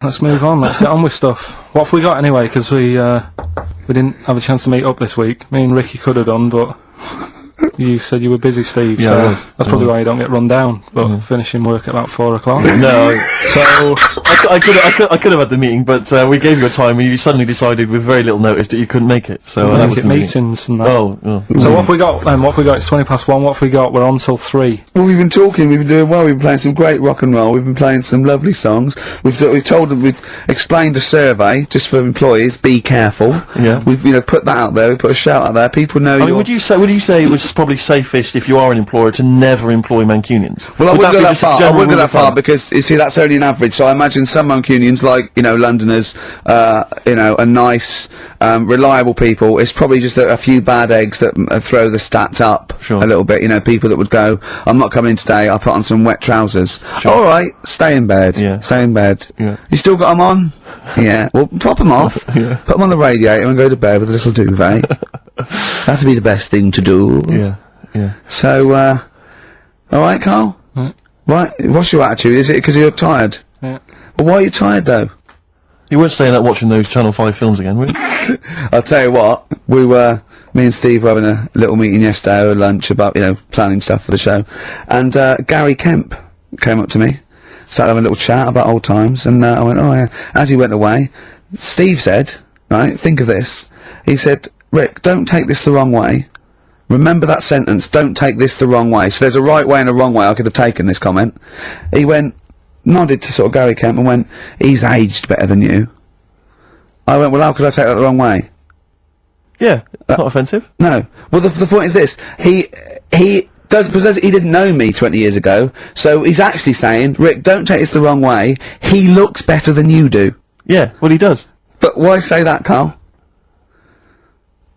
Let's move on. Let's get on with stuff. What have we got anyway? Because we didn't have a chance to meet up this week. Me and Ricky could have done, but you said you were busy, Steve. Yeah, so that's probably why you don't get run down. But finishing work at about 4 o'clock. No, so I could have had the meeting, but we gave you a time, and you suddenly decided with very little notice that you couldn't make it. So that was the meetings and that. Oh. So what have we got then? What have we got? It's 1:20. What have we got? We're on till 3. Well, we've been talking. We've been doing well. We've been playing some great rock and roll. We've been playing some lovely songs. We've told them. We've explained a survey just for employees. Be careful. Yeah. We've put that out there. We put a shout out there. People know. I mean, would you say it was probably safest if you are an employer to never employ Mancunians? Well, I wouldn't go that far. I wouldn't go that far because you see that's only an average. So I imagine some Mancunians, like Londoners, are nice, reliable people. It's probably just a few bad eggs that throw the stats up a little bit. People that would go, I'm not coming in today. I'll put on some wet trousers. Sure. All right, stay in bed. Yeah. Stay in bed. Yeah. You still got them on? Yeah. Well, pop them off. Yeah. Put them on the radiator and go to bed with a little duvet. That'd be the best thing to do. Yeah. Yeah. So, all right, Carl. Right. What's your attitude? Is it because you're tired? Yeah. Well, why are you tired though? You weren't staying up watching those Channel 5 films again, were you? I'll tell you what. Me and Steve were having a little meeting yesterday over lunch about planning stuff for the show, and Gary Kemp came up to me, started having a little chat about old times, and I went, oh yeah. As he went away, Steve said, right, think of this. He said, Rick, don't take this the wrong way. Remember that sentence, don't take this the wrong way. So there's a right way and a wrong way I could have taken this comment. He nodded to sort of Gary Kemp and went, he's aged better than you. I went, well, how could I take that the wrong way? Yeah, it's not offensive. No. Well, the point is this. He didn't know me 20 years ago, so he's actually saying, Rick, don't take this the wrong way. He looks better than you do. Yeah, well, he does. But why say that, Carl?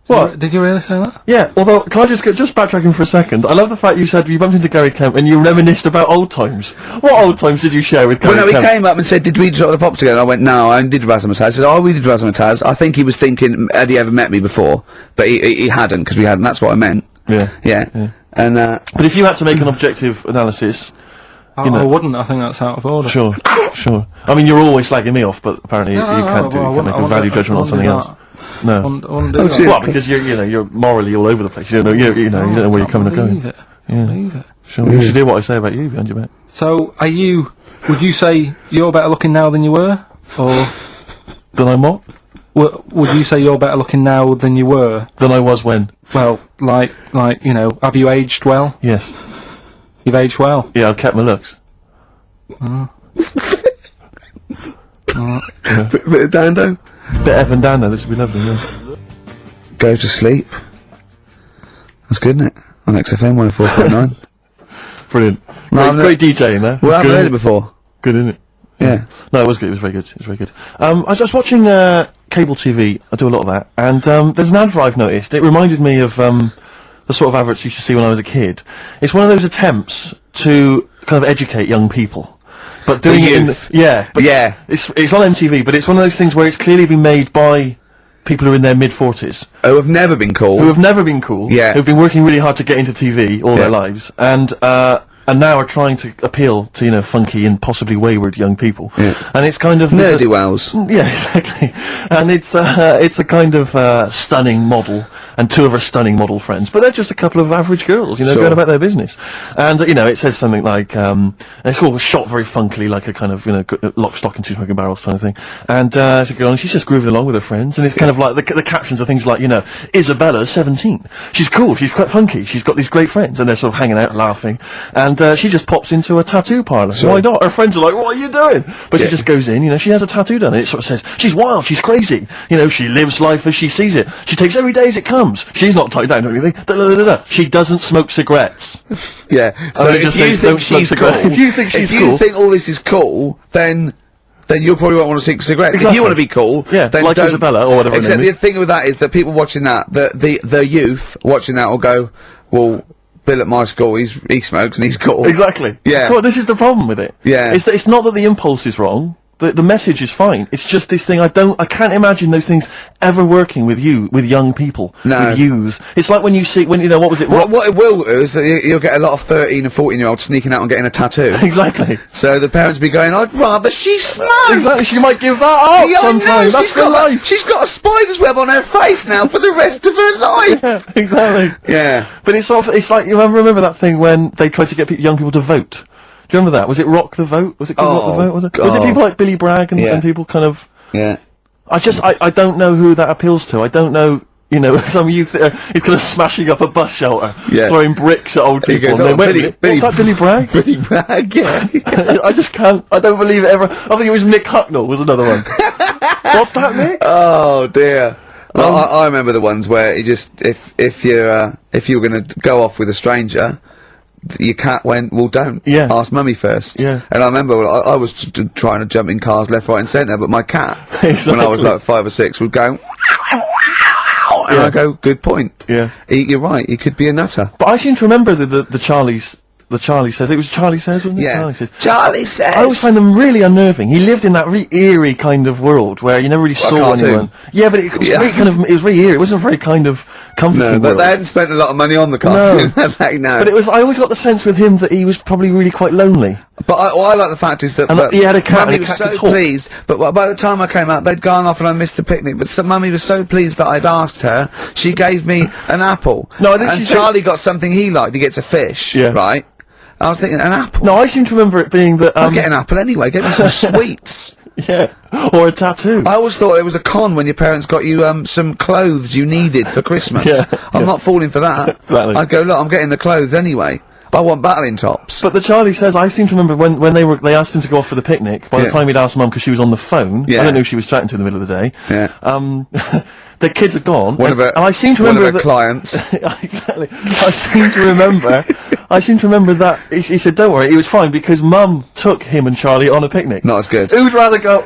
What? Did you really say that? Yeah, although, can I just backtracking for a second? I love the fact you said you bumped into Gary Kemp and you reminisced about old times. What old times did you share with Gary Kemp? Well, no, he came up and said, did we drop the pops together? I went, no, I did Razzmatazz. I said, oh, we did Razzmatazz. I think he was thinking, had he ever met me before? But he hadn't, because we hadn't. That's what I meant. Yeah. Yeah. And, but if you had to make an objective analysis... I wouldn't. I think that's out of order. Sure. I mean, you're always slagging me off, but apparently you can't make a value judgment on something else. No. Well, because you're morally all over the place. You don't know where you're coming or going. Believe it. Sure. You should hear what I say about you behind your back. So, would you say you're better looking now than you were? Or... Than I'm what? Would you say you're better looking now than you were? Than I was when? Well, have you aged well? Yes. You've aged well? Yeah, I've kept my looks. Bit of Dando? Bit Evan Dando, this would be lovely, yeah. Go to sleep. That's good, isn't it? On XFM 104.9. Brilliant. Great DJing there. Well, I haven't heard it before. Good, isn't it? Yeah. No, it was good. It was very good. It was very good. I was just watching cable TV. I do a lot of that, and there's an advert I've noticed. It reminded me of the sort of adverts you used to see when I was a kid. It's one of those attempts to kind of educate young people, but doing it in it's on MTV, but it's one of those things where it's clearly been made by people who are in their mid-40s. Who have never been cool. Yeah. Who've been working really hard to get into TV all their lives, and now are trying to appeal to, funky and possibly wayward young people. Yeah. And it's kind of... Nerdy wells. Yeah, exactly. And it's a kind of stunning model, and two of her stunning model friends. But they're just a couple of average girls, going about their business. And, it says something like, and it's all shot very funkily, like a kind of, lock, stock and two smoking barrels kind of thing. And it's a girl, and she's just grooving along with her friends, and it's kind of like, the captions are things like, Isabella's 17. She's cool, she's quite funky, she's got these great friends, and they're sort of hanging out and laughing. And she just pops into a tattoo parlour. Why not? Her friends are like, what are you doing? But she just goes in, she has a tattoo done, and it sort of says, she's wild, she's crazy. She lives life as she sees it. She takes every day as it comes. She's not tied down or anything. She doesn't smoke cigarettes. Yeah. So if you think she's cool, if you think all this is cool, then you probably won't want to smoke cigarettes. Exactly. If you want to be cool, then like don't. Isabella or whatever. Except the thing with that is that people watching that, the youth watching that will go, well, Bill at my school, he smokes and he's cool. Exactly. Yeah. Well, this is the problem with it. Yeah. It's not that the impulse is wrong. The message is fine. It's just this thing. I can't imagine those things ever working with young people, No. with youths. It's like when you know, what was it? What it will do is that you'll get a lot of 13 and 14-year-olds sneaking out and getting a tattoo. Exactly. So the parents be going, I'd rather she smoked. Exactly. She might give that up Yeah, I sometime. know, That's for life. she's got a spider's web on her face now for the rest of her life. Yeah, exactly. Yeah. But it's like, you remember that thing when they tried to get young people to vote? Do you remember that? Was it Rock the Vote? Was it called Rock the Vote? Was it people like Billy Bragg and people kind of... Yeah. I don't know who that appeals to. I don't know, some youth that is kind of smashing up a bus shelter, throwing bricks at old people. goes, and then, "Oh, wait a Billy- minute, Billy- what's that, Billy Bragg? Billy Bragg, yeah. I just can't, I don't believe it ever. I think it was Mick Hucknall was another one. What's that, Mick? Oh dear. Well, I remember the ones where you just if you were going to go off with a stranger, your cat went, well, don't. Yeah. Ask mummy first. Yeah. And I remember I was trying to jump in cars left, right, and centre, but my cat, Exactly. when I was like 5 or 6, would go. And I go, good point. Yeah. You're right. He could be a nutter. But I seem to remember the Charlie's. The Charlie Says. It was Charlie Says, wasn't it? Yeah. Charlie Says. Charlie Says. I always find them really unnerving. He lived in that really eerie kind of world where you never really saw cartoon. anyone. Yeah, but it was very it was very eerie. It wasn't a very kind of comforting No, world. they hadn't spent a lot of money on the cartoon, had they? No. But I always got the sense with him that he was probably really quite lonely. But I like the fact is that, And that he had a cat Mummy and a was cat so could talk. pleased. But by the time I came out, they'd gone off and I missed the picnic. But Mummy was so pleased that I'd asked her. She gave me an apple. No, I think and she said- Charlie got something he liked. He gets a fish. Yeah. Right. I was thinking an apple. No, I seem to remember it being that. I'll get an apple anyway. Get me some sweets. Yeah, or a tattoo. I always thought it was a con when your parents got you some clothes you needed for Christmas. Yeah, I'm not falling for that. Exactly. I'd go, look, I'm getting the clothes anyway. I want battling tops. But the Charlie Says, I seem to remember when they asked him to go off for the picnic. By the time he'd asked Mum, because she was on the phone, Yeah. I don't know who she was chatting to in the middle of the day. Yeah. The kids had gone. One of her, and I seem to one remember of her that clients. exactly. I seem to remember that he said, "Don't worry, he was fine because Mum took him and Charlie on a picnic." Not as good. Who'd rather go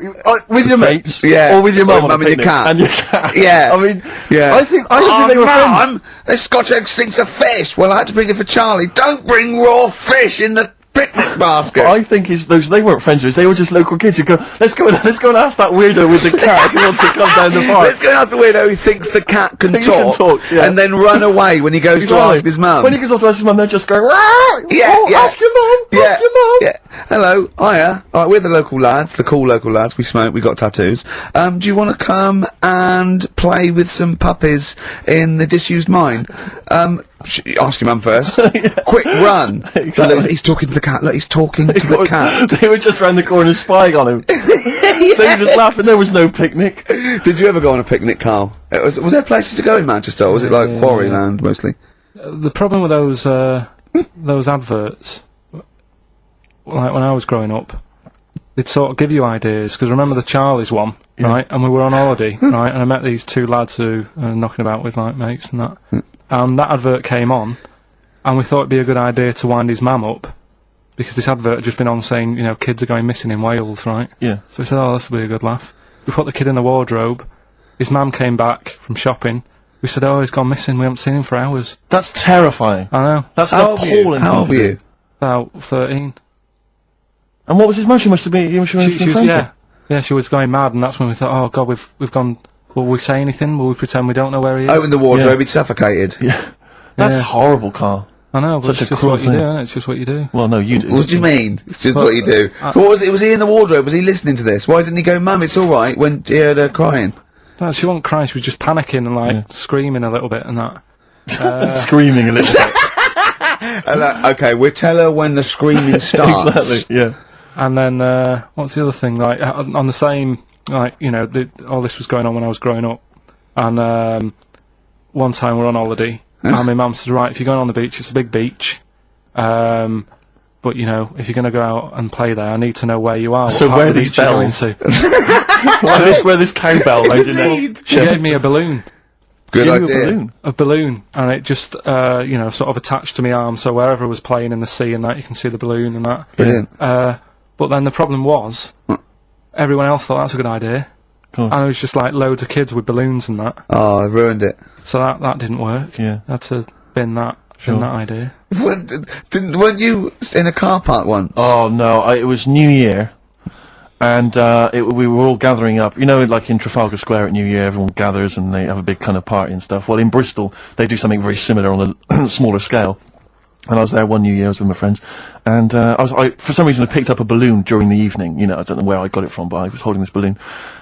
with your mates, Yeah. or with your mum Or on a mum and your picnic cat. and your cat? Yeah. I mean, Yeah. I think they were friends. Mum, this Scotch egg stinks of fish. Well, I had to bring it for Charlie. Don't bring raw fish in the picnic basket. I think they weren't friends with us. They were just local kids who go, let's go and ask that weirdo with the cat if he wants to come down the park. Let's go and ask the weirdo who thinks the cat can He can talk, yeah. and then run away when he goes to ask his mum. When he goes off to ask his mum, they're just going, "Rah! Yeah, Oh, yeah. ask your mum, ask your mum." Yeah. Hello, hiya. Alright, we're the local lads, the cool local lads. We smoke, we got tattoos. Do you want to come and play with some puppies in the disused mine? Ask your mum first. Quick, run. Exactly. Look, he's talking to the cat. Look, he's talking to the cat. They were just round the corner spying on him. They were just laughing. There was no picnic. Did you ever go on a picnic, Carl? Was there places to go in Manchester, or was it like Quarryland mostly? The problem with those adverts, like when I was growing up, they'd sort of give you ideas, because remember the Charlie's one, right? And we were on holiday, right? And I met these two lads who are knocking about with like mates and that. And that advert came on, and we thought it'd be a good idea to wind his mum up, because this advert had just been on saying, kids are going missing in Wales, right? Yeah. So we said, oh, this will be a good laugh. We put the kid in the wardrobe. His mum came back from shopping. We said, oh, he's gone missing. We haven't seen him for hours. That's terrifying. I know. That's How an old were you? appalling How old were thing to do. you? About 13. And what was his mum? She must have been. She was, yeah, she was going mad, and that's when we thought, oh God, we've gone. Will we say anything? Will we pretend we don't know where he is? Open the wardrobe, he'd suffocated. Yeah. That's Yeah. horrible, Carl. I know, but Such it's a just cruel what you thing. do, isn't it? It's just what you do. Well, no, you do. What do you mean? It's just Well, what you do. What was it? Was he in the wardrobe? Was he listening to this? Why didn't he go, Mum, it's alright, when he heard her crying? No, she wasn't crying, she was just panicking and like screaming a little bit and that. Screaming a little bit. Okay, we'll tell her when the screaming starts. Exactly. Yeah. And then, what's the other thing? Like, on the same, like, all this was going on when I was growing up. And, one time we're on holiday, and my mum said, right, if you're going on the beach, it's a big beach. But, if you're going to go out and play there, I need to know where you are. So what part where of the these beach you're going bells? to. where this cowbell made your name. She gave me a balloon. Good Give you idea. a balloon. A balloon, and it just, sort of attached to my arm, so wherever I was playing in the sea and that, you can see the balloon and that. Brilliant. But then the problem was, everyone else thought that's a good idea. Cool. And it was just like loads of kids with balloons and that. Oh, I've ruined it. So that didn't work. Yeah. I had to bin that idea. Weren't you in a car park once? Oh no, it was New Year, And we were all gathering up, you know, like in Trafalgar Square at New Year, everyone gathers and they have a big kind of party and stuff. Well, in Bristol, they do something very similar on a smaller scale. And I was there one New Year, I was with my friends, and for some reason I picked up a balloon during the evening. You know, I don't know where I got it from, but I was holding this balloon.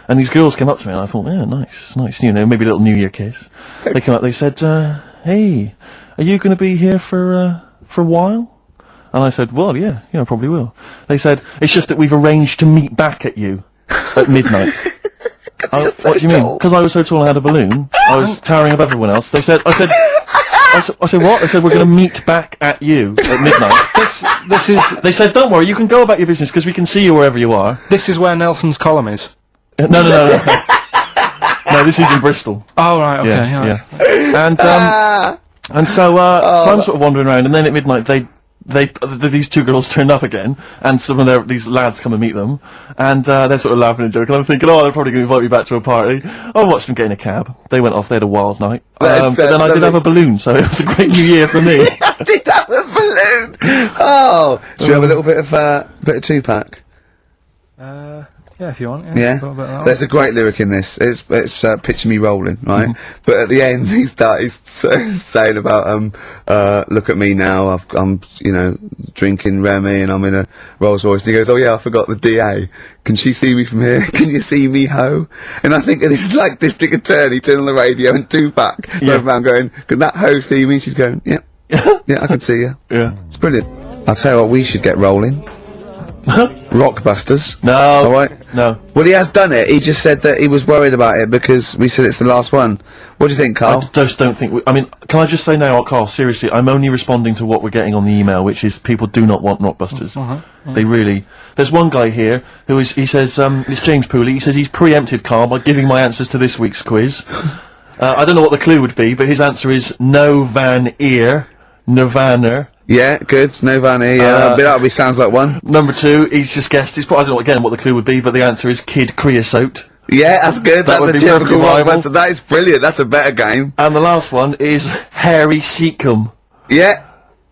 And these girls came up to me and I thought, yeah, nice, you know, maybe a little New Year kiss. They came up, they said, hey, are you going to be here for a while? And I said, well, yeah, I probably will. They said, it's just that we've arranged to meet back at you at midnight. What do you mean? Because I was so tall and had a balloon, I was towering above everyone else. I said, what? They said, we're going to meet back at you at midnight. They said, don't worry, you can go about your business, because we can see you wherever you are. This is where Nelson's column is. No. No, this is in Bristol. Oh, right, okay, yeah. And so I'm sort of wandering around, and then at midnight, these two girls turned up again, and some of these lads come and meet them, and they're sort of laughing and joking. I'm thinking, they're probably going to invite me back to a party. I watched them get in a cab. They went off. They had a wild night. But then I did have a balloon, so it was a great New Year for me. I did have a balloon. Oh, should we have a little bit of two-pack? Yeah, if you want. Yeah. There's a great lyric in this. It's picture me rolling, right? But at the end, he's saying about look at me now. I'm drinking Remy and I'm in a Rolls Royce. And he goes, oh yeah, I forgot the DA. Can she see me from here? Can you see me, ho? And I think this is like District Attorney turning on the radio and Tupac going around going, can that ho see me? She's going, yeah, yeah, I can see you. Yeah, it's brilliant. I'll tell you what, we should get rolling. Rockbusters. No. All right. No. Well, he has done it. He just said that he was worried about it because we said it's the last one. What do you think, Carl? I just don't think. I mean, can I just say now, Carl? Seriously, I'm only responding to what we're getting on the email, which is people do not want Rockbusters. They really. There's one guy here who is. He says, it's James Pooley. He says he's preempted Carl by giving my answers to this week's quiz. I don't know what the clue would be, but his answer is no Van Ear, Nirvana. Yeah, good. No Vanny. Yeah, that sounds like one. Number 2, he's just guessed. I don't know again what the clue would be, but the answer is Kid Creosote. Yeah, that's good. That's a typical Rockbuster. That is brilliant. That's a better game. And the last one is Harry Seacombe. Yeah,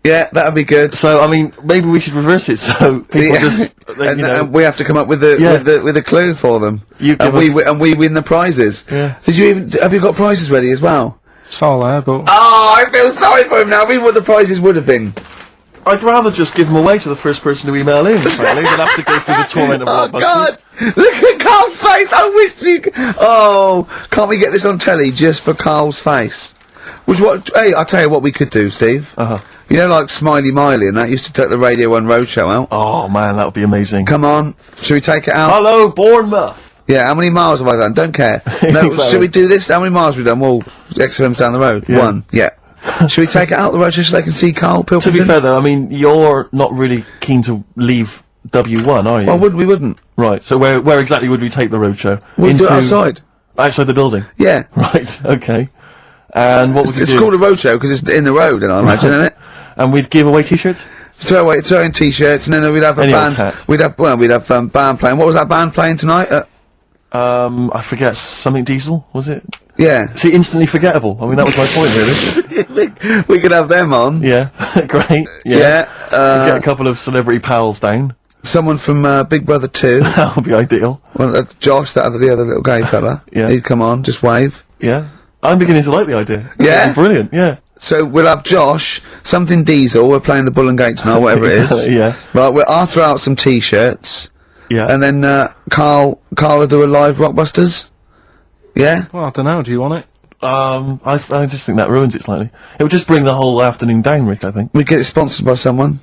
that'd be good. So I mean, maybe we should reverse it. So people just, and we have to come up with the clue for them. And we win the prizes. Yeah. Have you got prizes ready as well? It's all there, but... Oh, I feel sorry for him now. I mean, what the prizes would have been. I'd rather just give them away to the first person to email in, frankly, than have to go through the torrent of Oh, Rockbusters. God! Look at Carl's face! I wish you could... Oh, can't we get this on telly just for Carl's face? Hey, I'll tell you what we could do, Steve. You know, like Smiley Miley and that used to take the Radio 1 Roadshow out? Oh, man, that would be amazing. Come on. Should we take it out? Hello, Bournemouth! Yeah, how many miles have I done? Don't care. No, Exactly. Should we do this? How many miles have we done? Well, XFM's down the road. Yeah. 1. Yeah. Should we take it out the road just so they can see Karl Pilkington? To be fair, though, I mean, you're not really keen to leave W1, are you? Well, we wouldn't. Right, so where exactly would we take the roadshow? We'd do it outside. Outside the building? Yeah. Right, okay. And what would we do? It's called a roadshow because it's in the road, I imagine, isn't it? And we'd give away t-shirts? Throw in t-shirts, and then we'd have a band. We'd have band playing. What was that band playing tonight? I forget, something Diesel, was it? Yeah. See, instantly forgettable. I mean, that was my point, really. we could have them on. Yeah, great. Yeah. Get a couple of celebrity pals down. Someone from Big Brother 2. That would be ideal. Well, Josh, the other little gay fella. Yeah. He'd come on, just wave. Yeah. I'm beginning to like the idea. Yeah? Brilliant, yeah. So we'll have Josh, something Diesel, we're playing the Bull and Gates tonight, whatever it is. Yeah. Right, I'll throw out some t-shirts. Yeah. And then, Karl will do a live Rockbusters. Yeah? Well, I don't know. Do you want it? I just think that ruins it slightly. It would just bring the whole afternoon down, Rick, I think. We get it sponsored by someone.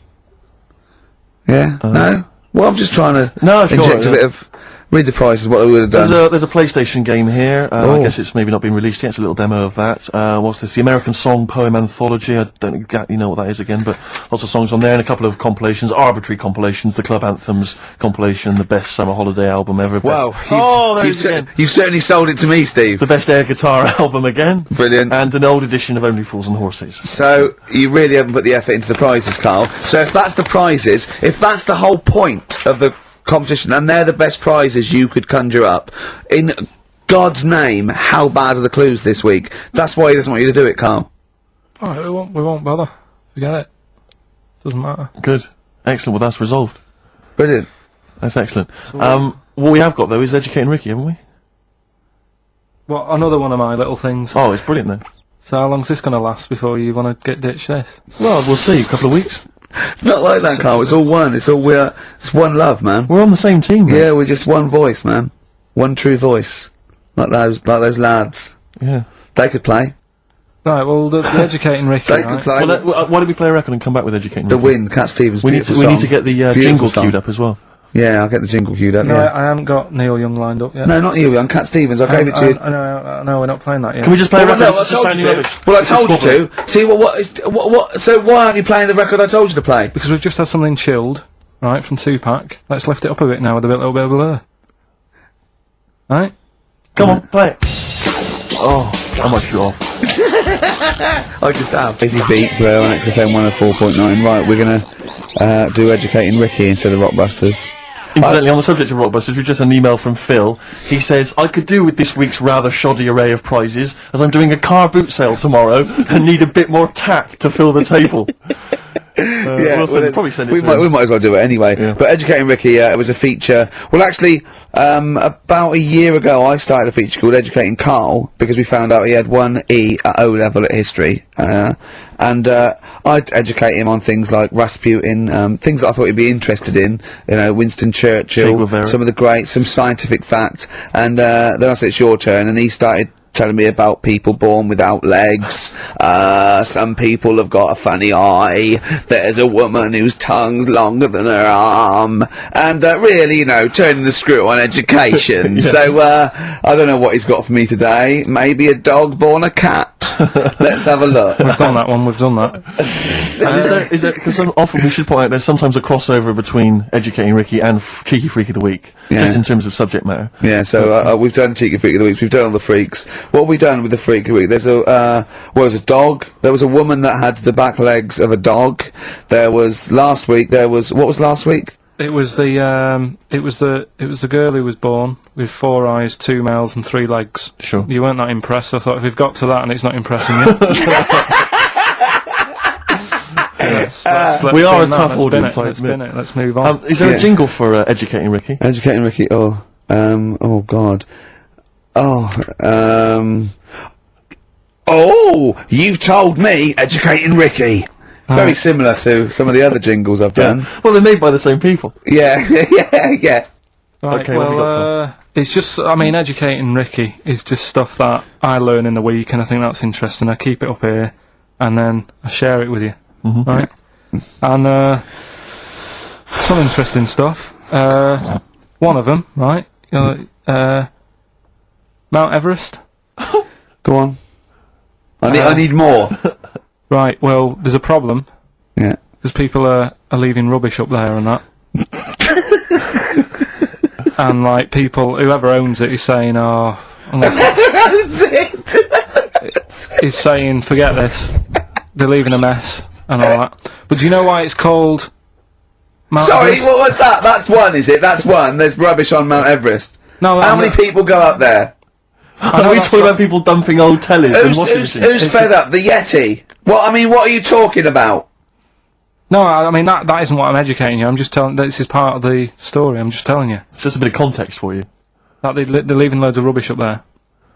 Yeah? No? Well, I'm just trying to inject a bit of... Read the prizes, what they would have done. There's a PlayStation game here. I guess it's maybe not been released yet. It's a little demo of that. What's this? The American Song Poem Anthology. I don't exactly know what that is again, but lots of songs on there and a couple of compilations, arbitrary compilations, the Club Anthems compilation, the best summer holiday album ever. Wow. You've certainly sold it to me, Steve. The best air guitar album again. Brilliant. And an old edition of Only Fools and Horses. So, you really haven't put the effort into the prizes, Karl. So if that's the prizes, if that's the whole point of the competition, and they're the best prizes you could conjure up, in God's name, how bad are the clues this week? That's why he doesn't want you to do it, Karl. Alright, we won't bother. Forget it. Doesn't matter. Good. Excellent. Well, that's resolved. Brilliant. That's excellent. What we have got, though, is Educating Ricky, haven't we? Well, another one of my little things. Oh, it's brilliant, then. So how long's this going to last before you want to get ditch this? Well, we'll see. A couple of weeks. Not like that, Carl. It's all one. It's one love, man. We're on the same team, man. Yeah, we're just one voice, man. One true voice. Like those lads. Yeah. They could play. Right, well, the Educating Ricky, They could right? play. Well, why don't we play a record and come back with Educating The Ricky? Wind, Cat Stevens. We need to get the Beautiful jingle song. queued up as well. Yeah, I'll get the jingle queued up. No, Yeah. I haven't got Neil Young lined up yet. No, not you, young Cat Stevens. I gave it to you. No, we're not playing that yet. Can we just play a record? No, This I is just told sounding you to. rubbish. Well, I This is told you squabbling. to. See, what? So why aren't you playing the record I told you to play? Because we've just had something chilled, right, from Tupac. Let's lift it up a bit now with a little bit of blur. Right? Come on, play it. Oh, how much you off? I just have. Busy Beat Blur on XFM 104.9. Right, we're gonna do Educating Ricky instead of Rockbusters. Incidentally, on the subject of Rockbusters, we've just had an email from Phil. He says, I could do with this week's rather shoddy array of prizes, as I'm doing a car boot sale tomorrow and need a bit more tat to fill the table. Probably send it we to might, him. we might as well do it anyway. Yeah. But Educating Ricky, it was a feature. Well, actually, about a year ago, I started a feature called Educating Karl because we found out he had 1 E at O level at history, and I'd educate him on things like Rasputin, things that I thought he'd be interested in. You know, Winston Che Churchill, Guevara. some of the greats, some scientific facts, and then I said it's your turn, and he started telling me about people born without legs. Some people have got a funny eye. There's a woman whose tongue's longer than her arm. And really, you know, turning the screw on education. Yeah. So, I don't know what he's got for me today. Maybe a dog born a cat. Let's have a look. We've done that one, we've done that. And is there, because often we should point out there's sometimes a crossover between Educating Ricky and Cheeky Freak of the Week, Yeah. just in terms of subject matter. Yeah, so we've done Cheeky Freak of the Week. We've done all the freaks. What have we done with the Freak of the Week? There's a dog. There was a woman that had the back legs of a dog. What was last week? It was the girl who was born with 4 eyes, 2 mouths and 3 legs. Sure. You weren't that impressed, so I thought if we've got to that and it's not impressing you. Let's We are a spin that, tough let's audience, spin I it, let's spin admit. it, let's move on. Is there Yeah. a jingle for Educating Ricky? Educating Ricky. Oh God. You've told me Educating Ricky. Very similar to some of the other jingles I've done. Well, they're made by the same people. Yeah, yeah. Right, Okay, what have you got, it's just, I mean, Educating Ricky is just stuff that I learn in the week, and I think that's interesting. I keep it up here, and then I share it with you, right? And some interesting stuff. One of them, right? You know, Mount Everest. Go on. I need more. Right. Well, there's a problem Yeah. because people are leaving rubbish up there and that. And like people, whoever owns it is saying, "Oh, That's it. is saying, forget this. They're leaving a mess and all that." But do you know why it's called Mount Sorry, Everest? what was that? That's one, is it? That's one. There's rubbish on Mount Everest. No, How many people go up there? Are we that's talking what- about people dumping old tellies and washing machines? Who's fed up? The Yeti? What are you talking about? No, I mean that isn't what I'm educating you. I'm just telling. This is part of the story. I'm just telling you Just a bit of context for you. that they're leaving loads of rubbish up there.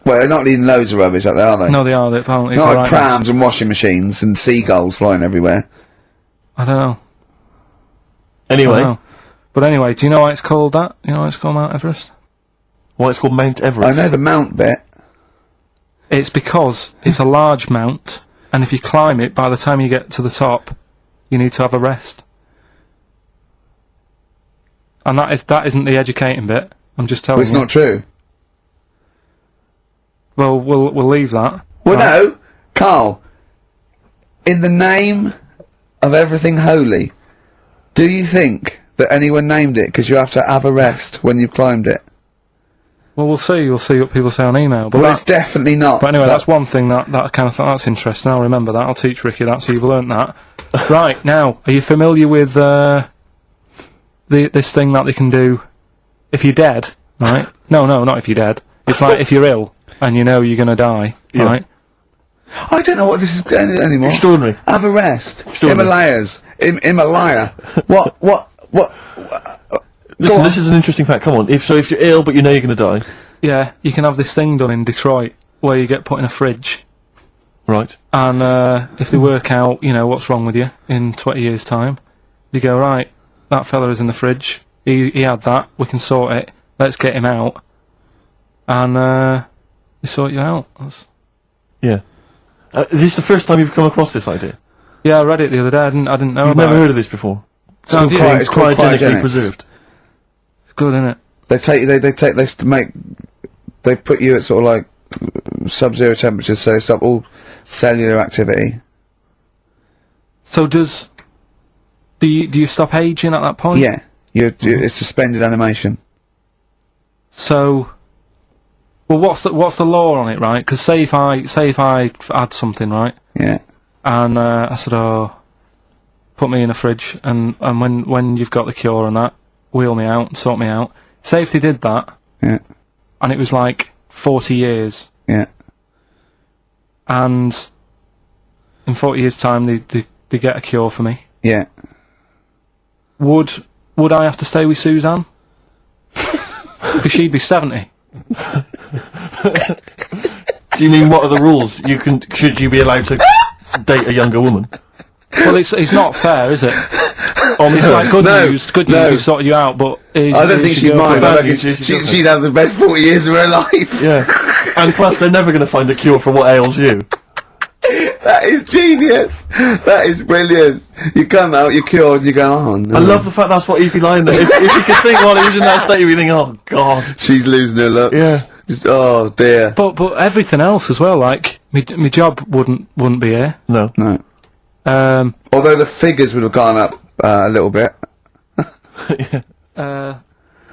Well, they're not leaving loads of rubbish up there, are they? No, they are. They're apparently Not the like right prams and washing machines and seagulls flying everywhere. mess. I don't know. I Anyway, don't know. But anyway, do you know why it's called that? You know why it's called Mount Everest? why it's called Mount I Everest? know the mount bit. It's because it's a large mount, and if you climb it, by the time you get to the top, you need to have a rest. And that isn't the educating bit. I'm just telling Well, it's you. not true. Well, we'll leave that. Well, Right. no, Carl. In the name of everything holy, do you think that anyone named it because you have to have a rest when you've climbed it? Well, we'll see. We'll see what people say on email. But Well, that- it's definitely not. But anyway, That- that's one thing that I kind of thought that's interesting. I'll remember that. I'll teach Ricky that, so you've learnt that. Right, now, are you familiar with this thing that they can do if you're dead, right? No, not if you're dead. It's like if you're ill and you know you're going to die, Yeah. right? I don't know what this is anymore. Extraordinary. Have a rest. Extraordinary. Himalayas. Himalaya. What? Listen, this is an interesting fact. Come on. If you're ill but you know you're going to die, Yeah, you can have this thing done in Detroit where you get put in a fridge, right? and if they work out, what's wrong with you in 20 years' time, you go, right, that fella is in the fridge. He had that. We can sort it. Let's get him out, and they sort you out. Yeah. Is this the first time you've come across this idea? Yeah, I read it the other day. I didn't know You've about never it. heard of this before? It's called It's called cryogenically preserved. It's good, isn't it? They put you at sort of like sub-zero temperatures, so they stop all cellular activity. So do you stop aging at that point? Yeah, it's suspended animation. So, well, what's the law on it, right? Because say if I had something, right, Yeah, and I said, put me in a fridge, and when you've got the cure and that, wheel me out and sort me out. Say if they did that, yeah, and it was like 40 years, yeah. and in 40 years' time they get a cure for me. Yeah. Would I have to stay with Suzanne? Because she'd be 70. Do you mean what are the rules? Should you be allowed to date a younger woman? Well, it's not fair, is it? It's like good news, we sorted you out, but I don't think she'd mind. I reckon she'd have the best 40 years of her life. Yeah. And plus, they're never going to find a cure for what ails you. That is genius. That is brilliant. You come out, you're cured, and you go, oh no. I love the fact that's what he'd be lying there. If you could think while he was in that state, you'd be thinking, oh god. She's losing her looks. Yeah. Just, oh dear. But everything else as well, like my job wouldn't be here. No. No. Although the figures would have gone up a little bit.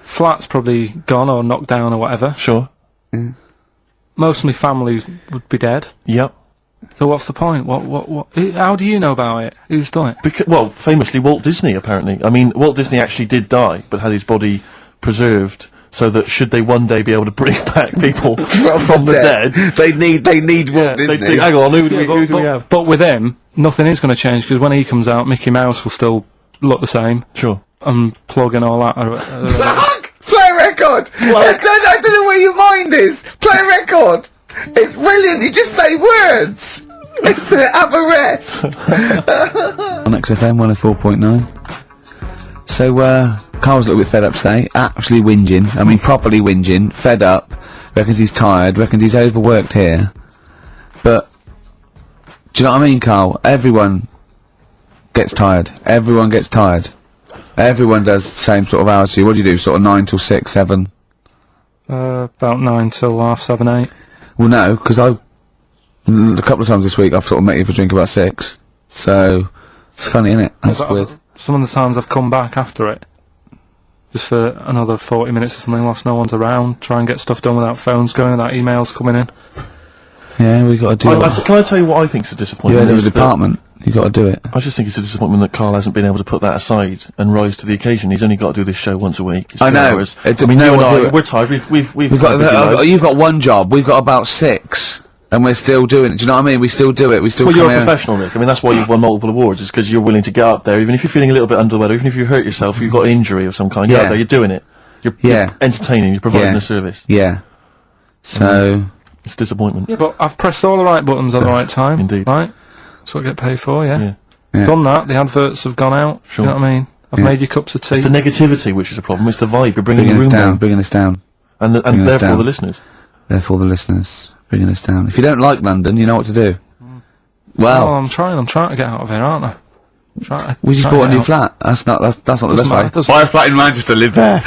Flat's probably gone or knocked down or whatever. Sure. Most of my family would be dead. Yep. So what's the point? What? How do you know about it? Who's done it? Well, famously Walt Disney, apparently. I mean, Walt Disney actually did die, but had his body preserved so that should they one day be able to bring back people from the dead, they need Walt Disney. hang on, who do we have? But with him, nothing is going to change because when he comes out, Mickey Mouse will still look the same. Sure. Plug and all that. Play a record! I don't know where your mind is! Play a record! It's brilliant, you just say words! It's the Aberrest! On XFM 104.9. So, Carl's a little bit fed up today, actually whinging, I mean properly whinging, fed up, reckons he's tired, reckons he's overworked here. But, do you know what I mean, Carl? Everyone gets tired. Everyone gets tired. Everyone does the same sort of hours to you. What do you do, sort of 9 till 6, 7? About 9 till 7:30, 8. Well, no, because a couple of times this week I've sort of met you for a drink about 6. So, it's funny, isn't it? That's weird. Some of the times I've come back after it, just for another 40 minutes or something whilst no one's around, try and get stuff done without phones going, without emails coming in. Yeah, we got to do it. Can I tell you what I think's a disappointment? Yeah, the department. You got to do it. I just think it's a disappointment that Carl hasn't been able to put that aside and rise to the occasion. He's only got to do this show once a week. It's 2 hours. I mean, you and I, we're tired. We've got busy lives. You've got one job. We've got about 6, and we're still doing it. Do you know what I mean? We still do it. We still. Well, you're a professional, Nick. I mean, that's why you've won multiple awards. Is because you're willing to get up there, even if you're feeling a little bit under the weather, even if you hurt yourself, you've got an injury of some kind. You're out there. You're doing it. You're entertaining. You're providing a service. Yeah. So it's disappointment. Yeah, but I've pressed all the right buttons at the right time. Indeed. Right. That's what I get paid for. Yeah. Done that. The adverts have gone out. Sure. You know what I mean? I've made you cups of tea. It's the negativity which is the problem. It's the vibe. You're bringing the room down. Bringing us down. And therefore the listeners. Therefore the listeners. Bringing us down. If you don't like London, you know what to do. Well. I'm trying to get out of here, aren't I? We just bought a new flat. That's not the best way. Buy a flat in Manchester, live there.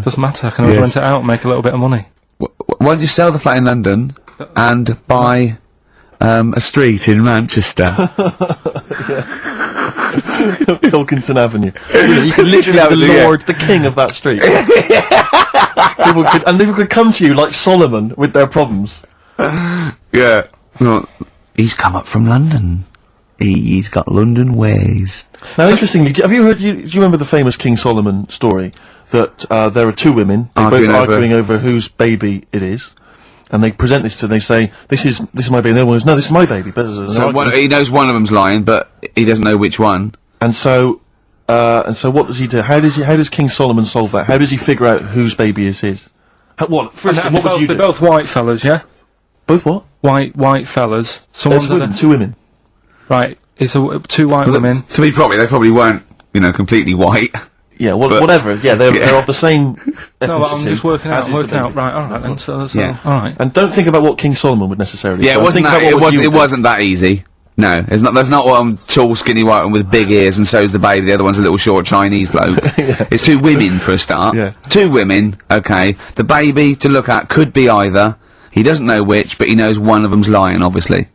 Doesn't matter. I can always rent it out and make a little bit of money. Why don't you sell the flat in London and buy a street in Manchester? Pilkington Avenue. You could literally be the lord, the king of that street. People could come to you like Solomon with their problems. Yeah. Well, he's come up from London. He's got London ways. Now, interestingly, have you heard? Do you remember the famous King Solomon story that there are 2 women both arguing over whose baby it is? And they present this to them, they say, this is my baby, and the other one goes, no, this is my baby. So he knows one of them's lying, but he doesn't know which one. And so, And so what does he do? How does King Solomon solve that? How does he figure out whose baby is his? First, And what would you they're do? both white fellas, yeah? Both what? White fellas. Two women. Right, it's two white women. To be probably, they probably weren't, completely white. Yeah, whatever. Yeah, they're of the same ethnicity. No, but I'm just working as is the baby. out. Right, alright then, so Yeah. alright. And don't think about what King Solomon would necessarily. Yeah, do. it wasn't Think that. about what you It would do. wasn't that easy. No, there's not one tall, skinny white one with big ears, and so's the baby. The other one's a little short Chinese bloke. It's two women for a start. Yeah. Two women. Okay. The baby to look at could be either. He doesn't know which, but he knows one of them's lying, obviously.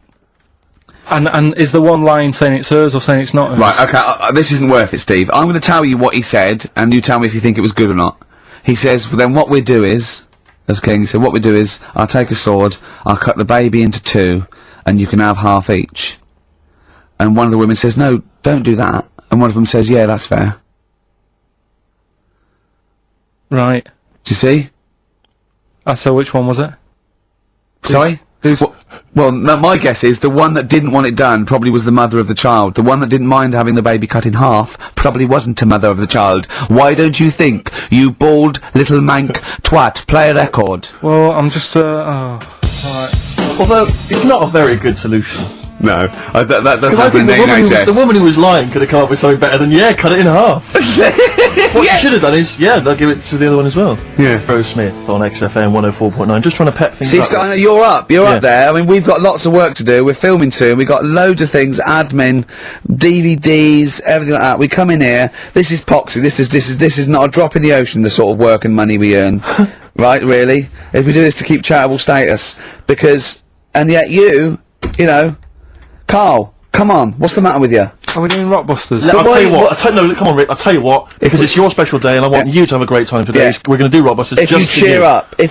And is the one lying saying it's hers or saying it's not hers? Right. Okay. This isn't worth it, Steve. I'm going to tell you what he said, and you tell me if you think it was good or not. He says, well, then what we do is, as King said, what we do is, I'll take a sword, I'll cut the baby into two, and you can have half each. And one of the women says, no, don't do that. And one of them says, yeah, that's fair. Right. Do you see? So which one was it? Sorry? Who's... Well, no, my guess is the one that didn't want it done probably was the mother of the child. The one that didn't mind having the baby cut in half probably wasn't a mother of the child. Why don't you think, you bald little mank twat? Play a record. Well, I'm just, alright. Although it's not a very good solution. No, that doesn't I happen think in the NHS. the woman who was lying could have come up with something better than cut it in half. What you should have done is they'll give it to the other one as well. Yeah. Rose Smith on XFM 104.9, just trying to pep things See, up. you're up there. I mean, we've got lots of work to do. We're filming soon. We've got loads of things, admin, DVDs, everything like that. We come in here. This is Poxy. This is not a drop in the ocean, the sort of work and money we earn. Right, really? If we do this to keep charitable status. And yet you know, Carl, come on. What's the matter with you? Are we doing Rockbusters? I'll tell you what. Come on, Rick. I'll tell you what. Because it's your special day, and I want you to have a great time today. Yeah. We're going to do Rockbusters. If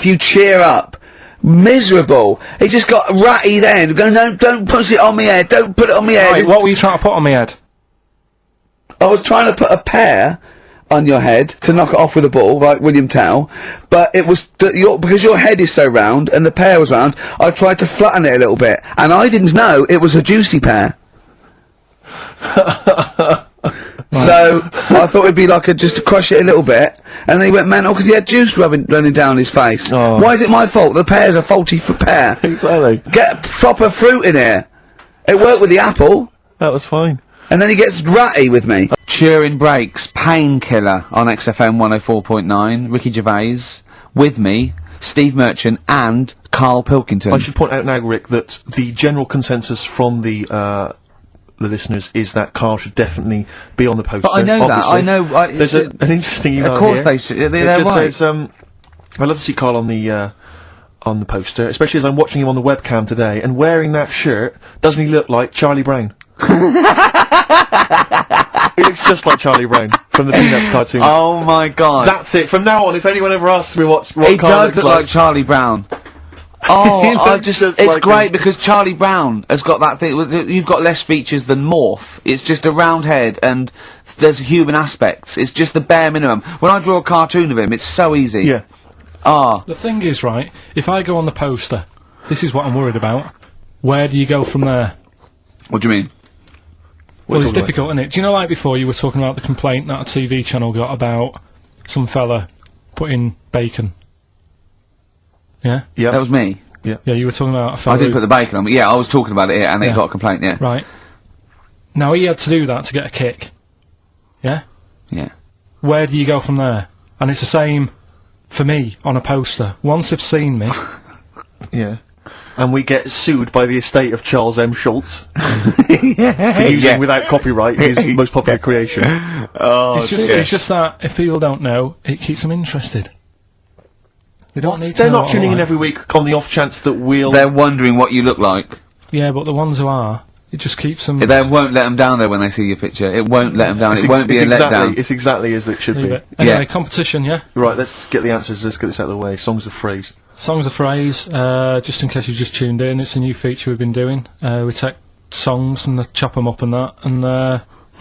you cheer up, miserable. He just got ratty then. Go, no, don't push it on me head. Don't put it on me head. Right, what were you trying to put on my head? I was trying to put a pear on your head to knock it off with a ball, like William Tell, but it was because your head is so round and the pear was round. I tried to flatten it a little bit, and I didn't know it was a juicy pear. So I thought it'd be like just to crush it a little bit, and then he went mental because he had juice running down his face. Oh. Why is it my fault? The pear's a faulty pear. Exactly. Get proper fruit in here. It worked with the apple. That was fine. And then he gets ratty with me. Turing Breaks, Painkiller on XFM 104.9, Ricky Gervais, with me, Steve Merchant and Karl Pilkington. I should point out now, Rick, that the general consensus from the listeners is that Carl should definitely be on the poster. But I know obviously. that, I know. There's an interesting email Of course here. they should, It they're just right. says, I'd love to see Carl on the poster, especially as I'm watching him on the webcam today, and wearing that shirt, doesn't he look like Charlie Brown? He looks just like Charlie Brown from the Peanuts cartoon. Oh my god. That's it. From now on, if anyone ever asks me what He Carl does looks look like Charlie Brown. He Oh, looks just it's like great him. because Charlie Brown has got that thing, you've got less features than Morph. It's just a round head and there's human aspects. It's just the bare minimum. When I draw a cartoon of him, it's so easy. Yeah. The thing is, right, if I go on the poster, this is what I'm worried about. Where do you go from there? What do you mean? Well, it's difficult, isn't it? Do you know, like before, you were talking about the complaint that a TV channel got about some fella putting bacon? Yeah? Yeah. That was me. Yeah, you were talking about a fella I didn't who- put the bacon on, but yeah, I was talking about it and it Yeah. got a complaint, yeah. Right. Now, he had to do that to get a kick. Yeah? Yeah. Where do you go from there? And it's the same for me on a poster. Once they've seen me, Yeah. And we get sued by the estate of Charles M. Schultz for using without copyright his most popular creation. Oh, it's just that if people don't know, it keeps them interested. They don't need to They're know not what tuning I in like. every week on the off chance that we'll... They're wondering what you look like. Yeah, but the ones who are, it just keeps them... They won't let them down there when they see your picture. It won't let them down. It won't be a letdown. It's exactly as it should Leave be. it. Anyway, Yeah. competition, yeah? Right, let's get the answers. Let's get this out of the way. Songs of phrase. Songs of phrase, just in case you just tuned in, it's a new feature we've been doing. We take songs and chop them up and that, and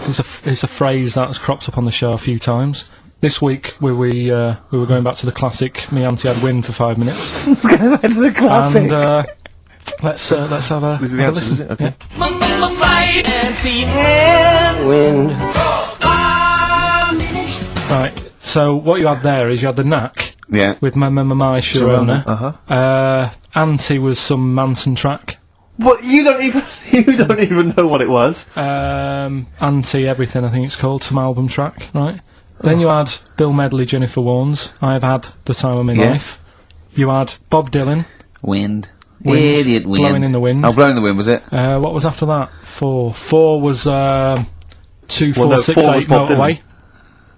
it's a phrase that's cropped up on the show a few times. This week we were going back to the classic "Me Auntie Had Wind" for 5 minutes. That's the classic. And let's have a, These are the have a answers, is listen. it? Okay. Yeah. Right and see wind. So what you had there is you had the knack Yeah. with my Sharona. Uh-huh. Anti was some Manson track. What? You don't even know what it was. Anti everything, I think it's called, some album track, right? Then you had Bill Medley, Jennifer Warnes. I have had the time of my Yeah. life. You had Bob Dylan, Wind. Wind, Idiot wind. Blowing in the Wind. Oh, Blowing in the Wind, was it? What was after that? 4. 4 was 2468 4 was Bob Motorway.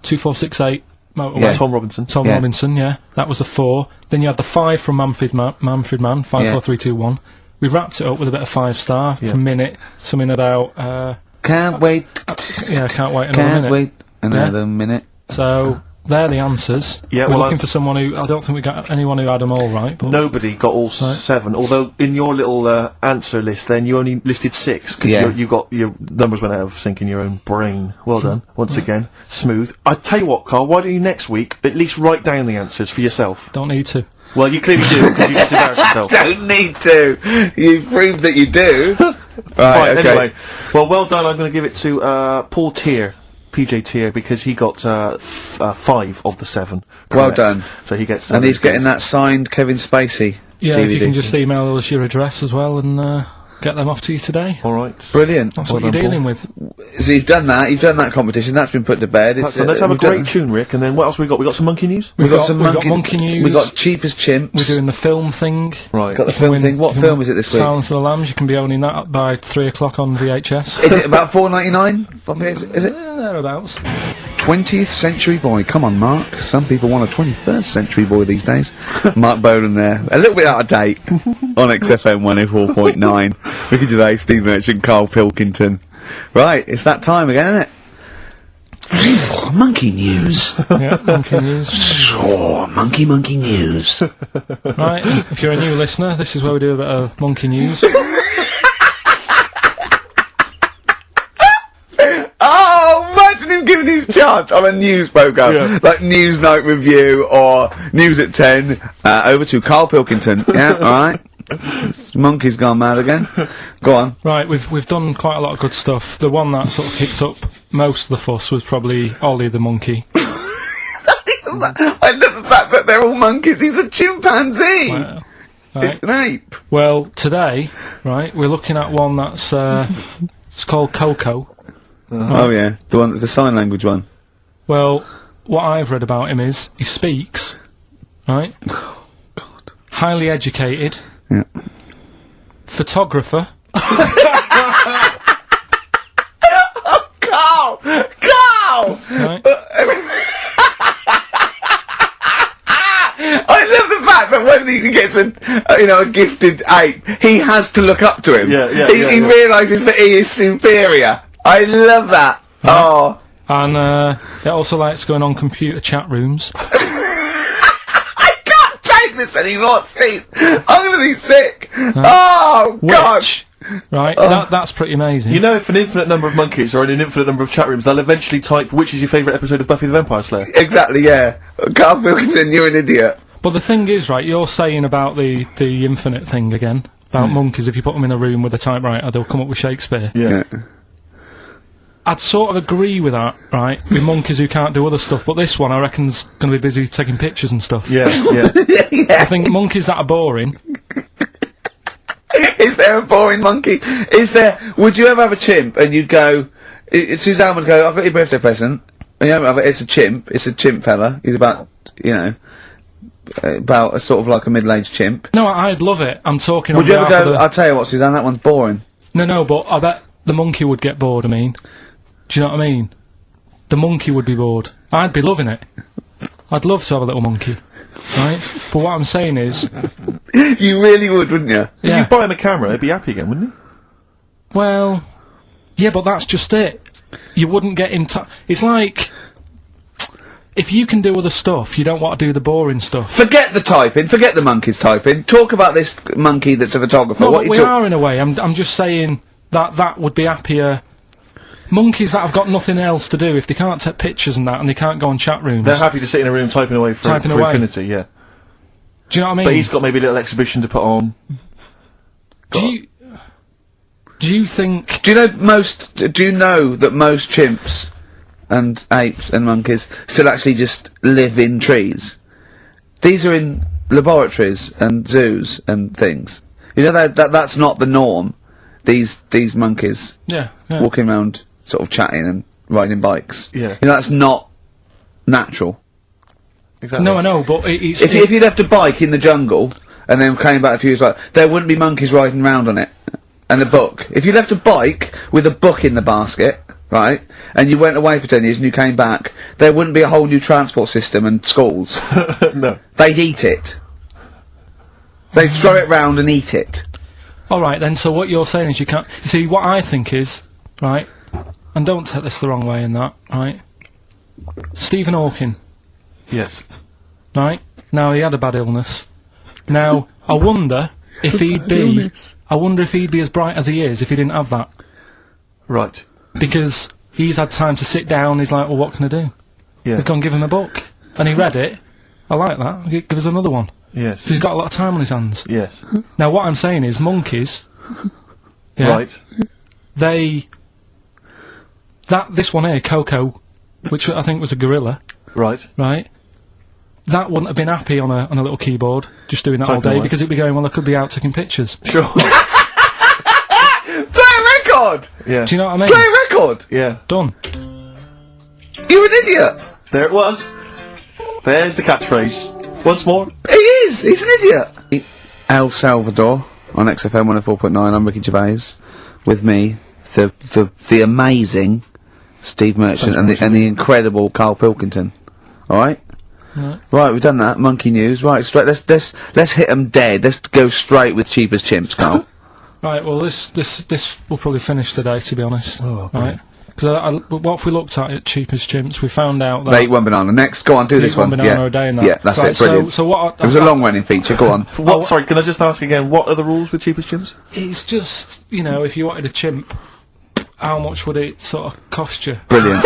2468 Motorway. Yeah. Tom Robinson. Tom Yeah. Robinson, yeah. That was the 4. Then you had the 5 from Manfred Man, 54321. We wrapped it up with a bit of 5-star Yeah. from Minute, something about, Can't wait. yeah, can't wait another Can't minute. wait another minute. So, they're the answers. Yeah, We're well, looking for someone who, I don't think we got anyone who had them all right, but Nobody got all 7, although in your little answer list then you only listed 6, because Yeah. you got your numbers went out of sync in your own brain. Well done, once again. Smooth. I tell you what, Carl, why don't you next week at least write down the answers for yourself? don't need to. Well, you clearly do, because you get to embarrass yourself. Don't need to. You've proved that you do. Right, Fine, okay. anyway. Well done, I'm going to give it to Paul Tier. PJ Tier, because he got 5 of the 7. Well correct. done. So he gets. And he's getting that signed Kevin Spacey Yeah, DVD. if you can just email us your address as well and get them off to you today. All right. Brilliant. That's Well what you're done, dealing with. So you've done that competition, that's been put to bed. It's, So let's have a we've done- great tune, Rick, and then what else we got? We got some monkey news? We've got some we've got monkey, monkey news. We've got Cheap as Chimps. We're doing the film thing. Right. Got the You can film win- thing. What you film can is it this week? Silence of the Lambs. You can be owning that by 3 o'clock on VHS. Is it about $4.99? Is it? Thereabouts. 20th Century Boy. Come on, Mark. Some people want a 21st Century Boy these days. Mark Bowden there. A little bit out of date on XFM 104.9. Ricky Gervais, Steve Merchant, Karl Pilkington. Right, it's that time again, isn't it? Monkey news. Yeah, monkey news. Oh, monkey news. Right, if you're a new listener, this is where we do a bit of monkey news. Oh, imagine him giving his chance on a news programme, Yeah. like News Night Review or News at 10. Over to Karl Pilkington. Yeah, alright. Monkey's gone mad again. Go on. Right, we've done quite a lot of good stuff. The one that sort of kicked up most of the fuss was probably Ollie the monkey. I love the fact that they're all monkeys. He's a chimpanzee. Wow. It's an ape. Well, today, right, we're looking at one that's it's called Coco. Oh yeah, the sign language one. Well, what I've read about him is he speaks, right? Highly educated. Yeah. Photographer. Carl! Right? I love the fact that when he gets a gifted ape, he has to look up to him. He realises that he is superior. I love that. Oh. And it also likes going on computer chat rooms. I can't take this anymore, Steve. I'm going to be sick. Oh, gosh. Right? That's pretty amazing. You know, if an infinite number of monkeys are in an infinite number of chat rooms, they'll eventually type, which is your favourite episode of Buffy the Vampire Slayer? Exactly, yeah. Karl Pilkington, you're an idiot. But the thing is, right, you're saying about the infinite thing again, about monkeys, if you put them in a room with a typewriter, they'll come up with Shakespeare. Yeah. I'd sort of agree with that, right, with monkeys who can't do other stuff, but this one I reckon's going to be busy taking pictures and stuff. Yeah. I think monkeys that are boring. Is there a boring monkey? Would you ever have a chimp and you'd go, Suzanne would go, I've got your birthday present. And it's a chimp fella. He's about a sort of like a middle-aged chimp. No, I'd love it. I'm talking Would on you ever behalf go, of the... I'll tell you what, Suzanne, that one's boring. No, but I bet the monkey would get bored, I mean. Do you know what I mean? The monkey would be bored. I'd be loving it. I'd love to have a little monkey. Right? But what I'm saying is... You really would, wouldn't you? If Yeah. you buy him a camera, he'd be happy again, wouldn't he? Well... Yeah, but that's just it. You wouldn't get him it's like... If you can do other stuff, you don't want to do the boring stuff. Forget the typing, forget the monkey's typing. Talk about this monkey that's a photographer. No, what but you we talk- are in a way. I'm just saying that would be happier... Monkeys that have got nothing else to do, if they can't take pictures and that, and they can't go on chat rooms... They're happy to sit in a room typing away for infinity, yeah. Do you know what I mean? But he's got maybe a little exhibition to put on. Do you think... Do you know that most chimps and apes and monkeys still actually just live in trees. These are in laboratories and zoos and things. You know that's not the norm. These monkeys walking around sort of chatting and riding bikes. Yeah. You know that's not natural. Exactly. No, I know, but it's... If you left a bike in the jungle and then came back a few years later, there wouldn't be monkeys riding around on it. And a book. If you left a bike with a book in the basket, right, and you went away for 10 years and you came back, there wouldn't be a whole new transport system and schools. No. They'd eat it. They'd throw it round and eat it. Alright then, so what you're saying is you can't... See, what I think is, right, and don't take this the wrong way in that, right, Stephen Hawking, Yes. right, now he had a bad illness. Now, I wonder if he'd be... I wonder if he'd be as bright as he is if he didn't have that. Right. Because he's had time to sit down, he's like, well, what can I do? Yeah. They've gone give him a book. And he read it. I like that. Give us another one. Yes. He's got a lot of time on his hands. Yes. Now, what I'm saying is, monkeys... Yeah, Right. This one here, Coco, which I think was a gorilla, Right. right? That wouldn't have been happy on a little keyboard, just doing that all Typing day, away. because it'd be going, well, I could be out taking pictures. Sure. Play a record! Yeah. Do you know what I mean? Play a record! Yeah. Done. You're an idiot! There it was. There's the catchphrase. Once more. He is! He's an idiot! El Salvador on XFM 104.9. I'm Ricky Gervais. With me, the amazing Steve Merchant and the incredible Karl Pilkington. Alright? Right, we've done that. Monkey news. Right, straight. Let's hit them dead. Let's go straight with cheap as chimps, Karl. Right, well, this will probably finish today, to be honest. Oh, right? Because what if we looked at it cheap as chimps, we found out that... They eat one banana. Next, go on, do this one. banana a day and that. Yeah, that's Right, it. Brilliant. So what... It was a long-running feature. Go on. What? Sorry, can I just ask again? What are the rules with cheapest gyms? It's just, you know, if you wanted a chimp, how much would it sort of cost you? Brilliant.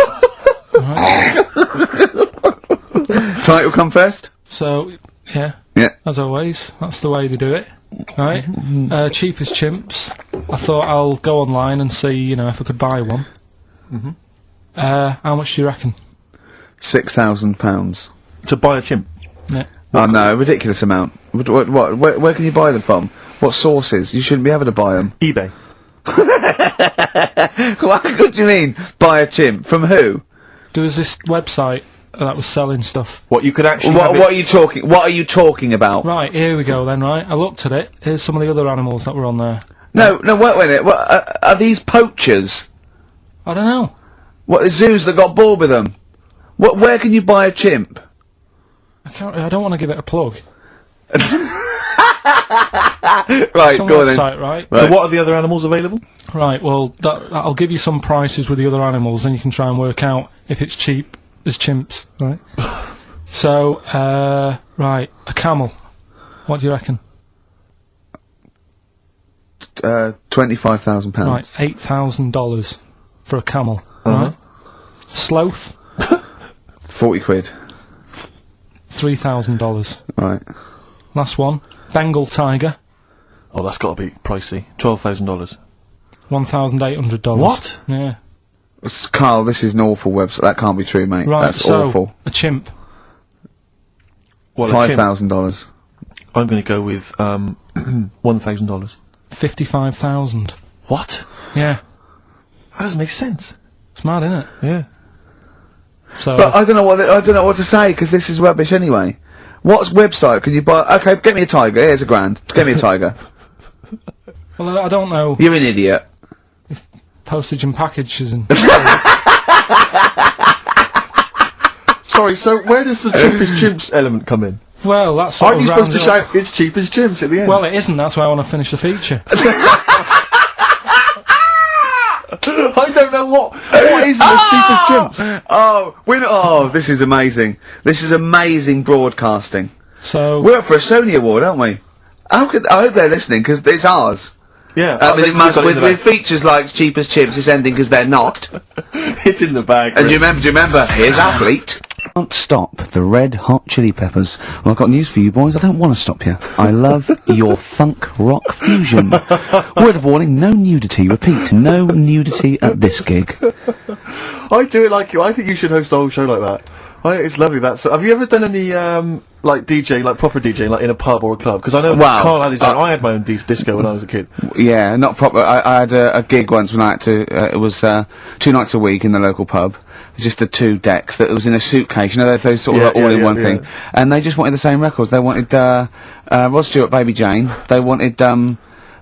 Title come first? So, yeah, Yeah. as always, that's the way they do it, right? Cheap as chimps. I thought I'll go online and see, you know, if I could buy one. How much do you reckon? £6,000. To buy a chimp. Yeah. Oh no, a ridiculous amount. Where can you buy them from? What sources? You shouldn't be able to buy them. eBay. What do you mean? Buy a chimp? From who? There was this website that was selling stuff. What you could actually. What are you talking? What are you talking about? Right, here we go then, right? I looked at it. Here's some of the other animals that were on there. No, wait a minute. What, are these poachers? I don't know. What, the zoos that got bored with them? Where can you buy a chimp? I don't want to give it a plug. Right, Some go on then. website, right? So what are the other animals available? Right, well, that'll give you some prices with the other animals, then you can try and work out if it's cheap as chimps, right? So, right, a camel. What do you reckon? £25,000. Right, $8,000 for a camel, right? Sloth, 40 quid. $3,000. Right. Last one, Bengal tiger, Oh, that's got to be pricey. $12,000. $1,800. What? Yeah. Carl, this is an awful website. That can't be true, mate. Right, That's so, awful. a chimp, Well, a chimp- $5,000. I'm going to go with $1,000. 55,000. What? Yeah. That doesn't make sense. It's mad, isn't it? Yeah. So, But I don't know what to say because this is rubbish anyway. What website can you buy? Okay, get me a tiger. Here's a grand. Get me a tiger. well, I don't know. You're an idiot. Postage and packages and... Sorry, so where does the cheapest chimps element come in? Well, that's sort Aren't of you supposed to rounds it up. shout, it's cheapest chimps at the end? Well, it isn't. That's why I want to finish the feature. I don't know what is the cheapest chimps? Oh, this is amazing. This is amazing broadcasting. So, We're up for a Sony award, aren't we? I hope they're listening because it's ours. Yeah. I mean, think we've got it in the with features like cheapest chips, it's ending because they're not. bag. It's in the bag. And Rick. do you remember? Here's Athlete. Can't stop the Red Hot Chili Peppers. Well, I've got news for you boys. I don't want to stop you. I love your funk rock fusion. Word of warning, no nudity. Repeat, no nudity at this gig. I do it like you. I think you should host a whole show like that. It's lovely. Have you ever done any like DJ, like proper DJ, like in a pub or a club? Because I know Carl had his own. I had my own disco when I was a kid. Yeah, not proper. I had a gig once when I had to. It was 2 nights a week in the local pub. Just the 2 decks that was in a suitcase. You know, there's those sort of all-in-one thing. And they just wanted the same records. They wanted Rod Stewart, Baby Jane. They wanted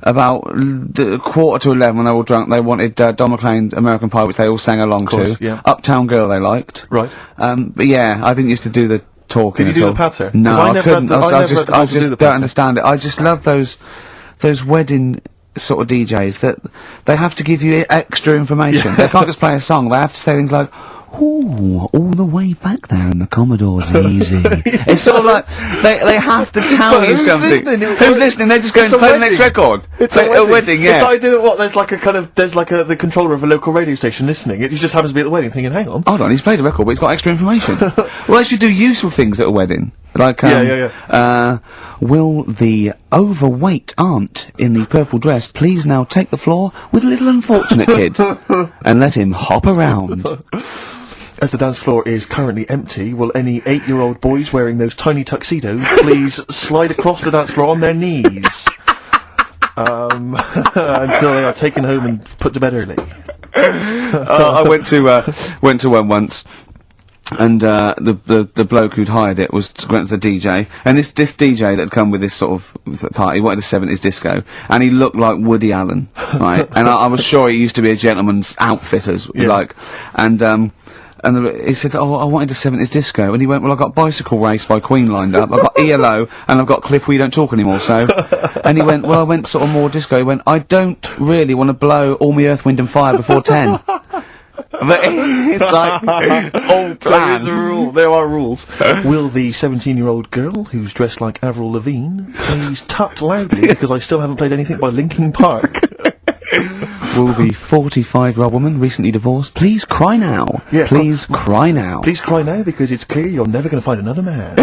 about 11:15 when they were all drunk. They wanted Don McLean's American Pie, which they all sang along to. Yeah. Uptown Girl they liked. Right. But yeah, I didn't used to do the talking. Did you do the patter? No, I couldn't. I just don't understand it. I just love those wedding sort of DJs that they have to give you extra information. They can't just play a song. They have to say things like, "Ooh, all the way back there in the Commodore's easy." It's sort of like they have to tell you something. Who's listening? They're just going to play the next record. It's a wedding. Yeah. It's like there's like the controller of a local radio station listening. It just happens to be at the wedding, thinking, "Hang on, hold on, he's played a record, but he's got extra information." Well, they should do useful things at a wedding. Like, will the overweight aunt in the purple dress please now take the floor with little unfortunate kid and let him hop around? As the dance floor is currently empty, will any 8-year-old boys wearing those tiny tuxedos please slide across the dance floor on their knees until they are taken home and put to bed early? I went to one once. And the bloke who'd hired it went to the DJ, and this DJ that had come with this sort of party wanted a 70s disco, and he looked like Woody Allen, right? And I was sure he used to be a gentleman's outfitters, like, and he said, "Oh, I wanted a 70s disco," and he went, "Well, I've got Bicycle Race by Queen lined up, I've got ELO, and I've got Cliff We Don't Talk Anymore, so," and he went, "Well, I went sort of more disco." He went, "I don't really want to blow all my Earth, Wind and Fire before 10. But it's like all planned. There are rules. Will the 17-year-old girl who's dressed like Avril Lavigne please tut loudly because I still haven't played anything by Linkin Park? Will the 45-year-old woman recently divorced please cry now? Yeah, please cry now. Please cry now because it's clear you're never going to find another man.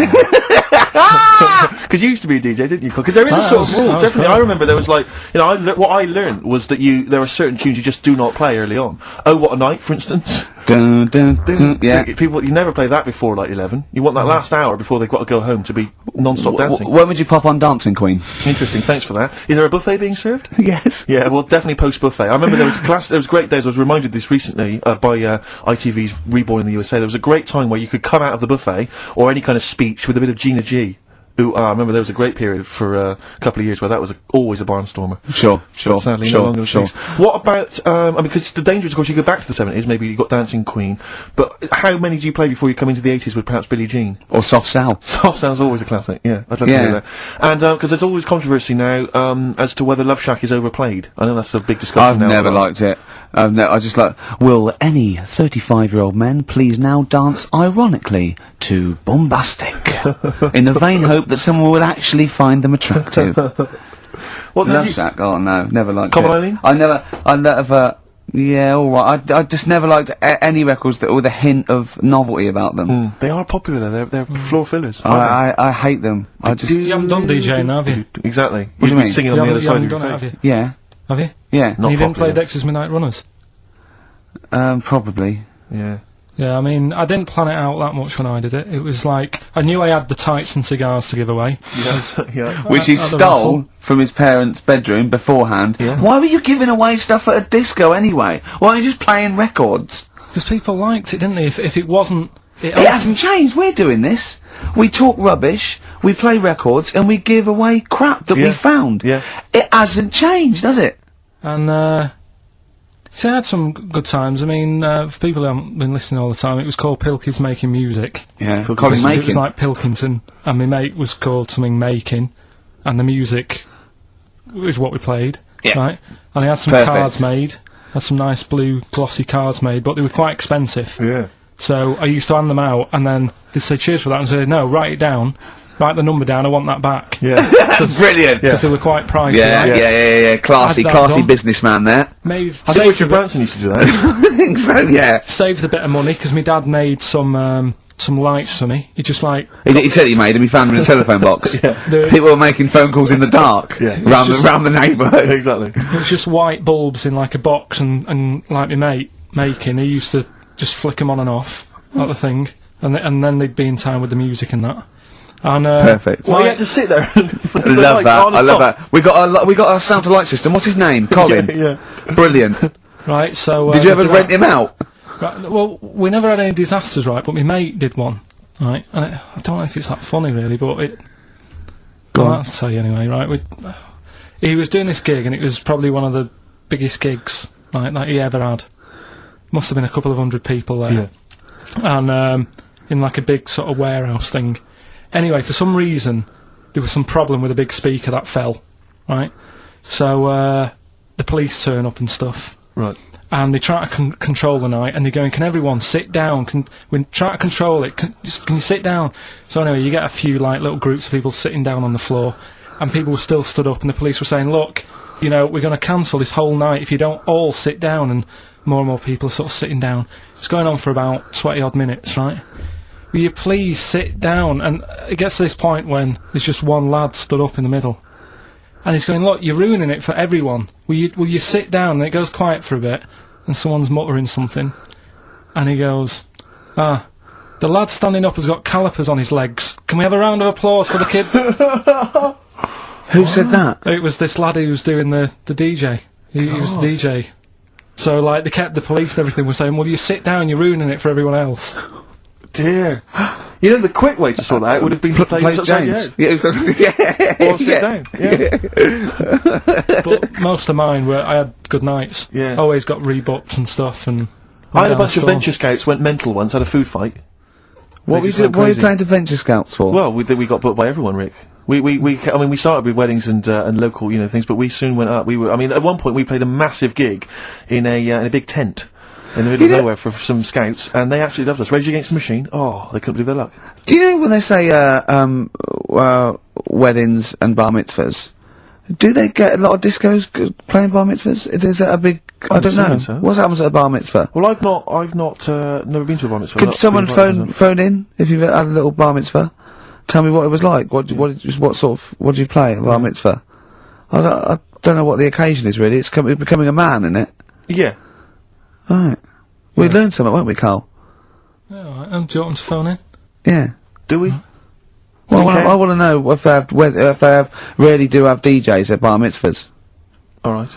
Because you used to be a DJ, didn't you? Because there is a sort of rule. Definitely, I remember there was like, you know, what I learned was that there are certain tunes you just do not play early on. Oh, What a Night, for instance. Dun, dun, dun, yeah. People, you never play that before like 11. You want that last hour before they've got to go home to be non-stop dancing. When would you pop on Dancing Queen? Interesting. Thanks for that. Is there a buffet being served? Yes. Yeah. Well, definitely post buffet. I remember there was great days. I was reminded this recently by ITV's Reborn in the USA. There was a great time where you could come out of the buffet or any kind of speech with a bit of Gina G. I remember there was a great period for a couple of years where that was always a barnstormer. Sure. Sadly, no longer the case. What about, I mean, because the danger is, of course, you go back to the 70s, maybe you got Dancing Queen, but how many do you play before you come into the 80s with perhaps Billie Jean? Or Soft Cell. Soft Cell's always a classic, yeah. I'd love to hear that. And, because there's always controversy now, as to whether Love Shack is overplayed. I know that's a big discussion now. I've never liked it. I just like, will any 35-year-old men please now dance ironically to Bombastic in the vain hope that someone will actually find them attractive? Love Shack, oh no, never liked Come it. on, Eileen? I never, yeah, alright, I just never liked any records that with a hint of novelty about them. They are popular though, they're floor fillers. I hate them. You haven't done DJing now, have you? Exactly. What do you mean? Singing on the other side of your face. Have you? Yeah. Have you? Yeah. Not you didn't play popular. Dexter's Midnight Runners? Probably. Yeah. Yeah, I mean, I didn't plan it out that much when I did it. It was like, I knew I had the tights and cigars to give away. Yeah. Which he at the stole raffle. from his parents' bedroom beforehand. Yeah. Why were you giving away stuff at a disco anyway? Why aren't you just playing records? Because people liked it, didn't they? If it wasn't... It hasn't changed. We're doing this. We talk rubbish, we play records, and we give away crap that we found. Yeah. It hasn't changed, does it? And, so I had some good times. I mean, for people who haven't been listening all the time, it was called Pilkey's Making Music. Yeah, It was like Pilkington, and my mate was called something Making, and the music was what we played, right? And I had some cards made, had some nice blue glossy cards made, but they were quite expensive. Yeah. So I used to hand them out, and then they'd say cheers for that, and say, no, write it down, write the number down, I want that back. Yeah. Brilliant. Because they were quite pricey. Yeah. Classy businessman there. Made, I think Richard Branson used to do that. I think so, yeah. Saved a bit of money, because my dad made some some lights for me. He just like He said he made them. He found them in a telephone box. People were making phone calls in the dark round the neighbourhood. Exactly. it was just white bulbs in like a box, and like my mate making, he used to just flick them on and off like the thing, and then they'd be in time with the music and that. And Perfect. Well, you had to sit there and flick I the love lights that. on I and love off. that. We got our sound to light system. What's his name? Colin. Yeah. Brilliant. right, so Did you ever we did rent that. him out? Right, well, we never had any disasters, right? But my mate did one, right? And I don't know if it's that funny, really, but it. I'll have to tell you anyway, right? He was doing this gig, and it was probably one of the biggest gigs, right, that he ever had. Must have been a couple of hundred people there, and in like a big sort of warehouse thing. Anyway, for some reason, there was some problem with a big speaker that fell, right? So the police turn up and stuff. Right. And they try to control the night, and they're going, can everyone sit down? We try to control it. Can you sit down? So anyway, you get a few like little groups of people sitting down on the floor, and people were still stood up, and the police were saying, look, you know, we're going to cancel this whole night if you don't all sit down, and more people are sort of sitting down. It's going on for about 20-odd minutes, right? Will you please sit down? And it gets to this point when there's just one lad stood up in the middle, and he's going, look, you're ruining it for everyone. Will you sit down? And it goes quiet for a bit, and someone's muttering something, and he goes, the lad standing up has got calipers on his legs. Can we have a round of applause for the kid? Who said that? It was this lad who was doing the DJ. He was the DJ. So, like, they kept the police and everything were saying, well, you sit down, you're ruining it for everyone else. Dear. You know, the quick way to sort that out would have been to play upside your head. Or sit down. Yeah. But most of mine I had good nights. Yeah. Always got rebooked and stuff, and I had a bunch of Venture Scouts went mental once, had a food fight. What were you playing to Venture Scouts for? Well, we got booked by everyone, Rick. I mean, we started with weddings and local, things, but we soon went up. At one point we played a massive gig in a big tent in the middle of nowhere for some scouts, and they absolutely loved us. Rage Against the Machine. Oh, they couldn't believe their luck. Do you know when they say weddings and bar mitzvahs? Do they get a lot of discos playing bar mitzvahs? Is that a big? I don't know. So. What happens at a bar mitzvah? Well, I've not never been to a bar mitzvah. Could someone phone in if you've had a little bar mitzvah? Tell me what it was like. What did you play at a bar mitzvah? I don't know what the occasion is really. It's becoming a man, isn't it? Yeah. Right. We learned something, won't we, Carl? Yeah, all right. Do you want them to phone in? Yeah. Do we? Well, Okay. I want to know if they really do have DJs at bar mitzvahs. All right.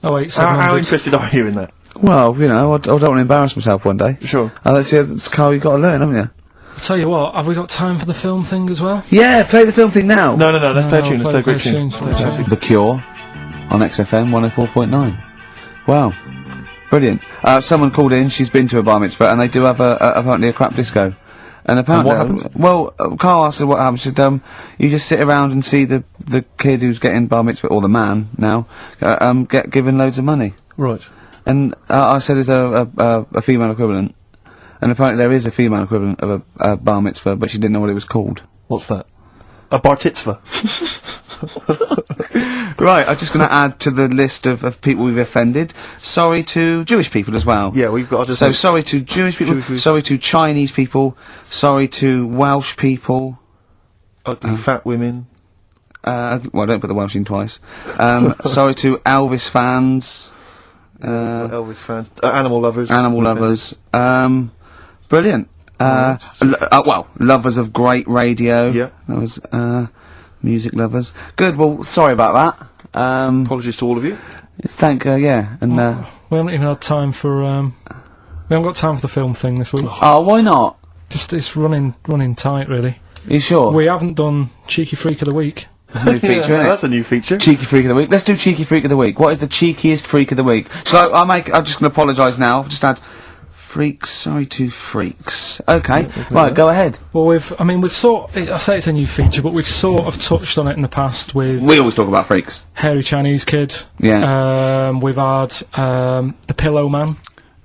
Oh wait, How 700. interested are you in that? Well, I don't want to embarrass myself one day. Sure. That's Carl, you've got to learn, haven't you? I'll tell you what, have we got time for the film thing as well? Yeah, play the film thing now. No. Let's play a tune. I'll Let's play a great play tune. tune. The Cure on XFM 104.9. Wow. Brilliant. Someone called in, she's been to a bar mitzvah, and they do have apparently a crap disco. And apparently, what happens? Well, Carl asked her what happens. She said, you just sit around and see the kid who's getting bar mitzvah, or the man now, get given loads of money. Right. And I said, is there a female equivalent? And apparently there is a female equivalent of a bar mitzvah, but she didn't know what it was called. What's that? A bar titzvah. Right, I'm just going to add to the list of people we've offended. Sorry to Jewish people as well. Yeah, we've got to So sorry to Jewish people, sorry to Chinese people, sorry to Welsh people. ugly fat women. Well, don't put the Welsh in twice. Sorry to Elvis fans. Elvis fans. Animal lovers. Animal lovers. Brilliant. Well, lovers of great radio. Yeah. That was, music lovers. Good, well, sorry about that. Apologies to all of you. Yeah, and, We haven't even had time for, we haven't got time for the film thing this week. oh, why not? Just, it's running tight, really. Are you sure? We haven't done Cheeky Freak of the Week. That's a new feature, isn't it? That's a new feature. Cheeky Freak of the Week. Let's do Cheeky Freak of the Week. What is the cheekiest Freak of the Week? So I'm just going to apologise now. I've just add freaks. Sorry to freaks. Okay, right, go ahead. Well, I say it's a new feature, but we've sort of touched on it in the past with We always talk about freaks. Hairy Chinese Kid. Yeah. We've had the Pillow Man.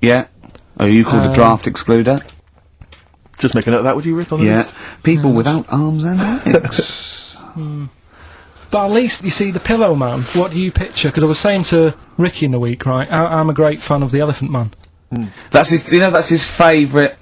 Yeah. Oh, you called a draft excluder. Just make a note of that, would you, Rick, on the Yeah. list? People without arms and legs. But at least, you see, the Pillow Man, what do you picture? Because I was saying to Ricky in the week, right, I'm a great fan of the Elephant Man. That's his. You know, that's his favourite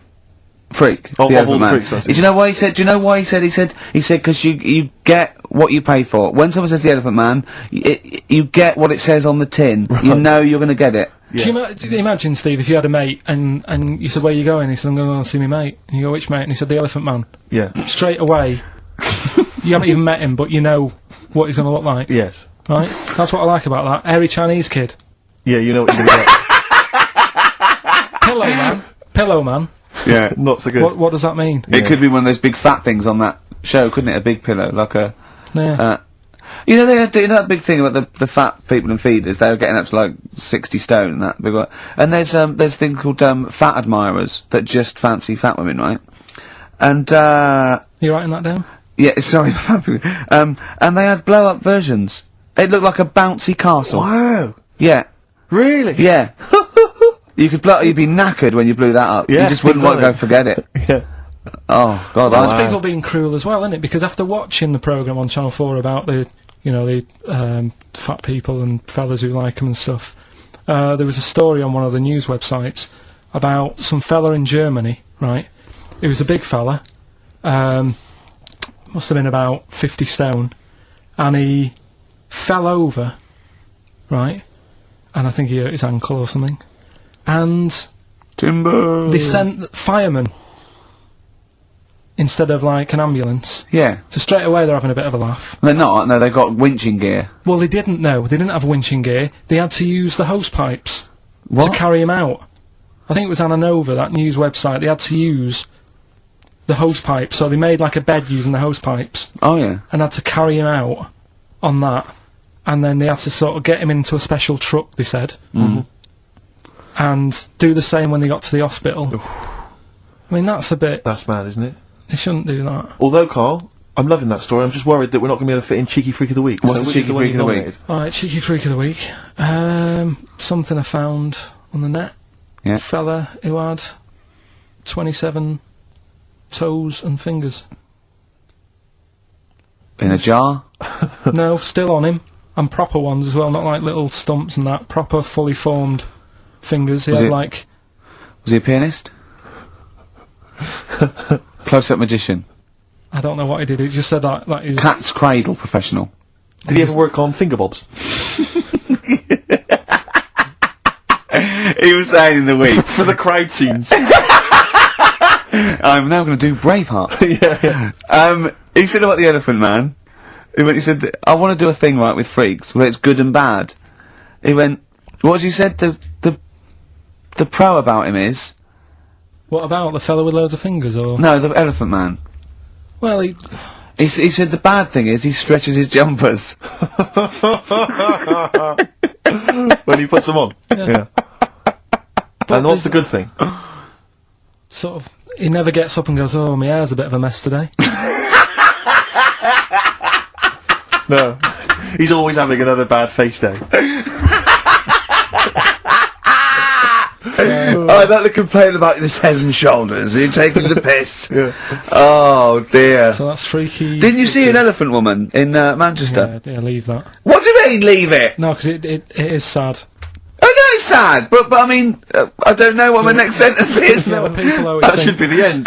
freak. Of the all Elephant the Man. freaks, that's it. Do you know why he said? Do you know why he said? He said because you get what you pay for. When someone says the Elephant Man, you get what it says on the tin. You know you're going to get it. Do you imagine, Steve, if you had a mate and you said, where are you going? He said, I'm going to go and see my mate. And you go, which mate? And he said, the Elephant Man. Yeah. Straight away, you haven't even met him, but you know what he's going to look like. Yes. Right? That's what I like about that. Hairy Chinese kid. Yeah, you know what you're going to get. Pillow Man. Pillow Man. Yeah. Not so good. What does that mean? It could be one of those big fat things on that show, couldn't it? A big pillow, like a. Yeah. You know, they had that big thing about the fat people and feeders. They were getting up to like 60 stone and that big one. And there's a thing called fat admirers that just fancy fat women, right? And You writing that down? yeah, sorry, and they had blow up versions. It looked like a bouncy castle. Wow. Yeah, Really? yeah. You'd be knackered when you blew that up. Yeah, You just wouldn't want to go forget it. Yeah. Oh God, Well, that's I- people being cruel as well, isn't it? Because after watching the programme on Channel 4 about the fat people and fellas who like them and stuff, there was a story on one of the news websites about some fella in Germany, right? He was a big fella, must have been about 50 stone, and he fell over, right? And I think he hurt his ankle or something. And Timber. they sent firemen instead of like an ambulance. Yeah, So straight away they're having a bit of a laugh. they're not. No, they've got winching gear. Well, they didn't know. They didn't have winching gear. They had to use the hose pipes What? to carry him out. I think it was Anna Nova, that news website. They had to use the hose pipes, so they made like a bed using the hose pipes Oh yeah. and had to carry him out on that. And then they had to sort of get him into a special truck, they said, and do the same when they got to the hospital. I mean, that's a bit... That's mad, isn't it? They shouldn't do that. Although, Carl, I'm loving that story. I'm just worried that we're not going to be able to fit in Cheeky Freak of the Week. What's the which Cheeky is one Freak you of the week? nominated? Alright, cheeky freak of the week. Something I found on the net. Yeah. Fella who had 27 toes and fingers. In a jar. No, still on him. And proper ones as well, not like little stumps and that. Proper, fully formed fingers. He Was had it- like... Was he a pianist? Close-up magician. I don't know what he did. He just said that he was... Cat's cradle professional. Did he ever work on finger bobs? He was saying in the week, For the crowd scenes. I'm now going to do Braveheart. Yeah. He said about the Elephant Man. He said, I want to do a thing right with freaks, where it's good and bad. He went, what did you said? The pro about him is, What about the fella with loads of fingers, or...? no, the Elephant Man. Well, he... He said the bad thing is he stretches his jumpers. When he puts them on. Yeah. And what's the good thing? Sort of... He never gets up and goes, oh, my hair's a bit of a mess today. No. He's always having another bad face day. I'd like to complain about this head and shoulders. Are you taking the piss? Yeah. Oh, dear. So that's freaky... Didn't you see an elephant woman in Manchester? Yeah, leave that. What do you mean, leave it? No, because it is sad. I know it's sad, but I mean, I don't know what my next sentence is. No, people always That think... should be the end.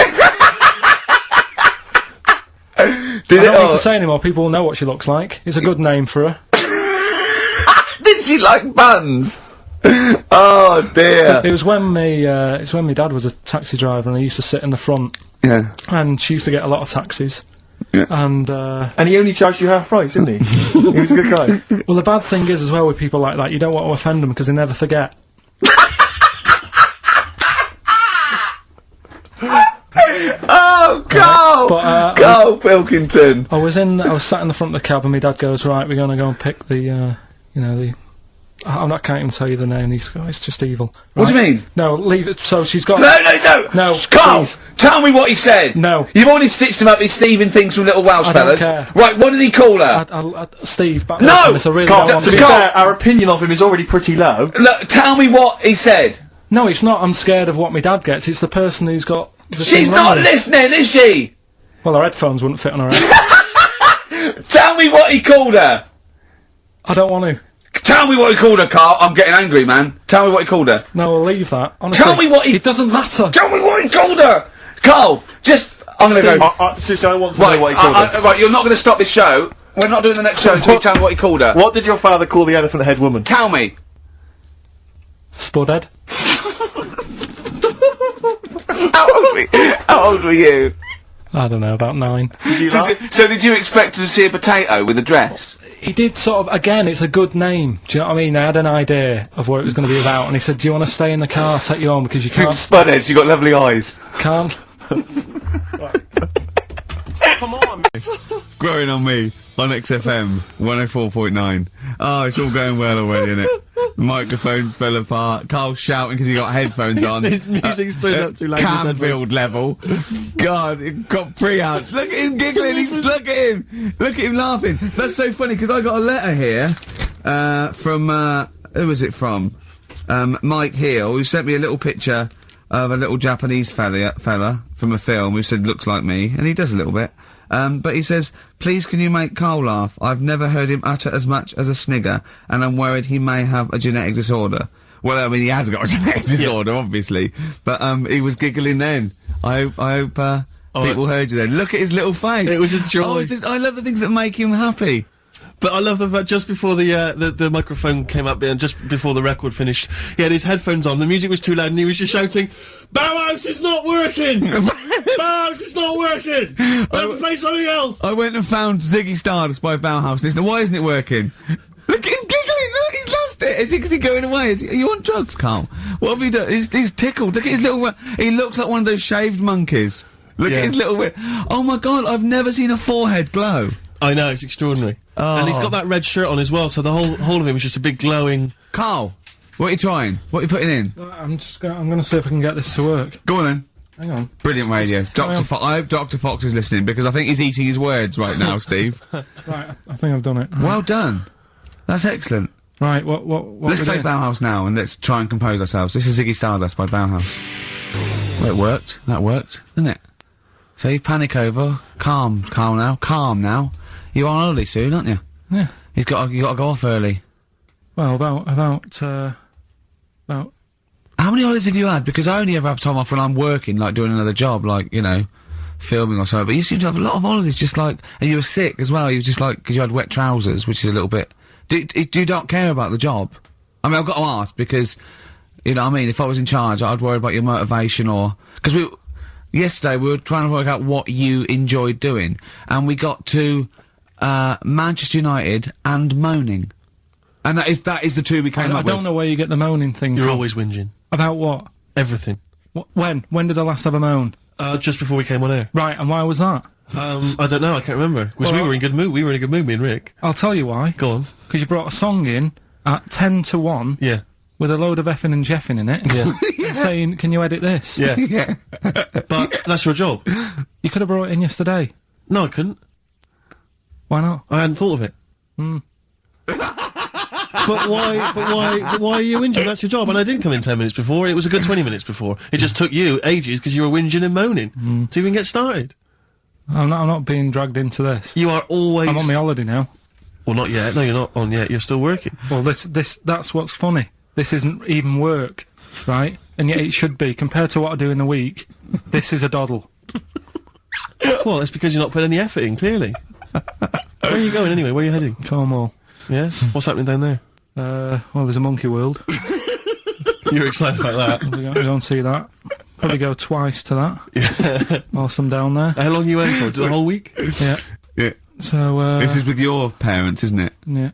Did I don't need it? to say anymore, people will know what she looks like. It's a good name for her. Did she like buns? Oh dear. It was when my dad was a taxi driver and I used to sit in the front, Yeah. and she used to get a lot of taxis. Yeah. And, And he only charged you half price, didn't he? He was a good guy. well, the bad thing is as well with people like that, you don't want to offend them because they never forget. Oh, go! But, Go, Pilkington! I was sat in the front of the cab and my dad goes, right, we're going to go and pick the I can't even tell you the name. These guys, it's just evil. What do you right? mean? No, leave it. So she's got... No, No, Carl, please. tell me what he said. No. You've already stitched him up with Stephen things from Little Welsh I don't fellas. care. Right, what did he call her? Steve, back No! away from this, I really Carl, don't want To to be to. Carl- fair, our opinion of him is already pretty low. Look, tell me what he said. No, it's not. I'm scared of what my dad gets. It's the person who's got... the She's thing not wrong. listening, is she? Well, her headphones wouldn't fit on her head. Tell me what he called her. I don't want to. Tell me what he called her, Carl. I'm getting angry, man. Tell me what he called her. No, I'll leave that. Honestly, Tell me what he... It doesn't matter. Tell me what he called her. Carl, just... I'm gonna go... Seriously, I want to know what he called her. Right, you're not gonna stop this show. We're not doing the next show until you tell me what he called her. What did your father call the elephant-head woman? Tell me. Spudhead. How old were you? I don't know, about 9. So did you expect to see a potato with a dress? He did sort of, again, it's a good name. Do you know what I mean? They had an idea of what it was going to be about, and he said, do you want to stay in the car, I'll take you home, because you can't... Spudheads, you got lovely eyes. Can't. Come on, Growing on Me on XFM 104.9. Oh, it's all going well already, isn't it? The microphones fell apart. Carl's shouting because he got headphones on. His music's turned up too loud. Canfield level. God, it got pre-out. Look at him giggling. Look at him. Look at him laughing. That's so funny because I got a letter here from who was it from? Mike Heel, who sent me a little picture of a little Japanese fella from a film who said looks like me, and he does a little bit. But he says, please can you make Carl laugh? I've never heard him utter as much as a snigger, and I'm worried he may have a genetic disorder. Well, I mean, he has got a genetic disorder, obviously. But, he was giggling then. I hope, people heard you then. Look at his little face. It was a joy. Oh, I love the things that make him happy. But I love the fact just before the microphone came up and just before the record finished, he had his headphones on, the music was too loud and he was just shouting, Bauhaus is not working! Bauhaus is not working! I have to play something else! I went and found Ziggy Stardust by Bauhaus and said, why isn't it working? Look at him giggling! Look, he's lost it! Is he going away? Are you on drugs, Carl? What have you done? He's tickled. Look at his little... He looks like one of those shaved monkeys. Look at his little... Oh my god, I've never seen a forehead glow. I know, it's extraordinary. Oh. And he's got that red shirt on as well, so the whole of him is just a big glowing... Carl, what are you trying? What are you putting in? I'm gonna see if I can get this to work. Go on then. Hang on. Brilliant radio. I hope Dr. Fox is listening because I think he's eating his words right now, Steve. Right, I think I've done it. Right. Well done. That's excellent. Right, what Let's we play doing? Bauhaus now and let's try and compose ourselves. This is Ziggy Stardust by Bauhaus. Well, it worked. That worked, didn't it? So you panic over. Calm now. You're on holiday soon, aren't you? Yeah. You got to go off early. Well, about How many holidays have you had? Because I only ever have time off when I'm working, like doing another job, like, you know, filming or something. But you seem to have a lot of holidays, just like, and you were sick as well. You were just like, because you had wet trousers, which is a little bit... Do you not care about the job? I mean, I've got to ask, because, you know what I mean, if I was in charge, I'd worry about your motivation or... Because yesterday we were trying to work out what you enjoyed doing, and we got to, Manchester United and moaning. And that is the two we came up with. I don't know where you get the moaning thing You're from. always whinging. About what? Everything. When did I last have a moan? Just before we came on air. Right, and why was that? I don't know, I can't remember. Because Well, we were in good mood, me and Rick. I'll tell you why. Go on. Because you brought a song in at 10 to 1 Yeah. with a load of effing and jeffing in it. Yeah. And saying, can you edit this? Yeah. Yeah. But that's your job. You could have brought it in yesterday. No, I couldn't. Why not? I hadn't thought of it. But why are you whinging? That's your job. And I didn't come in 10 minutes before. It was a good 20 minutes before. It just took you ages because you were whinging and moaning to even get started. I'm not being dragged into this. You are always... I'm on my holiday now. Well, not yet. No, you're not on yet. You're still working. Well, that's what's funny. This isn't even work, right? And yet it should be. Compared to what I do in the week, this is a doddle. Well, that's because you're not putting any effort in, clearly. Where are you going anyway? Where are you heading? Cornwall. Yeah? What's happening down there? Well, there's a monkey world. You're excited about that? We'll go and see that. Probably go twice to that. Yeah. Whilst I'm down there. How long are you in for? The whole week? Yeah. Yeah. So, This is with your parents, isn't it? yeah.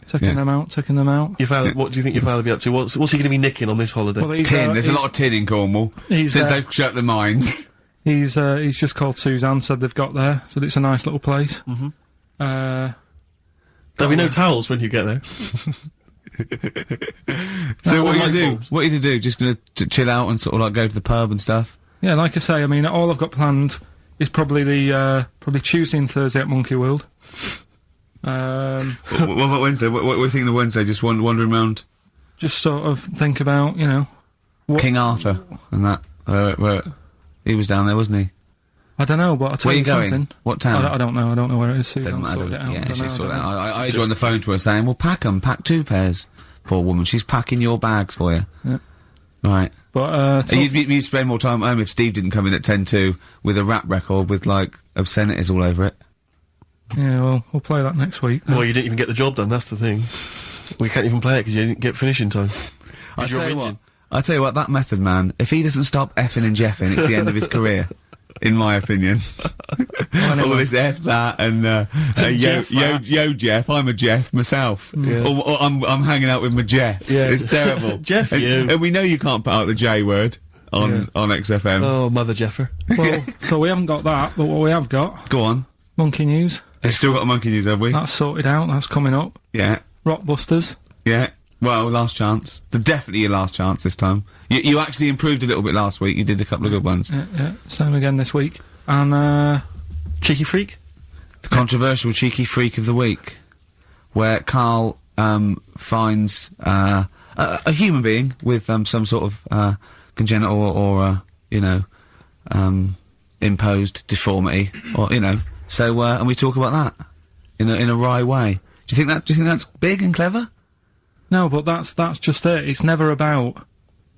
Taking them out. Your father, what do you think your father will be up to? What's he going to be nicking on this holiday? Well, he's, Tin. There's a lot of tin in Cornwall. He's, since they've shut the mines. He's just called Suzanne, said they've got there, said it's a nice little place. There'll be no towels when you get there. So what are you light gonna do? bulbs. What are you gonna do? Just gonna chill out and sort of like go to the pub and stuff? Yeah, like I say, I mean, all I've got planned is probably probably Tuesday and Thursday at Monkey World. What about Wednesday? What are you thinking of Wednesday? Just wandering around Just sort of think about, you know, King Arthur and that. Where he was down there, wasn't he? I don't know, but I'll tell Where you you going? something. What town? I don't know. I don't know where it is. Doesn't Suzanne matter. sorted it out. Yeah, I don't she know, sorted it I don't know. out. I joined the phone to her saying, well, pack 'em, pack 2 pairs. Poor woman, she's packing your bags for you. Yeah. Right. But You'd spend more time at home if Steve didn't come in at 10-2 with a rap record with, like, obscenities all over it. yeah, well, we'll play that next week. then. Well, you didn't even get the job done, that's the thing. We can't even play it because you didn't get finishing time. I tell you what, that Method Man, if he doesn't stop effing and jeffing, it's the end of his career. In my opinion. All this F that and, yo Jeff, I'm a Jeff myself. Yeah. Or I'm hanging out with my Jeffs. Yeah. It's terrible. Jeff, and, you. and we know you can't put out the J word on XFM. Oh, Mother Jeffer. Well, so we haven't got that, but what we have got, Go on. Monkey News. We've still got a monkey news, have we? That's sorted out, that's coming up. Yeah. Rockbusters. Yeah. Well, last chance. Definitely your last chance this time. You actually improved a little bit last week. You did a couple of good ones. Yeah, same again this week. And, Cheeky Freak? The controversial cheeky freak of the week, where Karl finds a human being with some sort of congenital or imposed deformity, or So and we talk about that in a wry way. Do you think that's big and clever? no, but that's just it. It's never about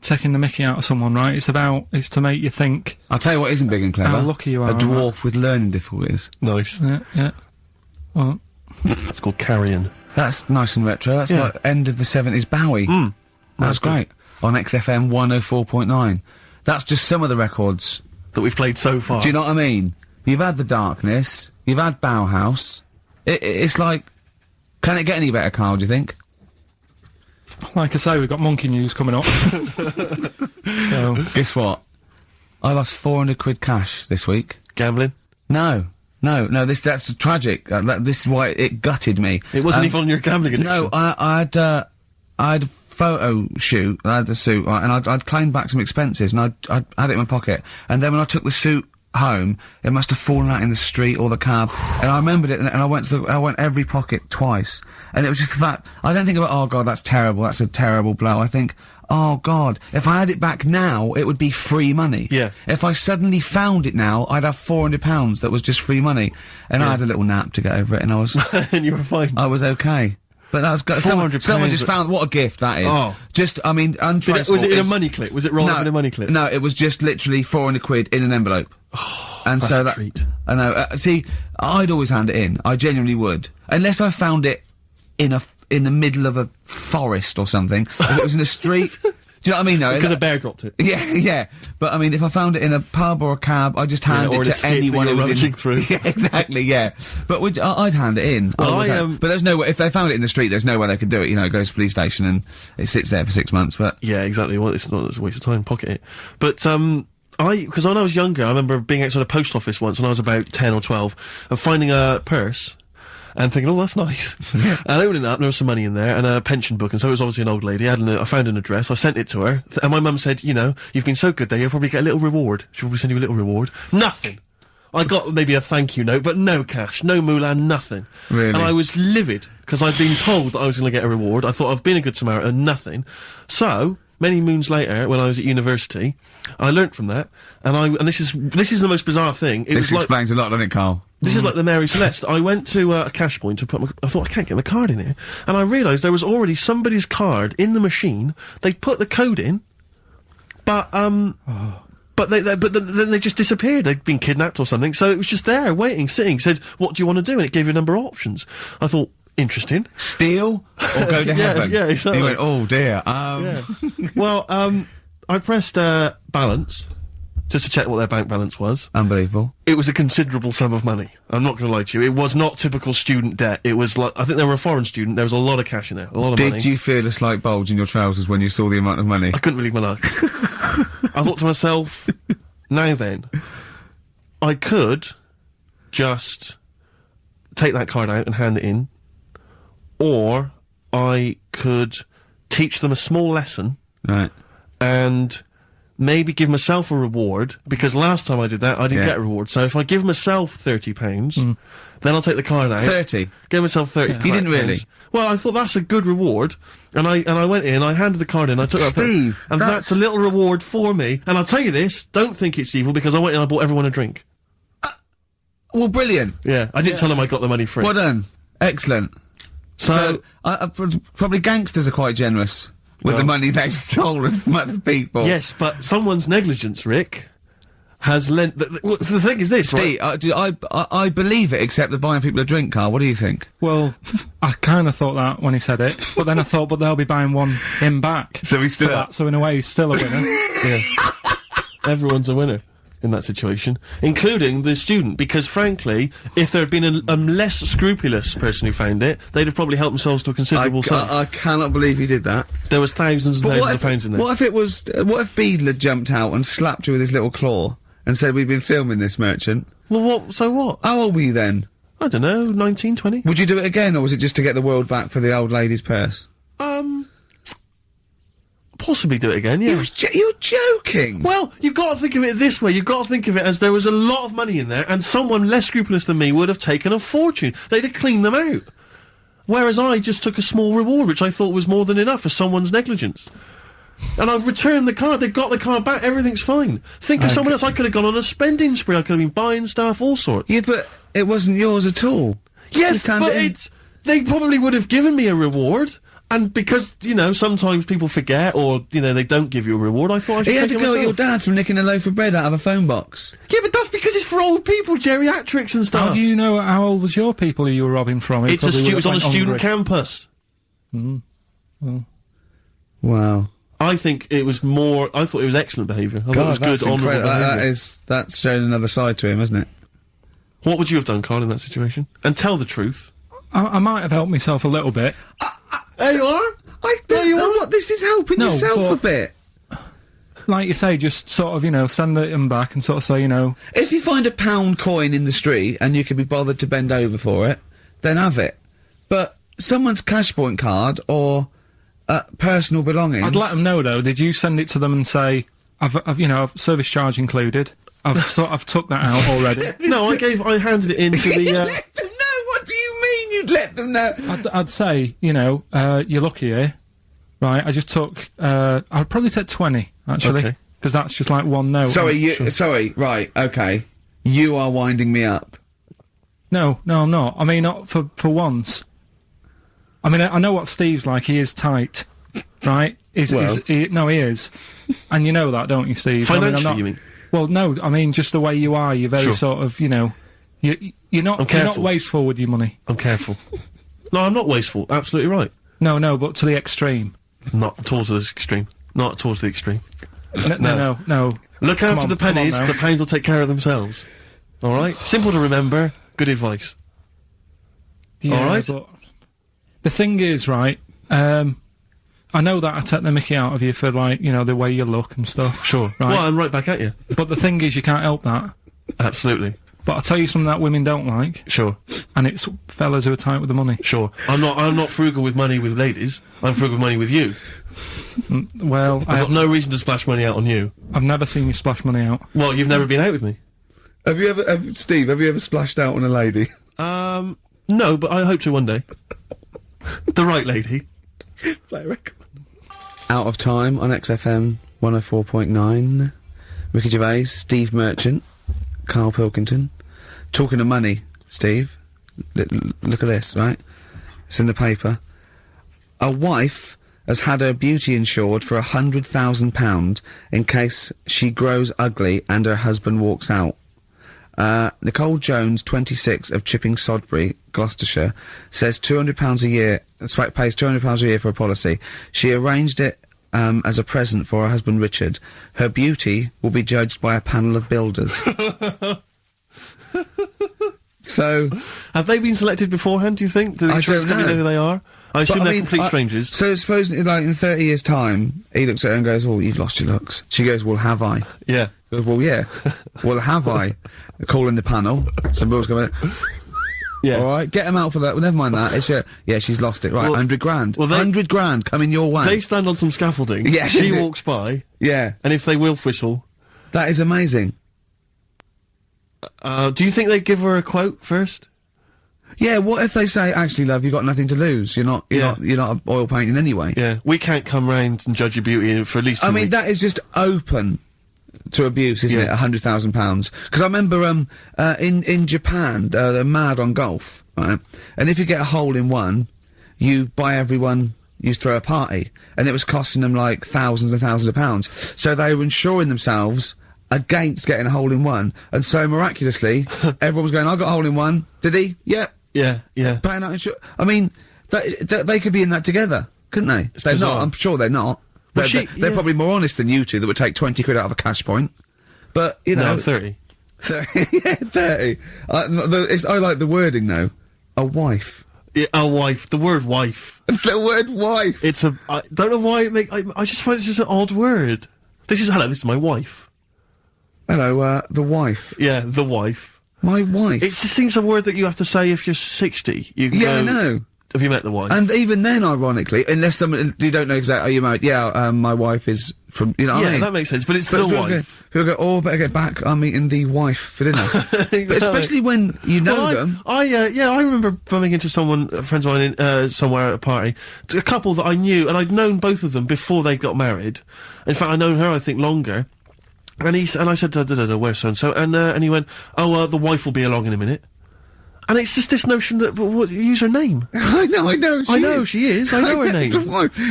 taking the mickey out of someone, right? It's to make you think. I'll tell you what isn't big and clever. How lucky you are A on dwarf with learning difficulties. Nice. Yeah. Well, It's called Carrion. That's nice and retro. That's Yeah. like end of the 70s Bowie. That's great. On XFM 104.9. That's just some of the records. That we've played so far. Do you know what I mean? You've had The Darkness, you've had Bauhaus. It's like, can it get any better, Karl, do you think? like I say, we've got Monkey News coming up. So, Guess what? I lost 400 quid cash this week. Gambling? No, that's tragic. This is why it gutted me. It wasn't even on your gambling addiction. No, I had a photo shoot, I had a suit, right, and I'd claimed back some expenses, and I'd had it in my pocket, and then when I took the suit home, it must have fallen out in the street or the cab, and I remembered it, and I went every pocket twice, and it was just the fact, I don't think about, oh god, that's terrible, that's a terrible blow, I think, oh god, if I had it back now, it would be free money. Yeah. If I suddenly found it now, I'd have £400 that was just free money, and I had a little nap to get over it, and I was, And you were fine. I was okay. But that was someone just found what a gift that is. Oh. Just, I mean, untraceable. Was it in a is- money clip? Was it rolled up in a money clip? No, it was just literally 400 quid in an envelope. And that's so a that treat. I know. See, I'd always hand it in. I genuinely would, unless I found it in the middle of a forest or something. If it was in the street. Do you know what I mean? Though, Because a bear dropped it. yeah. But I mean, if I found it in a pub or a cab, I'd just hand or it an to escape anyone that who you're was in. rummaging through. Yeah, exactly. Yeah. But I'd hand it in. Well, But there's no way. If they found it in the street, there's no way they could do it. It goes to the police station and it sits there for 6 months. But Yeah, exactly. Well, it's a waste of time. Pocket it. But because when I was younger, I remember being outside a post office once when I was about 10 or 12 and finding a purse and thinking, oh, that's nice. And opening it up, there was some money in there and a pension book, and so it was obviously an old lady. I found an address, I sent it to her, and my mum said, you've been so good there, you'll probably get a little reward. She'll probably send you a little reward. Nothing. I got maybe a thank you note, but no cash, no moolah, nothing. Really? And I was livid, because I'd been told that I was going to get a reward. I thought I've been a good Samaritan, nothing. So, many moons later, when I was at university, I learnt from that, and this is the most bizarre thing. It this was like, explains a lot, doesn't it, Karl? this is like the Mary Celeste. I went to a cash point to I thought, I can't get my card in here. And I realised there was already somebody's card in the machine. They'd put the code in, but then they just disappeared. They'd been kidnapped or something. So it was just there, waiting, sitting. Said, what do you want to do? And it gave you a number of options. I thought, interesting. Steal or go to heaven? Yeah, exactly. He went, oh dear. Yeah. Well, I pressed balance just to check what their bank balance was. Unbelievable. It was a considerable sum of money. I'm not going to lie to you. It was not typical student debt. It was like, I think they were a foreign student. There was a lot of cash in there. A lot of money. Did you feel a slight bulge in your trousers when you saw the amount of money? I couldn't believe my luck. I thought to myself, now then, I could just take that card out and hand it in, or I could teach them a small lesson Right. and maybe give myself a reward, because last time I did that, I didn't Yeah. get a reward. So if I give myself £30, then I'll take the card out. 30? Give myself 30. You didn't really? pounds. Well, I thought that's a good reward, and I went in, I handed the card in, I took that Steve, and that's a little reward for me. And I'll tell you this, don't think it's evil, because I went in and I bought everyone a drink. Well, brilliant. Yeah, I didn't tell them I got the money free. Well done. Excellent. So- probably gangsters are quite generous with the No. money they've stolen from other people. Yes, but someone's negligence, Rick, has lent. The thing is this, right? Steve, I believe it, except they're buying people a drink, Carl. What do you think? Well, I kind of thought that when he said it, but then I thought, but they'll be buying him back. So he's still for that. So in a way, he's still a winner. Yeah. Everyone's a winner in that situation, including the student, because frankly, if there had been a less scrupulous person who found it, they'd have probably helped themselves to a considerable sum. I cannot believe he did that. There was thousands and But thousands of pounds in there. What if it was? What if Beadle had jumped out and slapped you with his little claw and said, "We've been filming this, merchant"? Well, what? So what? How old were you then? I don't know, 19, 20? Would you do it again, or was it just to get the world back for the old lady's purse? Possibly do it again, yeah. You're joking. Well, you've got to think of it this way. You've got to think of it as there was a lot of money in there, and someone less scrupulous than me would have taken a fortune. They'd have cleaned them out. Whereas I just took a small reward, which I thought was more than enough for someone's negligence. And I've returned the card. They've got the card back. Everything's fine. Think of someone else. I could have gone on a spending spree. I could have been buying stuff, all sorts. Yeah, but it wasn't yours at all. Yes, You turned but it in. they probably would have given me a reward. And because, you know, sometimes people forget or, you know, they don't give you a reward, I thought I should He had take to it go at your myself. dad from nicking a loaf of bread out of a phone box. Yeah, but that's because it's for old people, geriatrics and stuff. How do you know how old was your people who you were robbing from? He It's probably would it was have on a went student hungry. campus. Wow. I think it was more. I thought it was excellent behaviour. I thought it was that's good, honourable incredible. behaviour. That's showing another side to him, hasn't it? What would you have done, Carl, in that situation? And tell the truth. I might have helped myself a little bit. There you are. I don't know what this is helping No, yourself a but- bit. Like you say, just sort of, you know, send them back and sort of say, you know, If you find a £1 coin in the street and you can be bothered to bend over for it, then have it. But someone's cash point card or personal belongings. I'd let them know though. Did you send it to them and say, I've you know, I've service charge included. I've took that out already. No, I handed it in to You'd the. let them know. What do you mean? You'd let them know? I'd say, you know, you're lucky here, right? I just took. I'd probably take 20 actually, Okay. because that's just like one note. Sorry. Right. Okay. You are winding me up. No, I'm not. I mean, not for once. I mean, I know what Steve's like. He is tight, right? He is, and you know that, don't you, Steve? I mean, I'm Financially, not- you mean? Well, no, I mean just the way you are. You're very Sure. sort of, you know, you're not careful. wasteful with your money. I'm careful. No, I'm not wasteful. Absolutely right. No, but to the extreme. Not towards the extreme. Not towards the extreme. No. Look Come after on, the come on pennies. now. The pounds will take care of themselves. All right. Simple to remember. Good advice. Yeah, All right. But the thing is, right, I know that I take the mickey out of you for, like, you know, the way you look and stuff. Sure. Right. Well, I'm right back at you. But the thing is, you can't help that. Absolutely. But I'll tell you something that women don't like, Sure. and it's fellas who are tight with the money. Sure. I'm not frugal with money with ladies. I'm frugal with money with you. Well, I've got no reason to splash money out on you. I've never seen you splash money out. Well, you've never been out with me. Steve, have you ever splashed out on a lady? No, but I hope to one day. The right lady. Play a record. Out of Time on XFM 104.9. Ricky Gervais, Steve Merchant, Karl Pilkington. Talking of money, Steve. Look at this, right? It's in the paper. A wife has had her beauty insured for £100,000 in case she grows ugly and her husband walks out. Nicole Jones, 26, of Chipping Sodbury, Gloucestershire, says £200 a year, pays £200 a year for a policy. She arranged it as a present for her husband Richard. Her beauty will be judged by a panel of builders. So, Have they been selected beforehand, do you think? Do the I insurance don't company know. know who they are? I assume they're complete strangers. So suppose, like, in 30 years' time, he looks at her and goes, "Oh, you've lost your looks." She goes, "Well, have I?" Yeah. He goes, "Well, yeah." "Well, have I?" Calling the panel. Some bills going, Yeah. all right, get him out for that. Well, never mind that. It's yeah, she's lost it. Right, Well- 100 grand. well, they- 100 grand coming your way. They stand on some scaffolding. Yeah. She walks by, Yeah, and if they will whistle, that is amazing. do you think they'd give her a quote first? Yeah, what if they say, "Actually, love, you've got nothing to lose. You're not oil painting anyway." Yeah. We can't come round and judge your beauty for at least 2 I mean, weeks. that is just open to abuse, isn't Yeah. it? £100,000. Because I remember in Japan, they're mad on golf, right? And if you get a hole in one, you buy everyone used to throw a party, and it was costing them like thousands and thousands of pounds. So they were insuring themselves against getting a hole-in-one, and so miraculously, everyone was going, I got a hole-in-one. Did he? Yep. Yeah, yeah. Paying out insurance. I mean, they could be in that together, couldn't they? They're bizarre. not. I'm sure they're not. Well, They're probably more honest than you two that would take 20 quid out of a cash point. But, you know. No, 30. 30. Yeah, 30. I like the wording, though. A wife. Yeah, a wife. The word wife. The word wife. I don't know why I just find it's just an odd word. This is my wife. Hello, the wife. Yeah, the wife. My wife. It just seems a word that you have to say if you're 60. You can Yeah, I go, know. Have you met the wife? And even then, ironically, unless someone, you don't know exactly, are you married? Yeah, my wife is from, you know what I yeah, mean? that makes sense, but it's the wife. People go, oh, better get back, I'm meeting the wife for dinner. But especially when you know them. I remember bumping into friends of mine somewhere at a party, a couple that I knew, and I'd known both of them before they got married. In fact, I'd known her, I think, longer. And I said, where's so-and-so? And he went, the wife will be along in a minute. And it's just this notion that, use her name. I know she is. I know her name.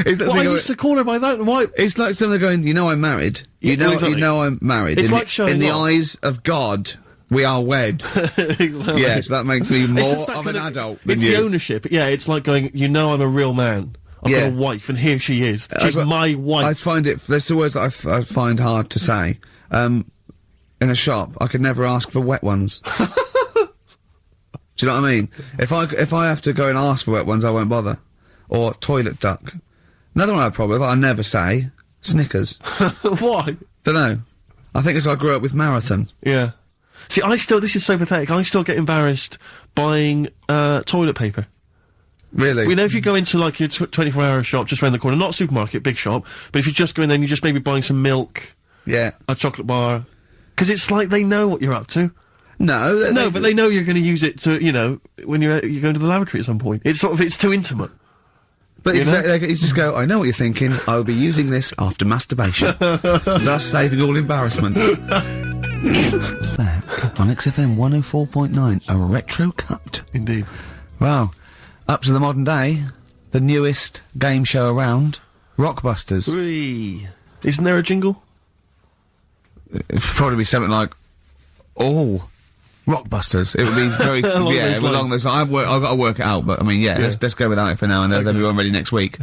Is that I used to call her by that. Why? It's like someone going, you know I'm married. Yeah, exactly. You know I'm married. It's like showing in the off. eyes of God, we are wed. Exactly. Yes, that makes me more It's of an adult than It's you. the ownership. Yeah, it's like going, you know I'm a real man. I've got a wife, and here she is. She's my wife. I find it, there's the words that I find hard to say. In a shop, I could never ask for wet ones. Do you know what I mean? If I have to go and ask for wet ones, I won't bother. Or toilet duck. Another one I have a problem with, I never say, Snickers. Why? Dunno. I think it's I grew up with Marathon. Yeah. See, this is so pathetic, I still get embarrassed buying, toilet paper. Really? You know, if you go into, like, your 24-hour shop just around the corner, not a supermarket, big shop, but if you just go in there and you're just maybe buying some milk, Yeah. a chocolate bar, because it's like they know what you're up to. No, But they know you're going to use it to, you know, when you're going to the lavatory at some point. It's too intimate. But You exactly, you just go, I know what you're thinking, I'll be using this after masturbation. Thus saving all embarrassment. Back on XFM 104.9, a retro cut. Indeed. Wow. Up to the modern day, the newest game show around, Rockbusters. Whee. Isn't there a jingle? It'd probably be something like, oh, Rockbusters. It would be very, along those lines. I've got to work it out, but I mean, let's go without it for now, and they'll be all ready next week.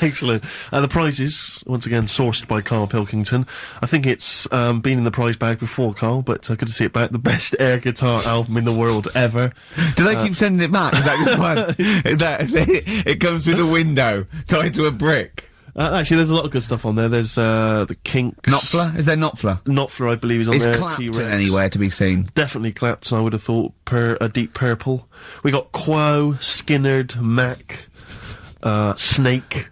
Excellent. The prizes, once again, sourced by Karl Pilkington. I think it's been in the prize bag before, Karl, but good to see it back. The best air guitar album in the world ever. Do they keep sending it back? Is that just one? Is that it comes through the window, tied to a brick? Actually, there's a lot of good stuff on there. There's the Kinks. Knopfler? Is there Knopfler? Knopfler, I believe, is on there. Is Clapton T-Rex. anywhere to be seen? Definitely Clapton, I would have thought. A Deep Purple. We got Quo, Skinnerd, Mac, Snake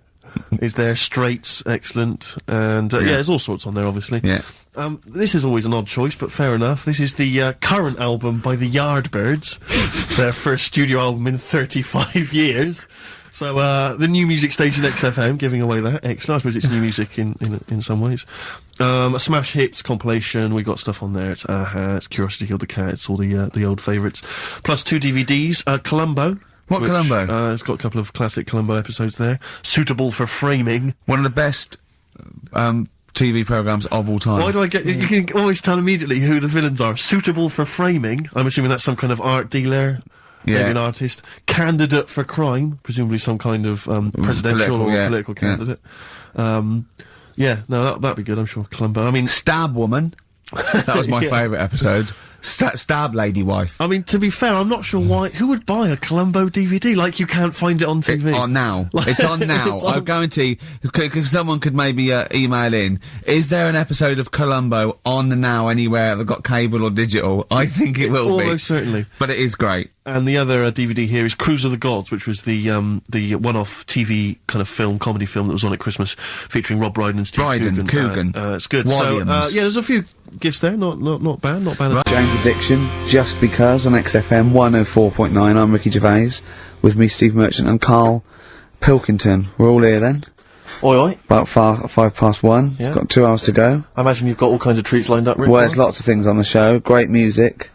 is there, Straits, excellent, and there's all sorts on there, obviously. Yeah. This is always an odd choice, but fair enough. This is the current album by the Yardbirds, their first studio album in 35 years. So, the new music station XFM giving away that. Excellent. I suppose it's new music in some ways. A Smash Hits compilation. We got stuff on there. It's Aha, it's Curiosity Killed the Cat. It's all the old favourites. Plus 2 DVDs. Columbo. What Columbo? It's got a couple of classic Columbo episodes there. Suitable for framing. One of the best, TV programmes of all time. Why do I get... You can always tell immediately who the villains are. Suitable for framing. I'm assuming that's some kind of art dealer. Yeah. Maybe an artist. Candidate for crime, presumably some kind of presidential political candidate. That'd be good, I'm sure. Columbo. I mean, Stab Woman. That was my favourite episode. Stab Lady Wife. I mean, to be fair, I'm not sure why. Who would buy a Columbo DVD? Like, you can't find it on TV. It's on now. It's on now. I guarantee, because someone could maybe email in. Is there an episode of Columbo on now anywhere that got cable or digital? I think it will be. Almost certainly. But it is great. And the other DVD here is Cruise of the Gods, which was the one-off TV kind of comedy film that was on at Christmas, featuring Rob Brydon and Steve Coogan. It's good. Williams. So, there's a few gifts there. Not bad. Not bad at all. James Addiction, Just Because on XFM 104.9. I'm Ricky Gervais, with me Steve Merchant and Karl Pilkington. We're all here then. Oi, oi. About 1:05. Yeah. Got 2 hours to go. I imagine you've got all kinds of treats lined up, Rick. Well, there's lots of things on the show. Great music.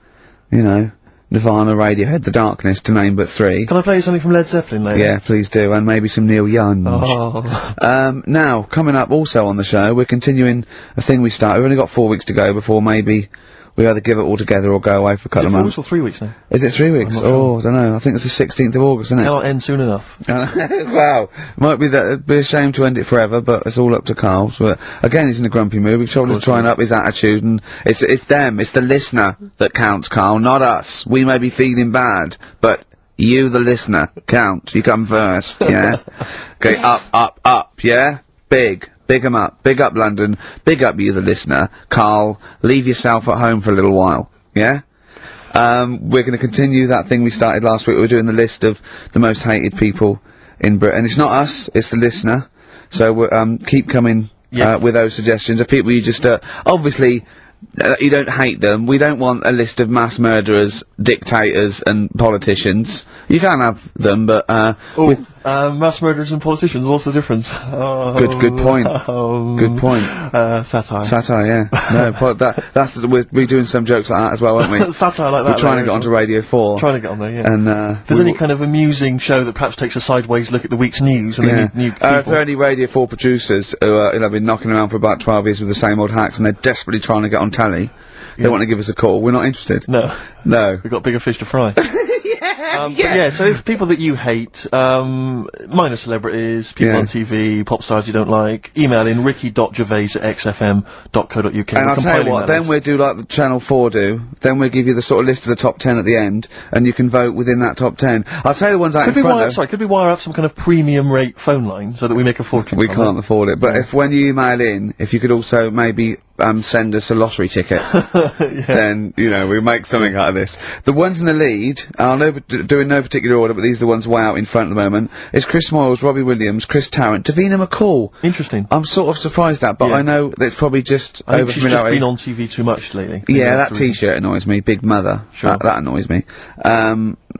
You know, Nirvana, Radiohead, The Darkness, to name but 3. Can I play you something from Led Zeppelin later? Yeah, please do, and maybe some Neil Young. Oh. Now, coming up also on the show, we're continuing a thing we started. We've only got 4 weeks to go before maybe we either give it all together or go away for a couple of months. 4 weeks or 3 weeks now? Is it 3 weeks? I'm not sure. I don't know. I think it's the 16th of August, isn't it? Cannot end soon enough. Wow. Might be that, it'd be a shame to end it forever, but it's all up to Carl. But again, he's in a grumpy mood. We've tried to try and up his attitude, and it's them, it's the listener that counts, Carl, not us. We may be feeling bad, but you, the listener, count. You come first, yeah? Okay, up, yeah? Big 'em up. Big up London. Big up you, the listener. Carl, leave yourself at home for a little while, yeah? We're going to continue that thing we started last week. We're doing the list of the most hated people in Britain. It's not us, it's the listener. So we're, keep coming with those suggestions of people you just obviously you don't hate them. We don't want a list of mass murderers, dictators, and politicians. You can have them, but mass murderers and politicians. What's the difference? Good point. Good point. Satire. Satire, yeah. No, we're doing some jokes like that as well, aren't we? Satire like that. We're trying to get onto Radio 4. Trying to get on there, yeah. And if there's any kind of amusing show that perhaps takes a sideways look at the week's news and they need new people. If there are any Radio 4 producers who have been knocking around for about 12 years with the same old hacks and they're desperately trying to get on telly, they want to give us a call. We're not interested. No. We've got bigger fish to fry. But yeah, so if people that you hate, minor celebrities, people on TV, pop stars you don't like, email in ricky.gervais@xfm.co.uk. And I'll tell you what, then we'll do like the Channel 4 do, then we'll give you the sort of list of the top 10 at the end, and you can vote within that top 10. I'll tell you the ones out in front though. Could we wire up some kind of premium rate phone line so that we make a fortune We from can't afford it, but if when you email in, if you could also maybe send us a lottery ticket, then, you know, we'll make something out of this. The ones in the lead, I'll do in no particular order, but these are the ones way out in front at the moment, is Chris Moyles, Robbie Williams, Chris Tarrant, Davina McCall. Interesting. I'm sort of surprised at, but I know that it's probably just I think over she's just been on TV too much lately. Yeah, that t-shirt annoys me, Big Mother. Sure. That annoys me.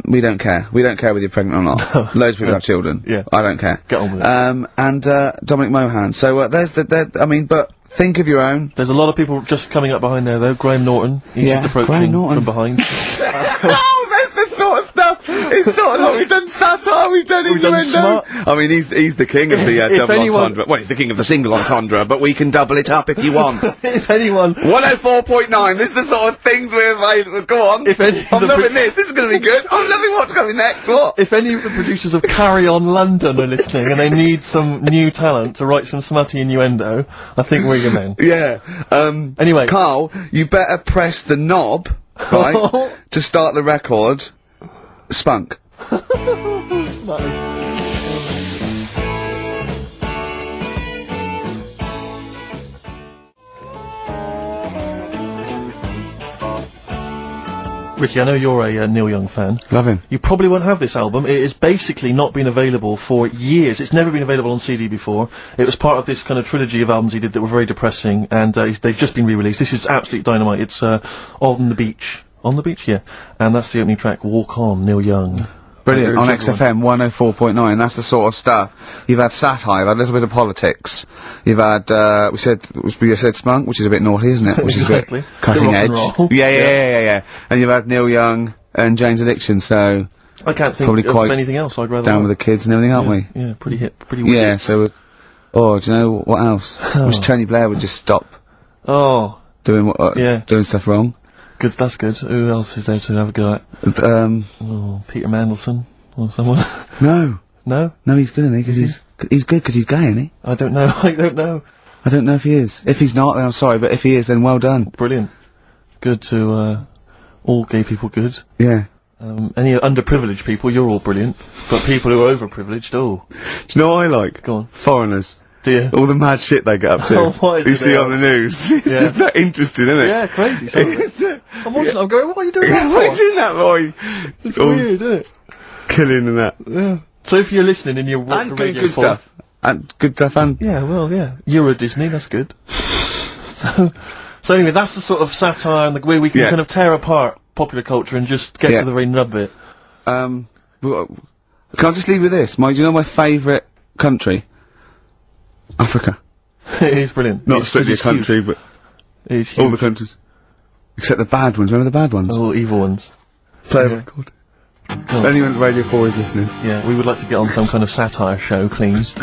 We don't care. We don't care whether you're pregnant or not. Loads of people have children. Yeah. I don't care. Get on with it. And Dominic Mohan. So, there's but think of your own. There's a lot of people just coming up behind there though. Graham Norton. He's just approaching from behind. Oh, there's the sort of stuff. It's sort of like we've done satire, we've done innuendo. I mean, he's the king of the double entendre. Well, he's the king of the single entendre, but we can double it up if you want. If anyone... 104.9, this is the sort of things we're available. Go on. If any I'm loving this. This is going to be good. I'm loving what's coming next. What? If any of the producers of Carry On London are listening and they need some new talent to write some smutty innuendo, I think we're your men. Yeah. Anyway. Carl, you better press the knob, right, to start the record. Spunk. Ricky, I know you're a Neil Young fan. Love him. You probably won't have this album. It has basically not been available for years. It's never been available on CD before. It was part of this kind of trilogy of albums he did that were very depressing, and they've just been re-released. This is absolute dynamite. It's On the Beach. On the Beach? Yeah. And that's the opening track, Walk On, Neil Young. Brilliant. On XFM 104.9, that's the sort of stuff. You've had satire, you've had a little bit of politics. You've had, we said spunk, which is a bit naughty, isn't it? Which Exactly. is a bit cutting edge. Yeah. And you've had Neil Young and Jane's Addiction, so... I can't think probably of quite anything else I'd rather down with the kids and everything, aren't we? Yeah, pretty hip, pretty wicked. Yeah, so... do you know what else? Wish Tony Blair would just stop doing stuff wrong. Good, that's good. Who else is there to have a go at? Peter Mandelson or someone. No, he's good, isn't he? Because he's good because he's gay, isn't he? I don't know. I don't know if he is. If he's not, then I'm sorry, but if he is, then well done. Brilliant. Good to all gay people. Good. Yeah. Any underprivileged people, you're all brilliant. But people who are overprivileged, Do you know what I like? Go on. Foreigners. Do you? All the mad shit they get up to. What is you see on the news. It's just that interesting, isn't it? Yeah, crazy. I'm watching. I'm going. What are you doing that What are you for? doing that, boy? It's weird, isn't it? Killing and that. Yeah. So if you're listening and you're And the radio good stuff. And good stuff, and... Yeah, well, yeah. Euro Disney, that's good. So anyway, that's the sort of satire and the way we can kind of tear apart popular culture and just get to the very nub bit. Can I just leave with this? Do you know my favourite country? Africa. It is brilliant. Not strictly a country, huge. but It is huge. all the countries. Except the bad ones. Remember the bad ones? Oh, evil ones. Play a Yeah. record. Anyone at Radio 4 is listening. Yeah, we would like to get on some kind of satire show, please.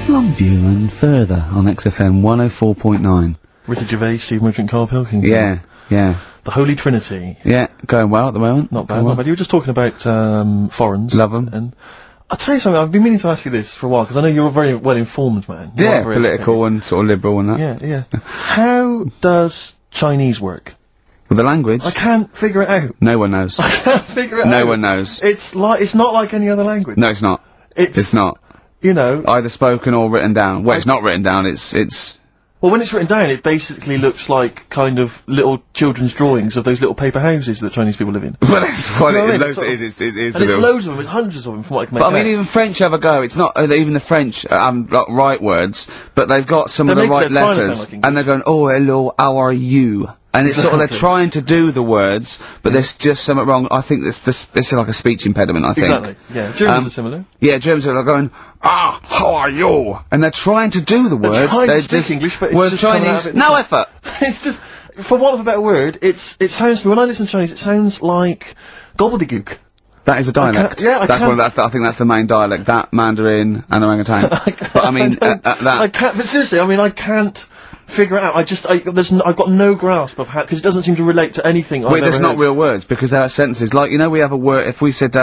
Longview and further on XFM 104.9. Richard Gervais, Steve Merchant, Karl Pilkington. Yeah, yeah. The Holy Trinity. Yeah, going well at the moment. Not bad, Going not well. bad. You were just talking about, foreigners. Love 'em. And I'll tell you something, I've been meaning to ask you this for a while, because I know you're a very well-informed man. You Yeah, are very political and sort of liberal and that. educated. Yeah, yeah. How does Chinese work? With the language, I can't figure it out. no one knows. I can't figure it out. No one knows. It's not like any other language. No, it's not. It's not. You know, Either spoken or written down. Well, it's not written down, it's... well, when it's written down, it basically looks like kind of little children's drawings of those little paper houses that Chinese people live in. Well, that's what You know what I it mean? is. Sort of- It is And the it's little- loads of them, it's hundreds of them from what I can make But I mean, out. even French have a go. It's not even the French like, right words, but they've got some of They're the right they're trying to sound letters, like English. and they're going, "Oh, hello, how are you?" And it's sort of they're Exactly. trying to do the words, but there's just something wrong. I think this is like a speech impediment. I think. Exactly, yeah. Germans are similar. Yeah, Germans are going, how are you? And they're trying to do the words. trying to They're speak just English, but it's whereas just coming out Chinese, of it no different. effort. It's just, for want of a better word, it sounds to me, when I listen to Chinese, it sounds like gobbledygook. That is a dialect. yeah, I that's can't- I think that's the main dialect. That Mandarin and orangutan. But I mean, that. I can't, but seriously, I mean, I can't figure it out. I've got no grasp of how, because it doesn't seem to relate to anything I've Wait, there's ever not heard. real words because there are sentences. Like, you know, we have a word, if we said,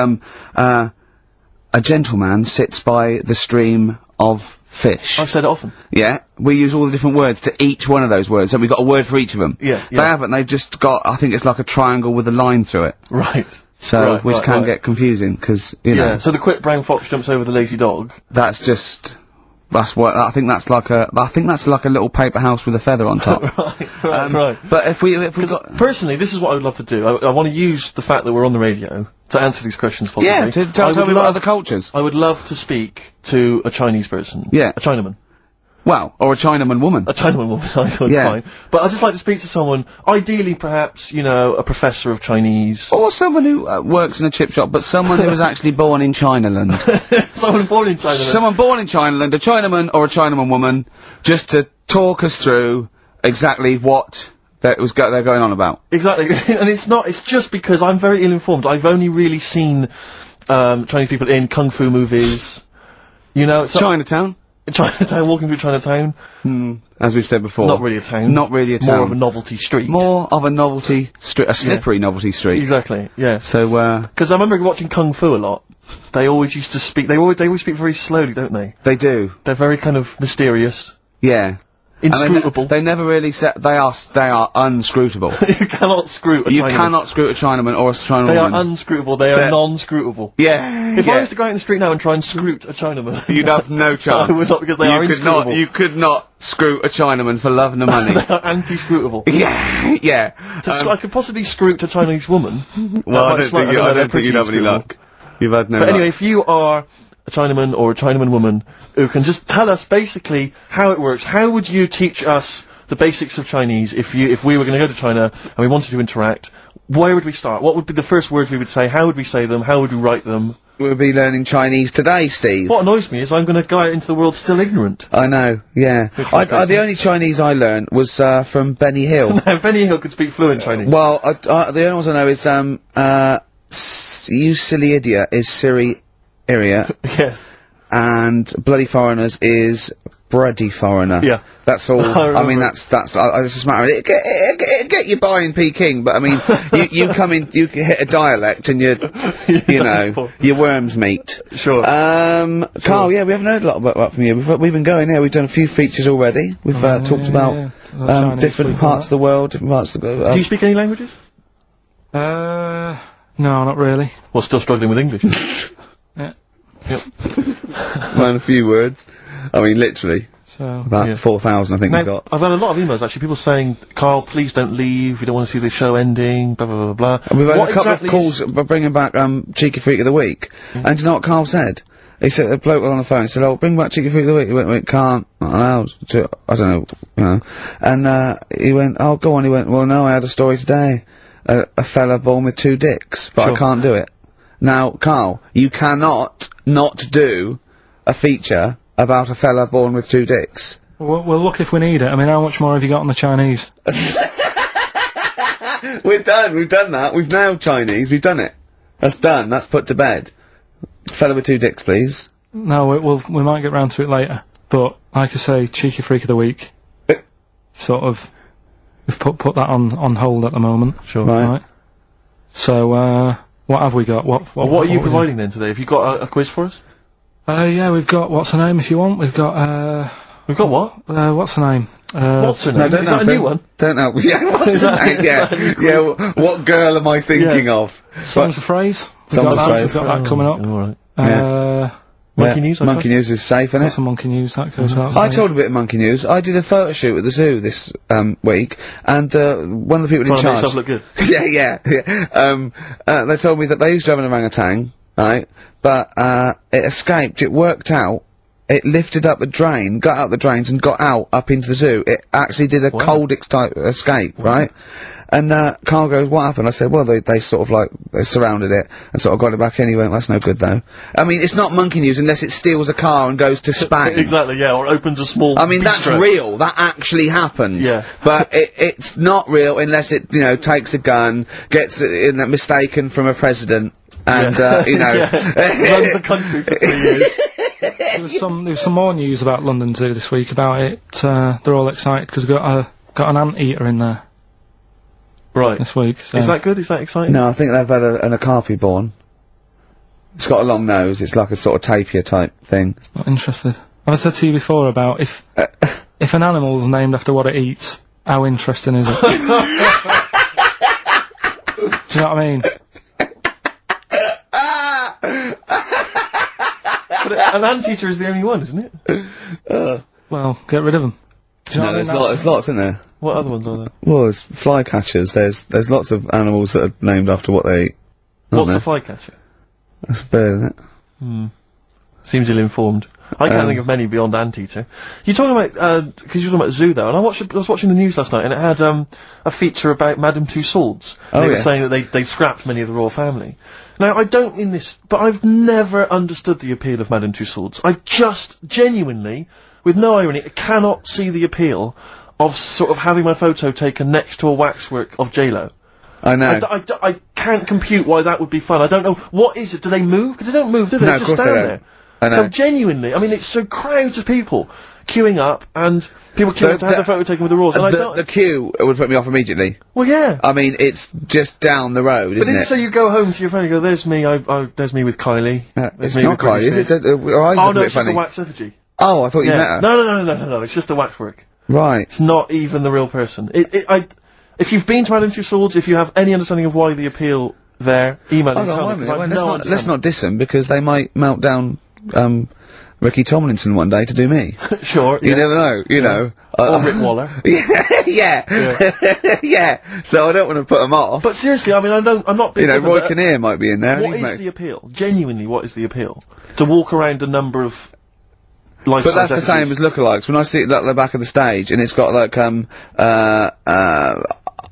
a gentleman sits by the stream of fish. I've said it often. Yeah, we use all the different words to each one of those words, so we've got a word for each of them. Yeah, They yeah. haven't, they've just got, I think it's like a triangle with a line through it. Right. So, Right, which right, can right. get confusing, because, you know, Yeah, so the quick brown fox jumps over the lazy dog. that's just, that's what, I think that's like a little paper house with a feather on top. Right. But if we got, Personally, this is what I would love to do. I want to use the fact that we're on the radio to answer these questions possibly. yeah, to I tell would me about love- other cultures. I would love to speak to a Chinese person. Yeah. A Chinaman. Well, or a Chinaman woman. A Chinaman woman, I thought it's Yeah. fine. But I'd just like to speak to someone, ideally perhaps, you know, a professor of Chinese. Or someone who works in a chip shop, but someone who was actually born in Chinaland. Someone born in China. Someone born in Chinaland, a Chinaman or a Chinaman woman, just to talk us through exactly what they're going on about. Exactly. And it's just because I'm very ill-informed. I've only really seen, Chinese people in kung fu movies. You know, so Chinatown, Chinatown, walking through Chinatown. as we've said before. Not really a town. Not really a town. More of a novelty street. More of a novelty street, a slippery novelty street. Exactly, yeah. So, Because I remember watching Kung Fu a lot. They always used to speak, they always speak very slowly, don't they? they do. They're very kind of mysterious. Yeah. Inscrutable. They never really they are unscrutable. You cannot screw a You Chinaman. cannot screw a Chinaman or a Chinaman They are woman. unscrutable, they are They're- non-scrutable. Yeah. If yeah. I was to go out in the street now and try and scroot a Chinaman, You'd have no chance. I would not, because they are inscrutable. You could not screw a Chinaman for love nor money. They are anti-scrutable. yeah, yeah. I could possibly scroot a Chinese woman. Well, I That's don't think they're you'd pretty have any inscrutable. luck. You've had no But luck. anyway, if you are a Chinaman or a Chinaman woman who can just tell us basically how it works, how would you teach us the basics of Chinese if we were going to go to China and we wanted to interact? Where would we start? What would be the first words we would say? How would we say them? How would we write them? We'll be learning Chinese today, Steve. What annoys me is I'm going to go out into the world still ignorant. I know, yeah. The only Chinese I learned was from Benny Hill. Now, Benny Hill could speak fluent Chinese. Well, the only ones I know is you silly idiot is Siri Iria, Yes. and bloody foreigners is bloody foreigner. Yeah. That's all. I I mean, remember. it's just a matter of it get you by in Peking, but I mean, you come in, you hit a dialect and you know, your worms meet. Sure. Carl, yeah, we haven't heard a lot about from you. We've been going here. We've done a few features already. We've talked about yeah. Chinese different people, parts of the world, different parts of the Do you speak any languages? No, not really. Well, still struggling with English. Yeah. learn a few words. I mean, literally So about Yeah. 4,000. I think he's Now, got. I've had a lot of emails actually, people saying, Carl, please don't leave, we don't want to see the show ending, blah, blah, blah, blah. And we've had What a couple exactly of calls bringing back Cheeky Freak of the Week. And do you know what Carl said? He said, a bloke on the phone, he said, oh, bring back Cheeky Freak of the Week. He went, can't, not allowed, I don't know, you know. And he went, oh, go on. He went, well, no, I had a story today. A fella born with 2 dicks, but I Sure. can't do it. Now, Carl, you cannot not do a feature about a fella born with 2 dicks? We'll look if we need it. I mean, how much more have you got on the Chinese? We're done. We've done that. We've nailed Chinese. We've done it. That's done. That's put to bed. Fella with 2 dicks, please. No, we might get round to it later. But, like I say, cheeky freak of the week. Sort of, we've put that on hold at the moment. Sure. Right. So, what have we got? What are you providing then today? Have you got a quiz for us? Yeah, we've got, what's her name if you want? We've got what? What's her name? What's her name? No, don't Is that a new one? Don't know. Yeah, what's her name? Yeah. What girl am I thinking of? Someone's a phrase. Someone's a phrase. We've got that coming up. Alright. Monkey news, I Monkey news is safe, isn't it? That's some monkey news, that goes out. I told a bit of monkey news. I did a photo shoot at the zoo this week, and one of the people in charge. Trying to make yourself look good. They told me that they used to have an orangutan, right? But it escaped. It worked out. It lifted up a drain, got out the drains, and got out up into the zoo. It actually did a Coldix type escape, right? And Carl goes, "What happened?" I said, "Well, they sort of like they surrounded it and sort of got it back in." He went, "That's no good, though." I mean, it's not monkey news unless it steals a car and goes to Spain. Exactly, yeah, or opens a small. I mean, that's bistro. real. That actually happened. Yeah. But it's not real unless it, takes a gun, gets mistaken from a president, and runs the country for 3 years. There was some more news about London Zoo this week about it. They're all excited because we've got an anteater in there. Right. This week. So. Is that good? Is that exciting? No, I think they've had an okapi born. It's got a long nose. It's like a sort of tapir type thing. Not interested. I said to you before about if an animal's named after what it eats, how interesting is it? Do you know what I mean? But an anteater is the only one, isn't it? Well, get rid of them. Do you know what I mean? there's lots in there. What other ones are there? Well, there's flycatchers. There's lots of animals that are named after what they eat. What's a flycatcher? That's a bird, isn't it? Seems ill-informed. I can't think of many beyond anteater. You're talking about, because you're talking about zoo though, and I was watching the news last night, and it had, a feature about Madame Tussauds. And it was saying that they scrapped many of the royal family. Now, I don't mean this, but I've never understood the appeal of Madame Tussauds. I just, genuinely, with no irony, cannot see the appeal of sort of having my photo taken next to a waxwork of J-Lo. I know. I can't compute why that would be fun. I don't know. What is it? Do they move? Because they don't move, do they? No, They of just course they stand don't. there. I know. So genuinely, I mean, it's so crowds of people queuing up, and people queuing up to have their photo taken with the royals, and I don't... The queue would put me off immediately. Well, yeah. I mean, it's just down the road, But isn't is it? it so you go home to your friend and go, there's me, there's me with Kylie. It's There's me not with Britney quite, is it? Spears. Her eyes Oh, look no, a bit it's just a funny. wax effigy. Oh, I thought you met her. No, it's just a waxwork. Right. It's not even the real person. If you've been to Madame Tussauds, if you have any understanding of why the appeal there, email and Hold tell on, me, wait a 'cause I've minute. no Let's understanding. not diss them, because they might melt down, Ricky Tomlinson one day to do me. Sure, You never know, you know. Or Rick Waller. Yeah. So I don't want to put them off. But seriously, I mean, I'm not being flippant, Roy but Kinnear might be in there. what is the appeal? Genuinely, what is the appeal? To walk around a number of life-size But that's the same effigies. as lookalikes. When I see it at the back of the stage, and it's got like, I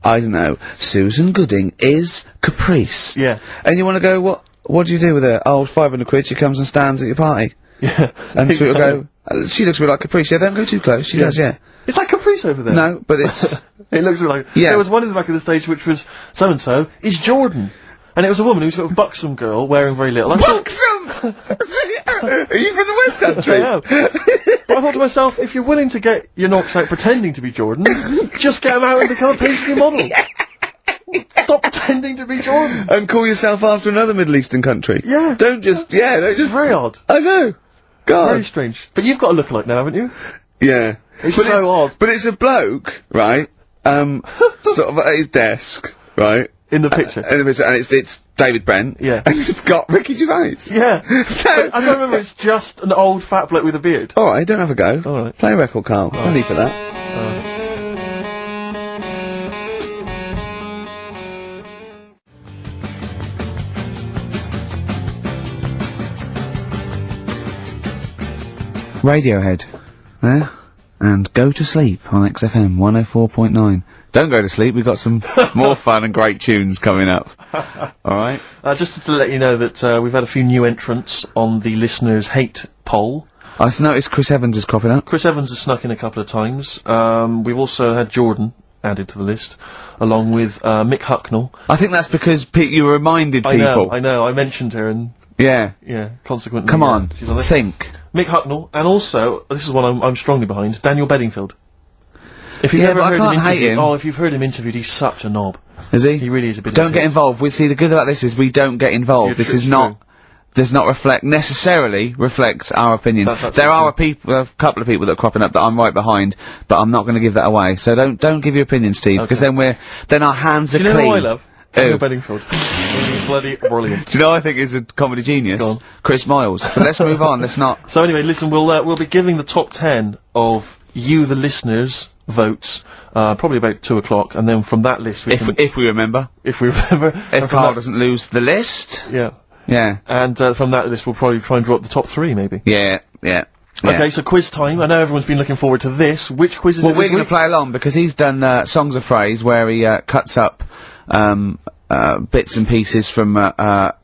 don't know, Susan Gooding is Caprice. Yeah. And you want to go, what do you do with her? Oh, 500 quid, she comes and stands at your party. Yeah. And people go, she looks a bit like Caprice. Yeah, don't go too close. She does, yeah. It's like Caprice over there. No, but it's... It looks like... Yeah. There was one in the back of the stage which was, so-and-so is Jordan. And it was a woman who was sort of buxom girl, wearing very little. Buxom! Are you from the West Country? I am. But I thought to myself, if you're willing to get your knocks out pretending to be Jordan, just get them out and become a pastry model. Stop pretending to be Jordan. And call yourself after another Middle Eastern country. Yeah. Don't just... It's very odd. I know. God. Very strange. But you've got a lookalike now, haven't you? Yeah. It's But so odd. But it's a bloke, right? Sort of at his desk, right? In the picture. And it's David Brent. Yeah. And it's got Ricky Gervais. Yeah. So... But I don't remember, it's just an old fat bloke with a beard. Alright, don't have a go. Alright. Play a record, Carl. No need for that. Radiohead. There. And Go to Sleep on XFM 104.9. Don't go to sleep, we've got some more fun and great tunes coming up. Alright? Just to let you know that we've had a few new entrants on the listeners' hate poll. I noticed Chris Evans is cropping up. Chris Evans has snuck in a couple of times. We've also had Jordan added to the list, along with Mick Hucknall. I think that's because you reminded people. I know, I mentioned her and... Yeah. Yeah, consequently... Come on, she's on think. Mick Hucknall, and also, this is one I'm strongly behind, Daniel Bedingfield. If you've Yeah, ever but I heard can't him hate interviewed, him. oh, if you've heard him interviewed, he's such a knob. Is he? He really is a bit. Don't get involved. We see the good about this is we don't get involved. Yeah, This true, is not. Does not necessarily reflect our opinions. That's There are absolutely a couple of people that are cropping up that I'm right behind, but I'm not going to give that away. So don't give your opinion, Steve, because then our hands are Do you clean. know who I love? Who? Daniel Bedingfield. He's bloody brilliant. Do you know what I think is a comedy genius? Go on. Chris Miles. But let's move on. Let's not. So anyway, listen, we'll be giving the top 10 of you, the listeners, votes, probably about 2 o'clock, and then from that list If we remember. if we remember, If Carl doesn't lose the list. yeah, Yeah. and from that list we'll probably try and drop the top 3 maybe. Yeah. Okay, so quiz time. I know everyone's been looking forward to this. Which quiz is Well, it we're this going to week? play along because he's done Songs of Phrase where he cuts up bits and pieces from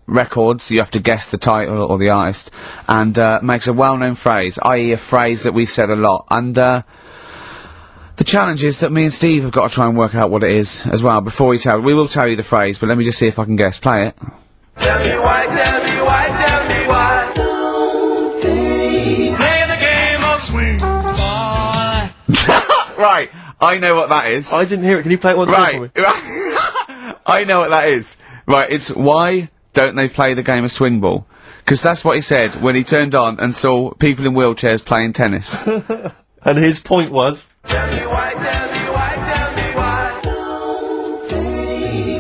records. You have to guess the title or the artist, and makes a well-known phrase, i.e. a phrase that we've said a lot. And the challenge is that me and Steve have got to try and work out what it is as well before we will tell you the phrase, but let me just see if I can guess. Play it. Tell me why, tell me why, tell me why. Don't play the game of swing. Right, I know what that is. I didn't hear it. Can you play it once more for me? Right. I know what that is. Right, it's why don't they play the game of swing ball? Because that's what he said when he turned on and saw people in wheelchairs playing tennis. And his point was... Tell me why, tell me why, tell me why. Don't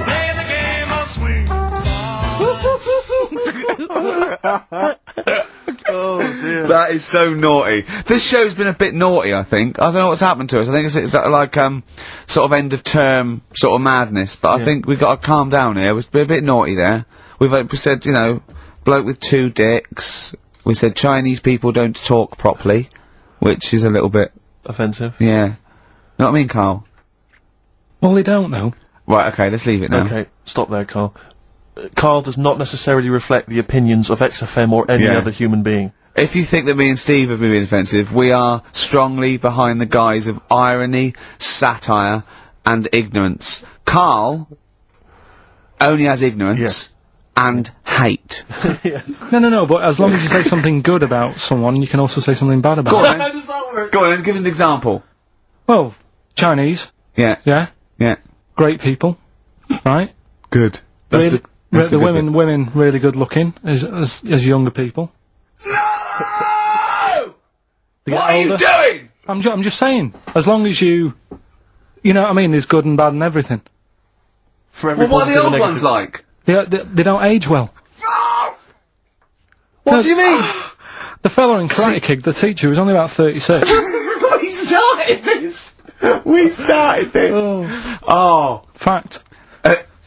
play the game of swing. Oh dear. That is so naughty. This show's been a bit naughty, I think. I don't know what's happened to us. I think it's like, sort of end of term sort of madness, but I think we've got to calm down here. We've been a bit naughty there. We said, you know, bloke with 2 dicks. We said Chinese people don't talk properly, which is a little bit, Offensive. yeah. Know what I mean, Carl? Well, they don't know. Right, okay, let's leave it now. Okay, stop there, Carl. Carl does not necessarily reflect the opinions of XFM or any Yeah. other human being. If you think that me and Steve have been being offensive, we are strongly behind the guise of irony, satire, and ignorance. Carl only has ignorance and hate. Yes. No, but as long as you say something good about someone, you can also say something bad about Go them. on, then. Go on, then, give us an example. Well, Chinese, Yeah, yeah, yeah. great people, right? Good. Really, that's the the good women really good looking as younger people. No! They get What are you older. doing? I'm just saying, as long as you know what I mean, there's good and bad and everything. For every Well, what are the positive old and ones negative. like? They don't age well. What do you mean? The fella in Karate Kid, the teacher, was only about 36. We started this! We started this! Oh. Fact.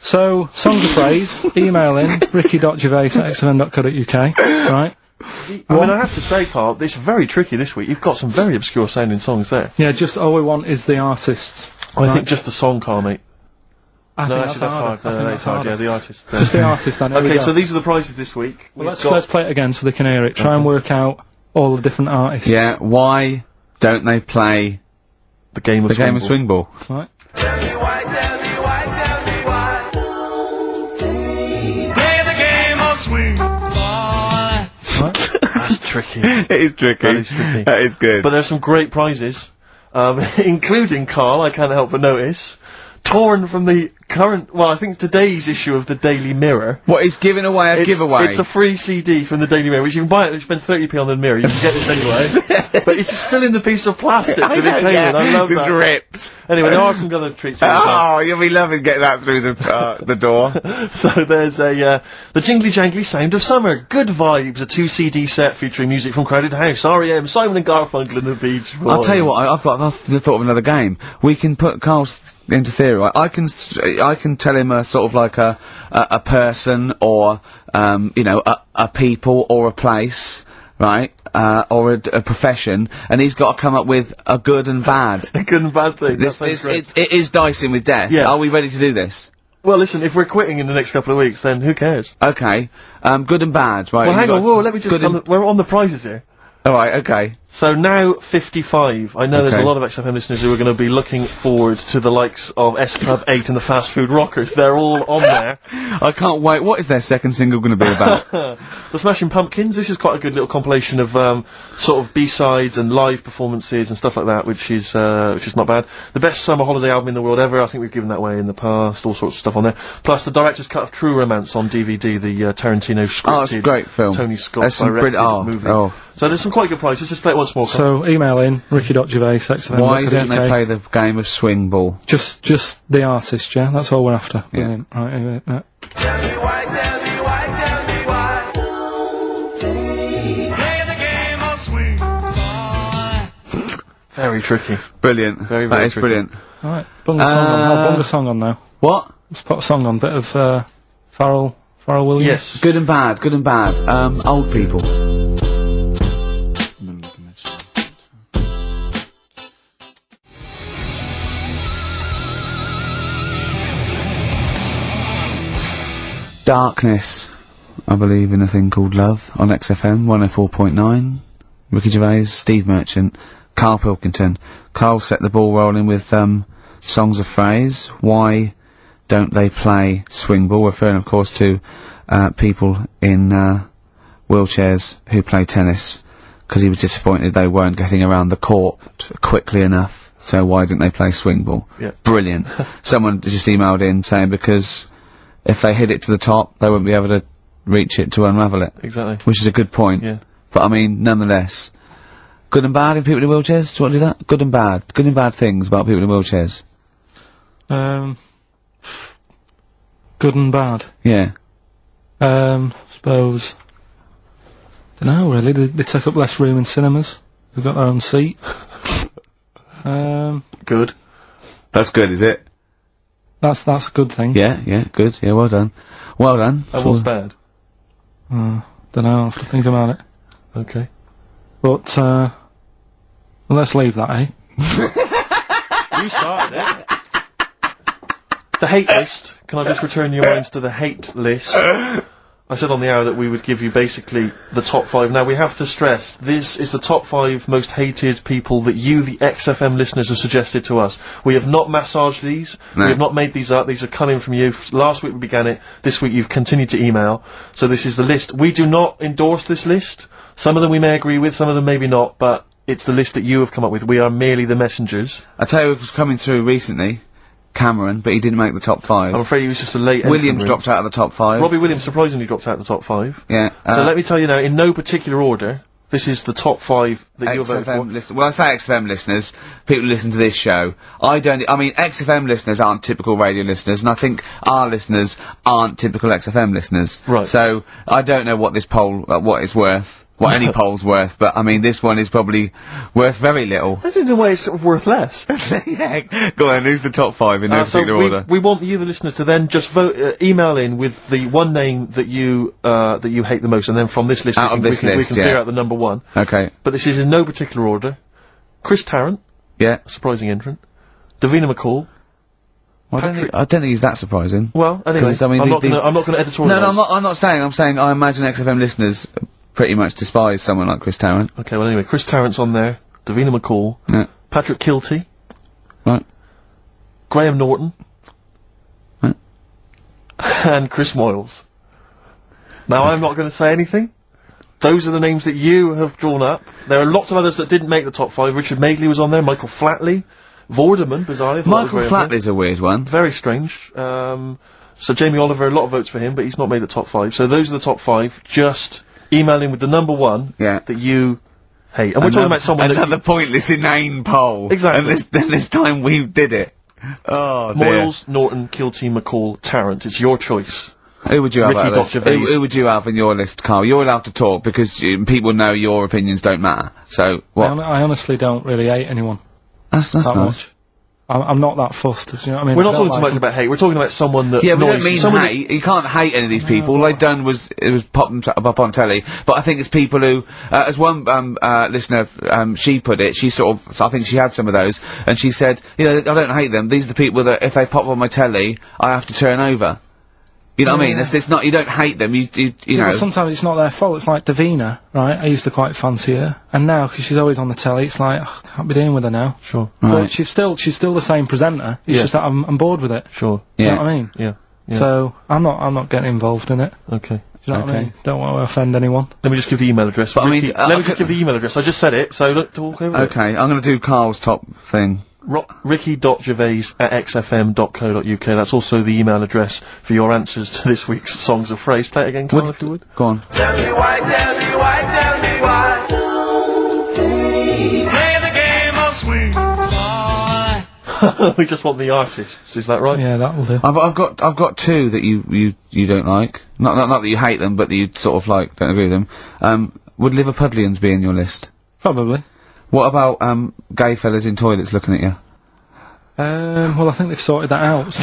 So, songs of phrase, email in, ricky.gervais@xfm.co.uk, right? I mean, I have to say, Carl, it's very tricky this week. You've got some very obscure sounding songs there. Yeah, just all we want is the artists. I right? think just the song, Carl, mate. I No, think actually, that's harder. hard. I No, think that's hard. Yeah, harder. the artist. Just the artist, I know. Okay, so these are the prizes this week. Well, let's play it again so they can hear it. Try and work out all the different artists. Yeah, why don't they play the game of the game of swing ball? Right? Tell me why, tell me why, tell me why. Don't play the game of swing. Right? That's tricky. It is tricky. That is tricky. That is good. But there's some great prizes, including, Carl, I can't help but notice, torn from the current, well, I think today's issue of the Daily Mirror. What, he's giving away a giveaway? It's a free CD from the Daily Mirror, which you can buy it, you spend 30p on the Mirror, you can get this anyway. But it's still in the piece of plastic that it came in, I love Just that. ripped. Anyway, there are some other treats for you as well. Oh, you'll be loving getting that through the door. So there's the Jingly Jangly Sound of Summer, Good Vibes, a 2 CD set featuring music from Crowded House, R.E.M., Simon and Garfunkel and the Beach Boys. I'll tell you what, I've thought of another game. We can put Carl's into theory, right? I can tell him a sort of like a person or, you know, a people or a place, right? Or a profession, and he's got to come up with a good and bad. A good and bad thing. That sounds great. It is dicing with death. Yeah. Are we ready to do this? Well, listen, if we're quitting in the next couple of weeks, then who cares? Okay. Good and bad, right? Well, You've hang on, got whoa, let me just good tell and- we're on the prizes here. Alright, okay. So now 55. I know there's a Okay. lot of XFM listeners who are going to be looking forward to the likes of S Club 8 and the Fast Food Rockers. They're all on there. I can't wait. What is their second single going to be about? The Smashing Pumpkins. This is quite a good little compilation of sort of B-sides and live performances and stuff like that, which is not bad. The best summer holiday album in the world ever. I think we've given that away in the past. All sorts of stuff on there. Plus the director's cut of True Romance on DVD. The Tarantino scripted. Oh, it's a great film. Tony Scott There's some directed brilliant- movie. oh. So there's some quite good prices. Just play it once more. Carl. So email in ricky.gervais, XFM. Why don't they play the game of swing ball? Just the artist, yeah? That's all we're after. Yeah. Brilliant. Right, Tell me why, tell me why, tell me why. Play the game of swing. Very tricky. Brilliant. Very, That very is tricky. brilliant. Right, bung the song on. I'll bung the song on now. What? Let's put a song on. Bit of, Pharrell Williams. Yes. Good and bad, good and bad. Old people. Darkness. I believe in a thing called love on XFM 104.9. Ricky Gervais, Steve Merchant, Karl Pilkington. Karl set the ball rolling with songs of phrase. Why don't they play swing ball? Referring, of course, to people in wheelchairs who play tennis, because he was disappointed they weren't getting around the court quickly enough. So why didn't they play swing ball? Yeah. Brilliant. Someone just emailed in saying because if they hit it to the top, they wouldn't be able to reach it to unravel it. Exactly. Which is a good point. Yeah. But I mean, nonetheless, good and bad in people in wheelchairs. Do you want to do that? Good and bad. Good and bad things about people in wheelchairs. Good and bad. Yeah. Suppose. Dunno, really. They take up less room in cinemas. They've got their own seat. Good. That's good, is it? That's a good thing. Yeah, yeah, good. Yeah, well done. Well done. That was bad. Dunno, I'll have to think about it. Okay. But, well, let's leave that, eh? You started it. The hate list. Can I just return your minds to the hate list? I said on the hour that we would give you basically the top 5. Now, we have to stress, this is the top 5 most hated people that you, the XFM listeners, have suggested to us. We have not massaged these. No. We have not made these up. These are coming from you. Last week we began it. This week you've continued to email. So this is the list. We do not endorse this list. Some of them we may agree with, some of them maybe not, but it's the list that you have come up with. We are merely the messengers. I tell you who was coming through recently. Cameron, but he didn't make the top 5. I'm afraid he was just a late Williams entrant. dropped out of the top 5. Robbie Williams surprisingly dropped out of the top 5. Yeah. So let me tell you now, in no particular order, this is the top 5 that you're voting for. XFM listeners. Well, I say XFM listeners, people who listen to this show. I mean, XFM listeners aren't typical radio listeners, and I think our listeners aren't typical XFM listeners. Right. So, I don't know what this poll, what it's worth. What any poll's worth, but I mean, this one is probably worth very little. I think in a way it's sort of worth less. Yeah. Go on, who's the top 5 in no particular order? we want you, the listener, to then just vote, email in with the one name that you hate the most, and then from this list Out of this we list, can yeah. clear out the number 1. Okay. But this is in no particular order. Chris Tarrant, Yeah. surprising entrant. Davina McCall. Well, I don't think he's that surprising. Well, anyway, 'Cause, I mean, I'm not these- going to editorialise. No, I'm not saying. I'm saying I imagine XFM listeners pretty much despise someone like Chris Tarrant. Okay, well anyway, Chris Tarrant's on there. Davina McCall. Yeah. Patrick Kilty. Right. Graham Norton. Right. And Chris Moyles. Now, I'm not going to say anything. Those are the names that you have drawn up. There are lots of others that didn't make the top 5. Richard Madeley was on there. Michael Flatley. Vorderman, bizarrely. Michael Flatley's a weird one. Very strange. So Jamie Oliver, a lot of votes for him, but he's not made the top 5. So those are the top 5. Just email in with the number 1 Yeah. that you hate. And we're talking about someone that another pointless inane poll. Exactly. And this time we did it. Oh dear. Moyles, Norton, Kilty, McCall, Tarrant. It's your choice. Who would you have Ricky out of this? Gervais. Who would you have in your list, Carl? You're allowed to talk because people know your opinions don't matter. So what? I honestly don't really hate anyone That's that nice. much. I'm not that fussed, you know what I mean? We're I not don't talking so like much about hate. We're talking about someone that Yeah, we don't annoys mean you. Someone hate. You can't hate any of these people. All they've done was pop them up on telly. But I think it's people who, as one listener, she put it. She sort of, I think she had some of those, and she said, you know, I don't hate them. These are the people that if they pop on my telly, I have to turn over. You know what I mean? It's not, you don't hate them, you know. But sometimes it's not their fault. It's like Davina, right? I used to quite fancy her, and now because she's always on the telly, it's like I can't be dealing with her now. Sure. But Right. she's still the same presenter. It's Yeah. just that I'm bored with it. Sure. Do you Yeah. know what I mean? Yeah. Yeah. So I'm not getting involved in it. Okay. Do you know what I Okay. mean? Don't want to offend anyone. Let me just give the email address. But I mean, Ricky, let me just give the email address. I just said it, so look, talk over it. Okay, I'm gonna do Carl's top thing. Ricky.gervais@xfm.co.uk. That's also the email address for your answers to this week's Songs of Phrase. Play it again, Carl, if you would. Go on. Tell me why, tell me why, tell me why. Play the game of sweet boy. We just want the artists, is that right? Yeah, that'll do. I've got two that you don't like. Not that you hate them, but that you sort of like, don't agree with them. Would Liverpudlians be in your list? Probably. What about, gay fellas in toilets looking at you? Well, I think they've sorted that out. So.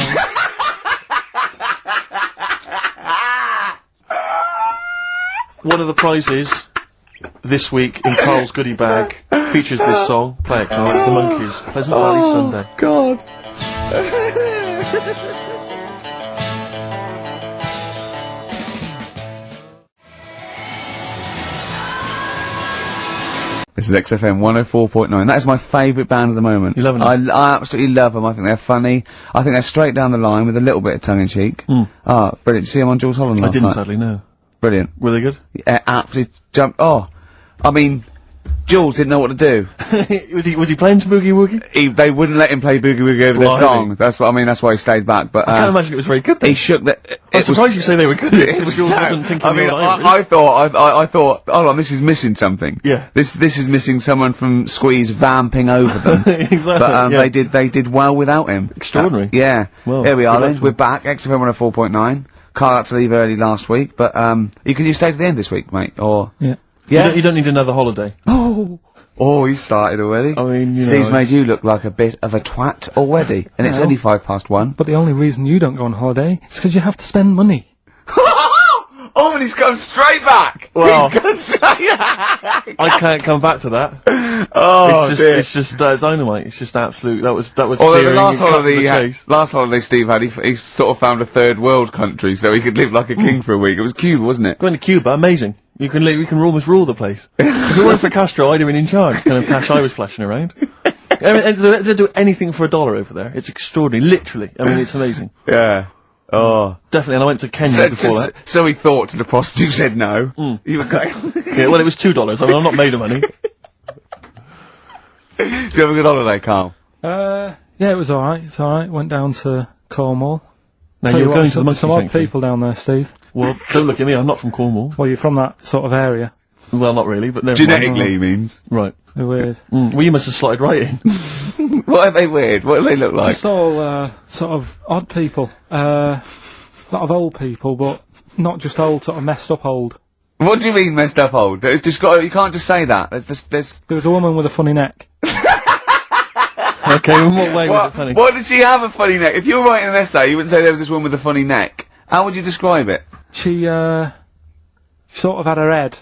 One of the prizes this week in Carl's goodie bag features this song. Play it, Carl. The Monkees. Pleasant Valley Sunday. God. This is XFM 104.9. That is my favourite band at the moment. You loving them? I absolutely love them. I think they're funny. I think they're straight down the line with a little bit of tongue in cheek. Ah, brilliant. Did you see them on Jules Holland I last didn't, night? sadly, no. Brilliant. Were they good? Yeah, absolutely jumped. Oh, I mean, Jules didn't know what to do. was he playing some Boogie Woogie? They wouldn't let him play Boogie Woogie over their Blimey. song. That's what I mean. That's why he stayed back. But I can't imagine it was very good then. he shook the. I'm surprised you say they were good. Jules wasn't thinking I mean, they were Irish. I thought, hold on, this is missing something. Yeah. This is missing someone from Squeeze vamping over them. Exactly, But yeah. they did well without him. Extraordinary. Yeah. Well, There we are good luck then. to We're them. back. XFM 104.9. Carl had to leave early last week, but you can stay to the end this week, mate. Or Yeah. yeah. You don't need another holiday. Oh, he started already. I mean, you Steve's know, made you look like a bit of a twat already, and it's No. only 1:05. But the only reason you don't go on holiday is because you have to spend money. Oh, and he's gone straight back. Well- He's gone straight back. I can't come back to that. Oh, it's just dynamite. It's just absolute. That was Although the searing last cut to holiday, the chase. last holiday Steve had, he sort of found a third world country so he could live like a king for a week. It was Cuba, wasn't it? Going to Cuba, amazing. You can almost rule the place. If it weren't for Castro, I'd have been in charge. Kind of cash I was flashing around. They do anything for $1 over there. It's extraordinary, literally. I mean, it's amazing. Yeah. Oh. Definitely. And I went to Kenya before that. So he thought to the prostitute, said no. You were going. Yeah, well, it was $2. I mean, I'm not made of money. Did you have a good holiday, Carl? Yeah, it was alright. It's alright. Went down to Cornwall. Now Tell you're you going what, to the monkey some odd sanctuary. people down there, Steve. Well, don't look at me. I'm not from Cornwall. Well, you're from that sort of area. Well, not really, but never mind. Genetically, he means. Right. They're weird. Well, you must have slotted right in. What are they weird? What do they look like? Just all sort of odd people. A lot of old people, but not just old, sort of messed up old. What do you mean messed up old? You can't just say that. There's There was a woman with a funny neck. Okay, in what way was it funny? What did she have a funny neck? If you were writing an essay, you wouldn't say there was this woman with a funny neck. How would you describe it? She sort of had her head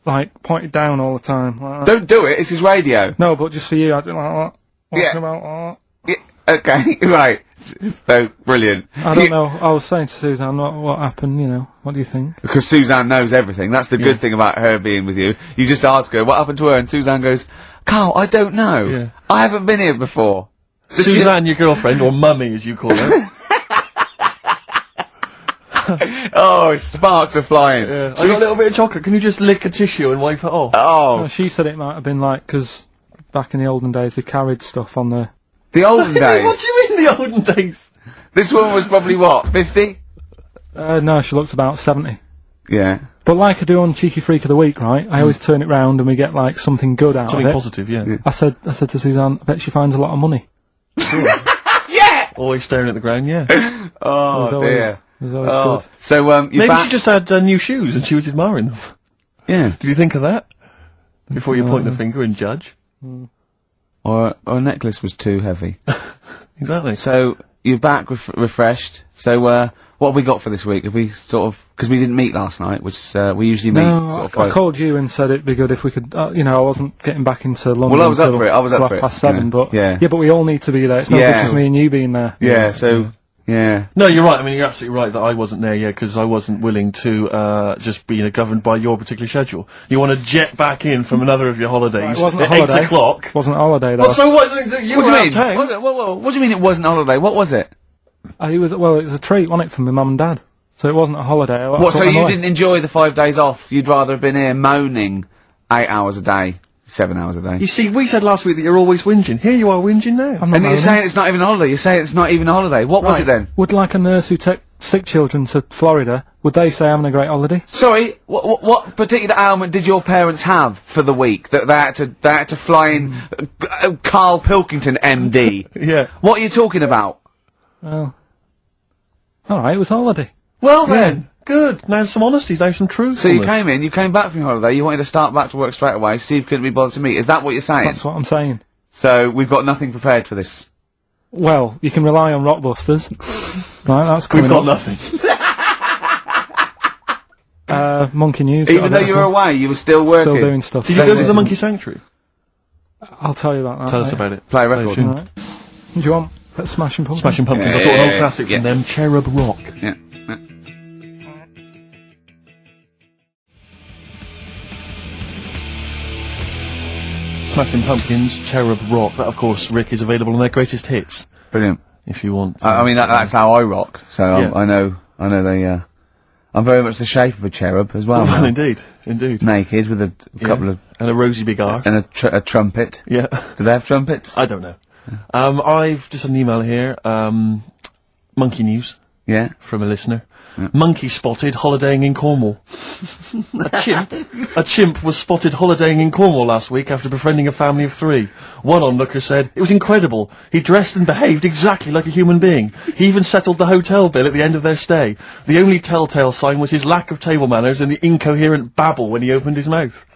like pointed down all the time. Like that. Don't do it, it's his radio. No, but just for you, I didn't like that. Walking Yeah. about, Yeah, okay, right. So, brilliant. I don't know. I was saying to Suzanne, what happened, you know. What do you think? Because Suzanne knows everything. That's the good thing about her being with you. You just ask her, what happened to her? And Suzanne goes, Carl, I don't know. Yeah. I haven't been here before. Suzanne, your girlfriend, or mummy as you call her. Oh, sparks are flying. I got a little bit of chocolate. Can you just lick a tissue and wipe it off? Oh, She said it might have been like, because back in the olden days they carried stuff on the... the olden days. What do you mean the olden days? This woman was probably what, 50? No, she looked about 70. Yeah. But like I do on Cheeky Freak of the Week, right? I always turn it round and we get like something good out Something of it. positive, yeah. I said to Suzanne, I bet she finds a lot of money. Yeah! Always staring at the ground, yeah. It Oh, was always, dear. It was always Oh. good. So, you're Maybe back. she just had new shoes and she was admiring them. Yeah. Did you think of that? Before you point the finger and judge? Or a necklace was too heavy. Exactly. So, you're back refreshed. So, what have we got for this week? Have we sort of, because we didn't meet last night, which, we usually meet No, sort of I called you and said it'd be good if we could, you know, I wasn't getting back into London Well, I was up until for it, I was up till for it, 7:30, yeah. but Yeah. but we all need to be there. It's not Yeah. just me and you being there. Yeah, so, Yeah. No, you're right. I mean, you're absolutely right that I wasn't there yet because I wasn't willing to just be governed by your particular schedule. You want to jet back in from another of your holidays It wasn't a at holiday. 8 o'clock. Wasn't a holiday though. Well, so what? You What were do you out mean? of town. What do you mean it wasn't a holiday? What was it? It was a treat, wasn't it, for my mum and dad? So it wasn't a holiday. That's What, so I'm you like. didn't enjoy the 5 days off? You'd rather have been here moaning 8 hours a day, 7 hours a day? You see, we said last week that you're always whinging. Here you are whinging now. I'm not And you're moaning. saying it's not even a holiday. You're saying it's not even a holiday. What was Right. it then? Would like a nurse who took sick children to Florida, would they say having a great holiday? Sorry, what particular ailment did your parents have for the week that they had to fly in Karl Pilkington, MD? Yeah. What are you talking about? Well, alright, it was a holiday. Well then, good. Now some honesty, now some truth. So you came back from your holiday, you wanted to start back to work straight away, Steve couldn't be bothered to meet. Is that what you're saying? That's what I'm saying. So we've got nothing prepared for this. Well, you can rely on Rockbusters. Right, that's We've coming got up. nothing. Monkey News. Even though you were away, you were still working. Still doing stuff. Did you go to the Monkey Sanctuary? I'll tell you about that. Tell us mate. about it. Play a record. Tune. Alright. Do you want Smashing Pumpkins? Smashing Pumpkins. Yeah, I thought an yeah, old yeah, classic yeah. from them, Cherub Rock. Yeah. Smashing Pumpkins, Cherub Rock. That, of course, Rick, is available on their greatest hits, Brilliant. if you want. I mean, that's how I rock. So Yeah. I know they. I'm very much the shape of a cherub as well. Well, now. indeed, indeed. Naked with a couple of And a rosy big arse. and a trumpet. Yeah. Do they have trumpets? I don't know. I've just had an email here, Monkey News, Yeah. from a listener. Monkey spotted holidaying in Cornwall. A chimp was spotted holidaying in Cornwall last week after befriending a family of 3. One onlooker said, "It was incredible. He dressed and behaved exactly like a human being. He even settled the hotel bill at the end of their stay. The only telltale sign was his lack of table manners and the incoherent babble when he opened his mouth."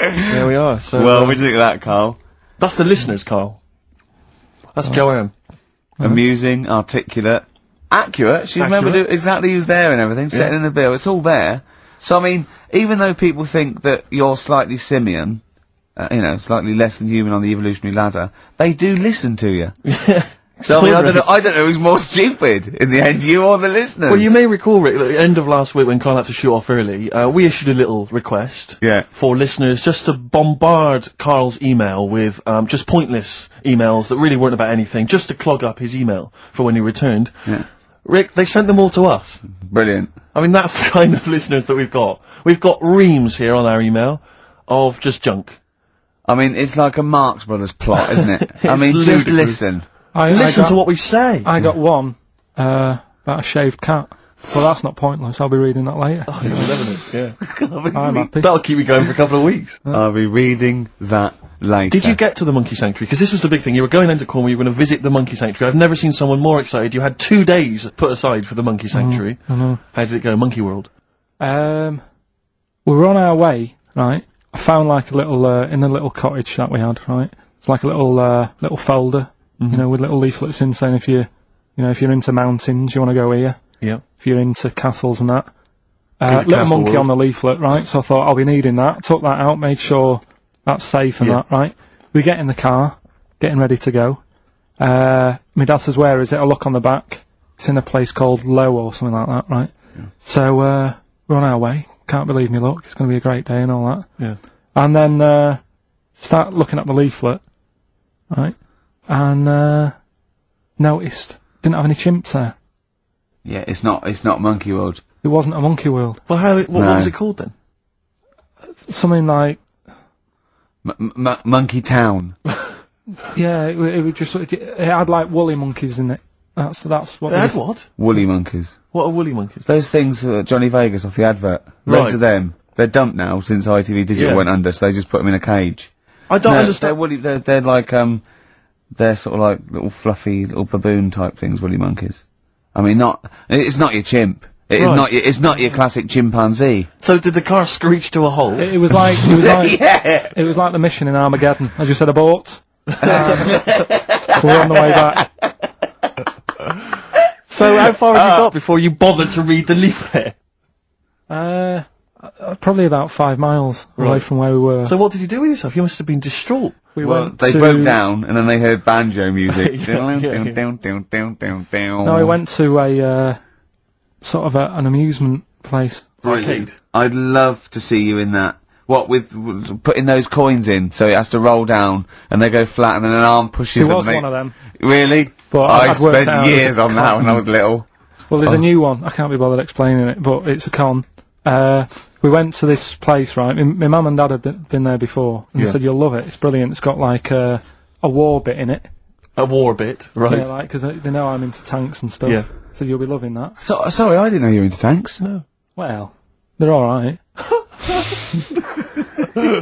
There we are. So, Well, what do you think of that, Carl? that's the listeners, Carl. That's Joanne. Amusing, articulate, accurate. She remembered Accurate. exactly who's there and everything, setting in the bill. It's all there. So I mean, even though people think that you're slightly simian, slightly less than human on the evolutionary ladder, they do listen to you. So I mean, I don't know who's more stupid in the end, you or the listeners. Well, you may recall, Rick, at the end of last week when Carl had to shoot off early, we issued a little request Yeah. for listeners just to bombard Carl's email with just pointless emails that really weren't about anything, just to clog up his email for when he returned. Yeah. Rick, they sent them all to us. Brilliant. I mean, that's the kind of listeners that we've got. We've got reams here on our email of just junk. I mean, it's like a Marx Brothers plot, isn't it? I mean, just ludicrous. listen. Listen to what we say. I got one, about a shaved cat. Well, that's not pointless. I'll be reading that later. Oh, you're loving it, yeah. I'm happy. That'll keep you going for a couple of weeks. I'll be reading that later. Did you get to the Monkey Sanctuary? Because this was the big thing. You were going into Cornwall, you were going to visit the Monkey Sanctuary. I've never seen someone more excited. You had 2 days put aside for the Monkey Sanctuary. I know. How did it go? Monkey World? We were on our way, right? I found like a little, in a little cottage that we had, right? It's like a little folder, with little leaflets in saying if you're into mountains, you want to go here. Yeah. If you're into castles and that. the Little castle monkey world. on the leaflet, right? So I thought I'll be needing that. Took that out, made sure that's safe and Yeah. that, right? We get in the car, getting ready to go. My dad says, "Where is it?" I look on the back. It's in a place called Low or something like that, right? Yeah. So, we're on our way. Can't believe me luck. It's going to be a great day and all that. Yeah. And then, start looking at the leaflet, right? And, noticed didn't have any chimps there. Yeah, it's not Monkey World. It wasn't a monkey world. Well, what No. was it called then? Something like, Monkey Town. yeah, it was just, it had like woolly monkeys in it. That's what It had what? Woolly monkeys. What are woolly monkeys? Those things, Johnny Vegas off the advert. Right. Loads of them. They're dumped now since ITV Digital Yeah. went under, so they just put them in a cage. I don't They're understand. woolly. They're like they're sort of like little fluffy little baboon type things. Woolly monkeys. I mean, it's not your chimp. It is Right. not. It's not your classic chimpanzee. So did the car screech to a halt? it was like, Yeah. it was like the mission in Armageddon. I just said abort. We're on the way back. So how far have you got before you bothered to read the leaflet? I probably about 5 miles away Right. from where we were. So what did you do with yourself? You must have been distraught. we Well, went they to, broke down, and then they heard banjo music. No, we went to a sort of an amusement place. Arcade. I'd love to see you in that. What, with putting those coins in, so it has to roll down, and they go flat, and then an arm pushes It them. was one of them. Really? But I I'd worked spent out it years was a on that when I was little. Well, there's a new one. I can't be bothered explaining it, but it's a con. We went to this place, right? My mum and dad had been there before, and they said, you'll love it. It's brilliant. It's got like a war bit in it. A war bit, right? Yeah, like, because they know I'm into tanks and stuff. Yeah. So you'll be loving that. So, sorry, I didn't know you were into tanks. No. Well, they're alright.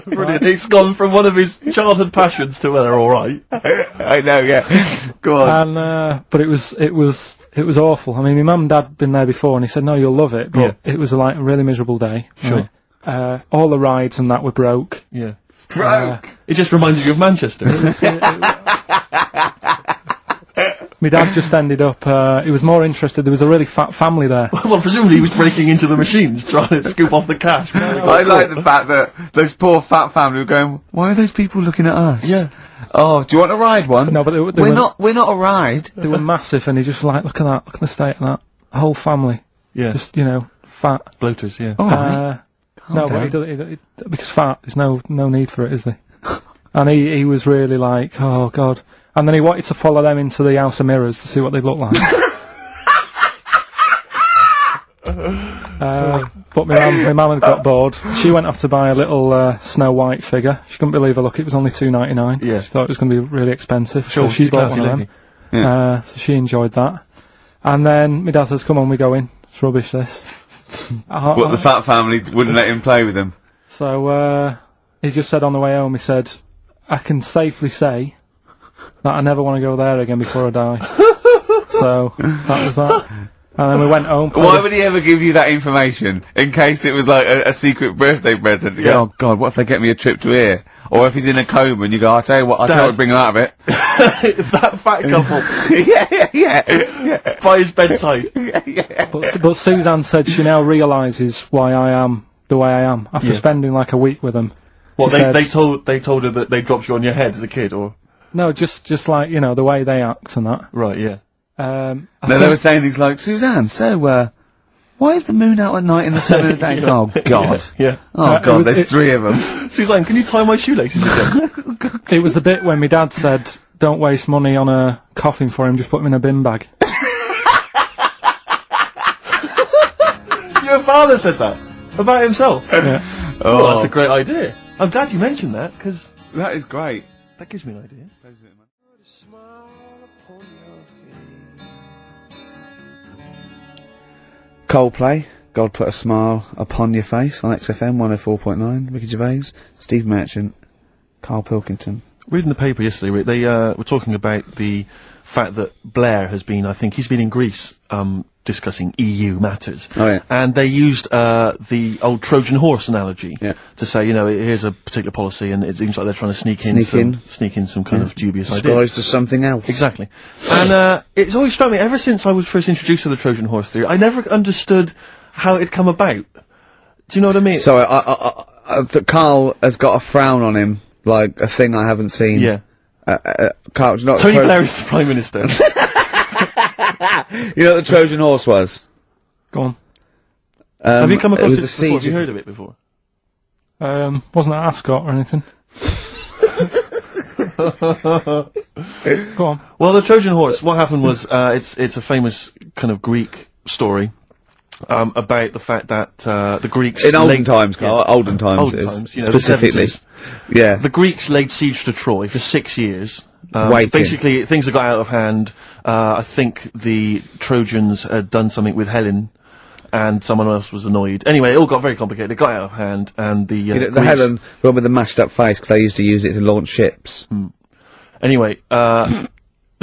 Brilliant. He's gone from one of his childhood passions to where they're alright. I know, yeah. Go on. And, but it was awful. I mean, my mum and dad had been there before, and he said, no, you'll love it, but it was like a really miserable day. Sure. Right? All the rides and that were broke. Yeah. Broke. It just reminds you of Manchester. My dad just ended up, he was more interested, there was a really fat family there. Well, presumably he was breaking into the machines, trying to scoop off the cash. I like the fact that those poor fat family were going, why are those people looking at us? Yeah. Oh, do you want a ride one? No, but we're not a ride. They were massive, and he just like, look at the state of that. A whole family. Yeah. Just, fat. Bloaters, yeah. All right. No, but because fat, there's no need for it, is there? And he was really like, oh god. And then he wanted to follow them into the House of Mirrors to see what they look like. But my mum had got bored. She went off to buy a little Snow White figure. She couldn't believe her luck. It was only $2.99. Yeah. She thought it was going to be really expensive. Sure, so she she's bought classy one of lady. them. So she enjoyed that. And then my dad says, come on, we go in. It's rubbish, this. What, the fat family wouldn't let him play with them? So, he just said on the way home, he said, I can safely say that I never want to go there again before I die. So, that was that. And then we went home. Why would he ever give you that information? In case it was like a secret birthday present. You go, oh god, what if they get me a trip to here? Or if he's in a coma and you go, I'll tell you what, bring him out of it. That fat couple. yeah. By his bedside. But Suzanne said she now realises why I am the way I am after spending like a week with them. Well, She they said- told her that they dropped you on your head as a kid, or? No, just like, the way they act and that. Right, yeah. I No, they think- were saying things like, Suzanne, so, why is the moon out at night and the sun in the day? Oh god. Yeah. Oh it god, was- there's 3 of them. Suzanne, can you tie my shoelaces again? It was the bit when my dad said, don't waste money on a coffin for him, just put him in a bin bag. Your father said that? About himself? Yeah. Oh, that's a great idea. I'm glad you mentioned that, because That is great. that gives me an idea. Coldplay, God Put a Smile Upon Your Face on XFM 104.9. Ricky Gervais, Steve Merchant, Karl Pilkington. Reading the paper yesterday, Rick, they were talking about the fact that Blair has been, I think, he's been in Greece discussing EU matters. Oh, yeah. And they used the old Trojan horse analogy Yeah. to say, here's a particular policy and it seems like they're trying to sneak in some kind of dubious ideas. Disguised as something else. Exactly. And it's always struck me, ever since I was first introduced to the Trojan horse theory, I never understood how it come about. Do you know what I mean? So, Karl has got a frown on him, like a thing I haven't seen. Yeah. Karl, do you know what Tony the Blair is the Prime Minister. you know what the Trojan horse was? Go on. Have you come it across was this the before? Have siege you of- heard of it before? Wasn't an ascot or anything. Go on. Well, the Trojan horse, what happened was, it's a famous kind of Greek story, about the fact that, the Greeks... In olden times, Karl. Olden times, Olden it is, times, the specifically. 70s. Yeah. The Greeks laid siege to Troy for 6 years. Waiting. Basically, things had got out of hand. I think the Trojans had done something with Helen, and someone else was annoyed. Anyway, it all got very complicated. It got out of hand, and the You know, the Greeks- Helen, the one with the mashed up face, because they used to use it to launch ships. Anyway, the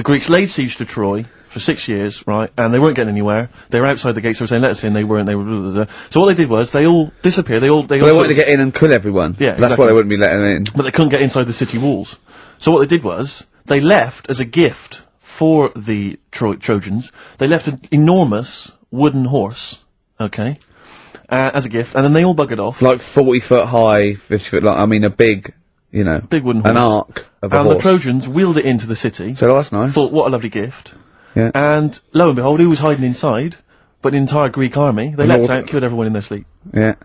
Greeks laid siege to Troy for 6 years, right? And they weren't getting anywhere. They were outside the gates. They were saying, "Let us in." They weren't. They were. Blah, blah, blah. So what they did was they all disappeared. They all They sort wanted to of- get in and kill everyone. Yeah, That's exactly. why they wouldn't be letting in. but they couldn't get inside the city walls. So what they did was they left as a gift for the Trojans. They left an enormous wooden horse. Okay. as a gift, and then they all buggered off. Like 40 foot high, 50 foot long, I mean a big, you know. Big wooden horse. An arc of a And horse. the Trojans wheeled it into the city. So that's nice. Thought, what a lovely gift. Yeah. And lo and behold, who was hiding inside? But the entire Greek army. They leapt out, killed everyone in their sleep. Yeah.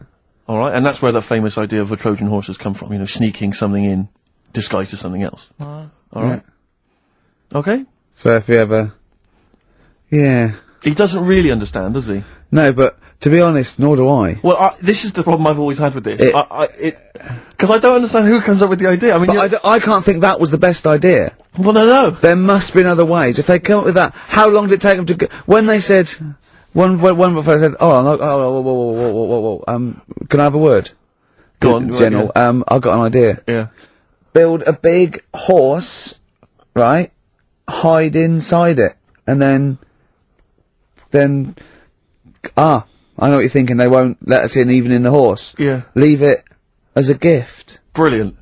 Alright, and that's where that famous idea of a Trojan horse has come from, you know, sneaking something in, disguised as something else. Alright. Okay? So if you ever... Yeah. He doesn't really understand, does he? No, but to be honest, nor do I. Well, this is the problem I've always had with this. It- Because I don't understand who comes up with the idea. I mean, But I can't think that was the best idea. well, no. There must be other ways. If they come up with that, how long did it take them to go? When they said... One fellow said, whoa, can I have a word? Go on, General, I've got an idea. Yeah. Build a big horse, right? Hide inside it. And then, I know what you're thinking, they won't let us in even in the horse. Yeah. Leave it as a gift. Brilliant.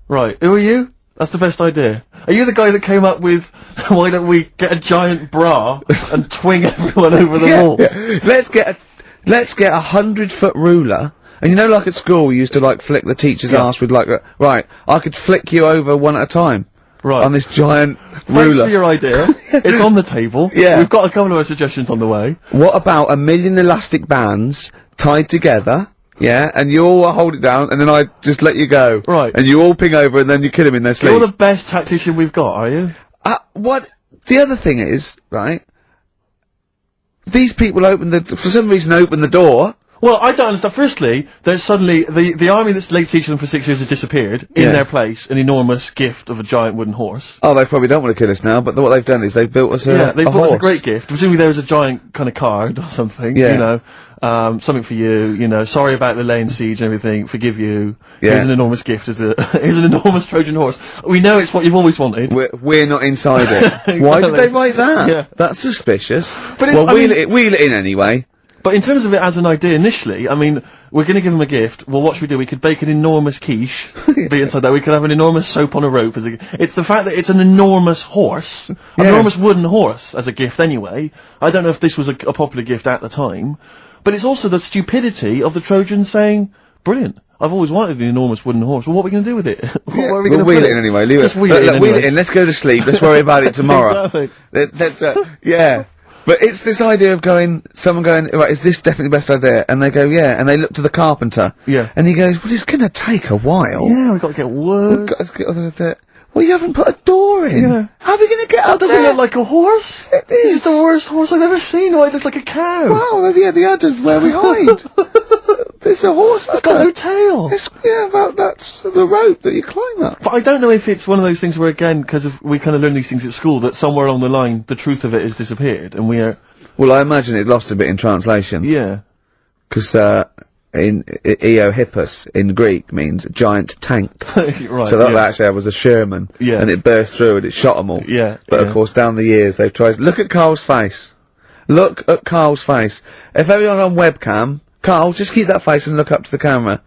Right, who are you? That's the best idea. Are you the guy that came up with, why don't we get a giant bra and twing everyone over the wall? Yeah. Let's get a 100-foot ruler. And you know, like at school, we used to like flick the teacher's ass with like right, I could flick you over one at a time. Right. On this giant Thanks ruler. for your idea. It's on the table. Yeah. We've got a couple of suggestions on the way. What about 1,000,000 elastic bands tied together? Yeah, and you all hold it down, and then I just let you go. Right. And you all ping over, and then you kill him in their sleep. You're the best tactician we've got, are you? What? The other thing is, right? These people for some reason open the door. Well, I don't understand. Firstly, there's suddenly, the army that's laid siege to them for 6 years has disappeared. In Yeah. their place, an enormous gift of a giant wooden horse. Oh, they probably don't want to kill us now, but what they've done is they've built us Yeah, they a brought horse. us a great gift. Presumably there was a giant kind of card or something, Yeah. you know. Something for you know, sorry about the laying siege and everything, forgive you. Yeah. Here's an enormous gift, here's an enormous Trojan horse. We know it's what you've always wanted. We're not inside it. Why did they write that? Yeah. That's suspicious. But it's- well, I wheel mean- it in anyway. But in terms of it as an idea initially, I mean, we're going to give him a gift. Well, what should we do? We could bake an enormous quiche, be inside that. We could have an enormous soap on a rope as a It's the fact that it's an enormous horse, an Yeah. enormous wooden horse as a gift anyway. I don't know if this was a popular gift at the time, but it's also the stupidity of the Trojans saying, brilliant, I've always wanted an enormous wooden horse. Well, what are we going to do with it? Where are we We'll going to wheel put it in anyway. Leave Just it. wheel it in Wheel anyway. it in. Let's go to sleep. Let's worry about it tomorrow. Exactly. That's yeah. But it's this idea of someone going, right, is this definitely the best idea? And they go, yeah, and they look to the carpenter. Yeah. And he goes, well, it's gonna take a while. Yeah, we've got to get wood. We've got to get other that. Well, you haven't put a door in. Yeah. How are we gonna get up Doesn't it there? look like a horse? It is. It's the worst horse I've ever seen. Why, it looks like a cow. Wow, yeah, the udder's where we hide. There's a horse. It's got no tail. That's the rope that you climb up. But I don't know if it's one of those things where, again, because we kind of learn these things at school, that somewhere along the line, the truth of it has disappeared, and we are... Well, I imagine it lost a bit in translation. Yeah. Because, in Eohippus in Greek means giant tank. Right, So that yeah. actually was a Sherman. Yeah. And it burst through and it shot them all. Yeah, But yeah. of course, down the years, they've tried. Look at Carl's face. Look at Carl's face. If everyone on webcam, Carl, just keep that face and look up to the camera.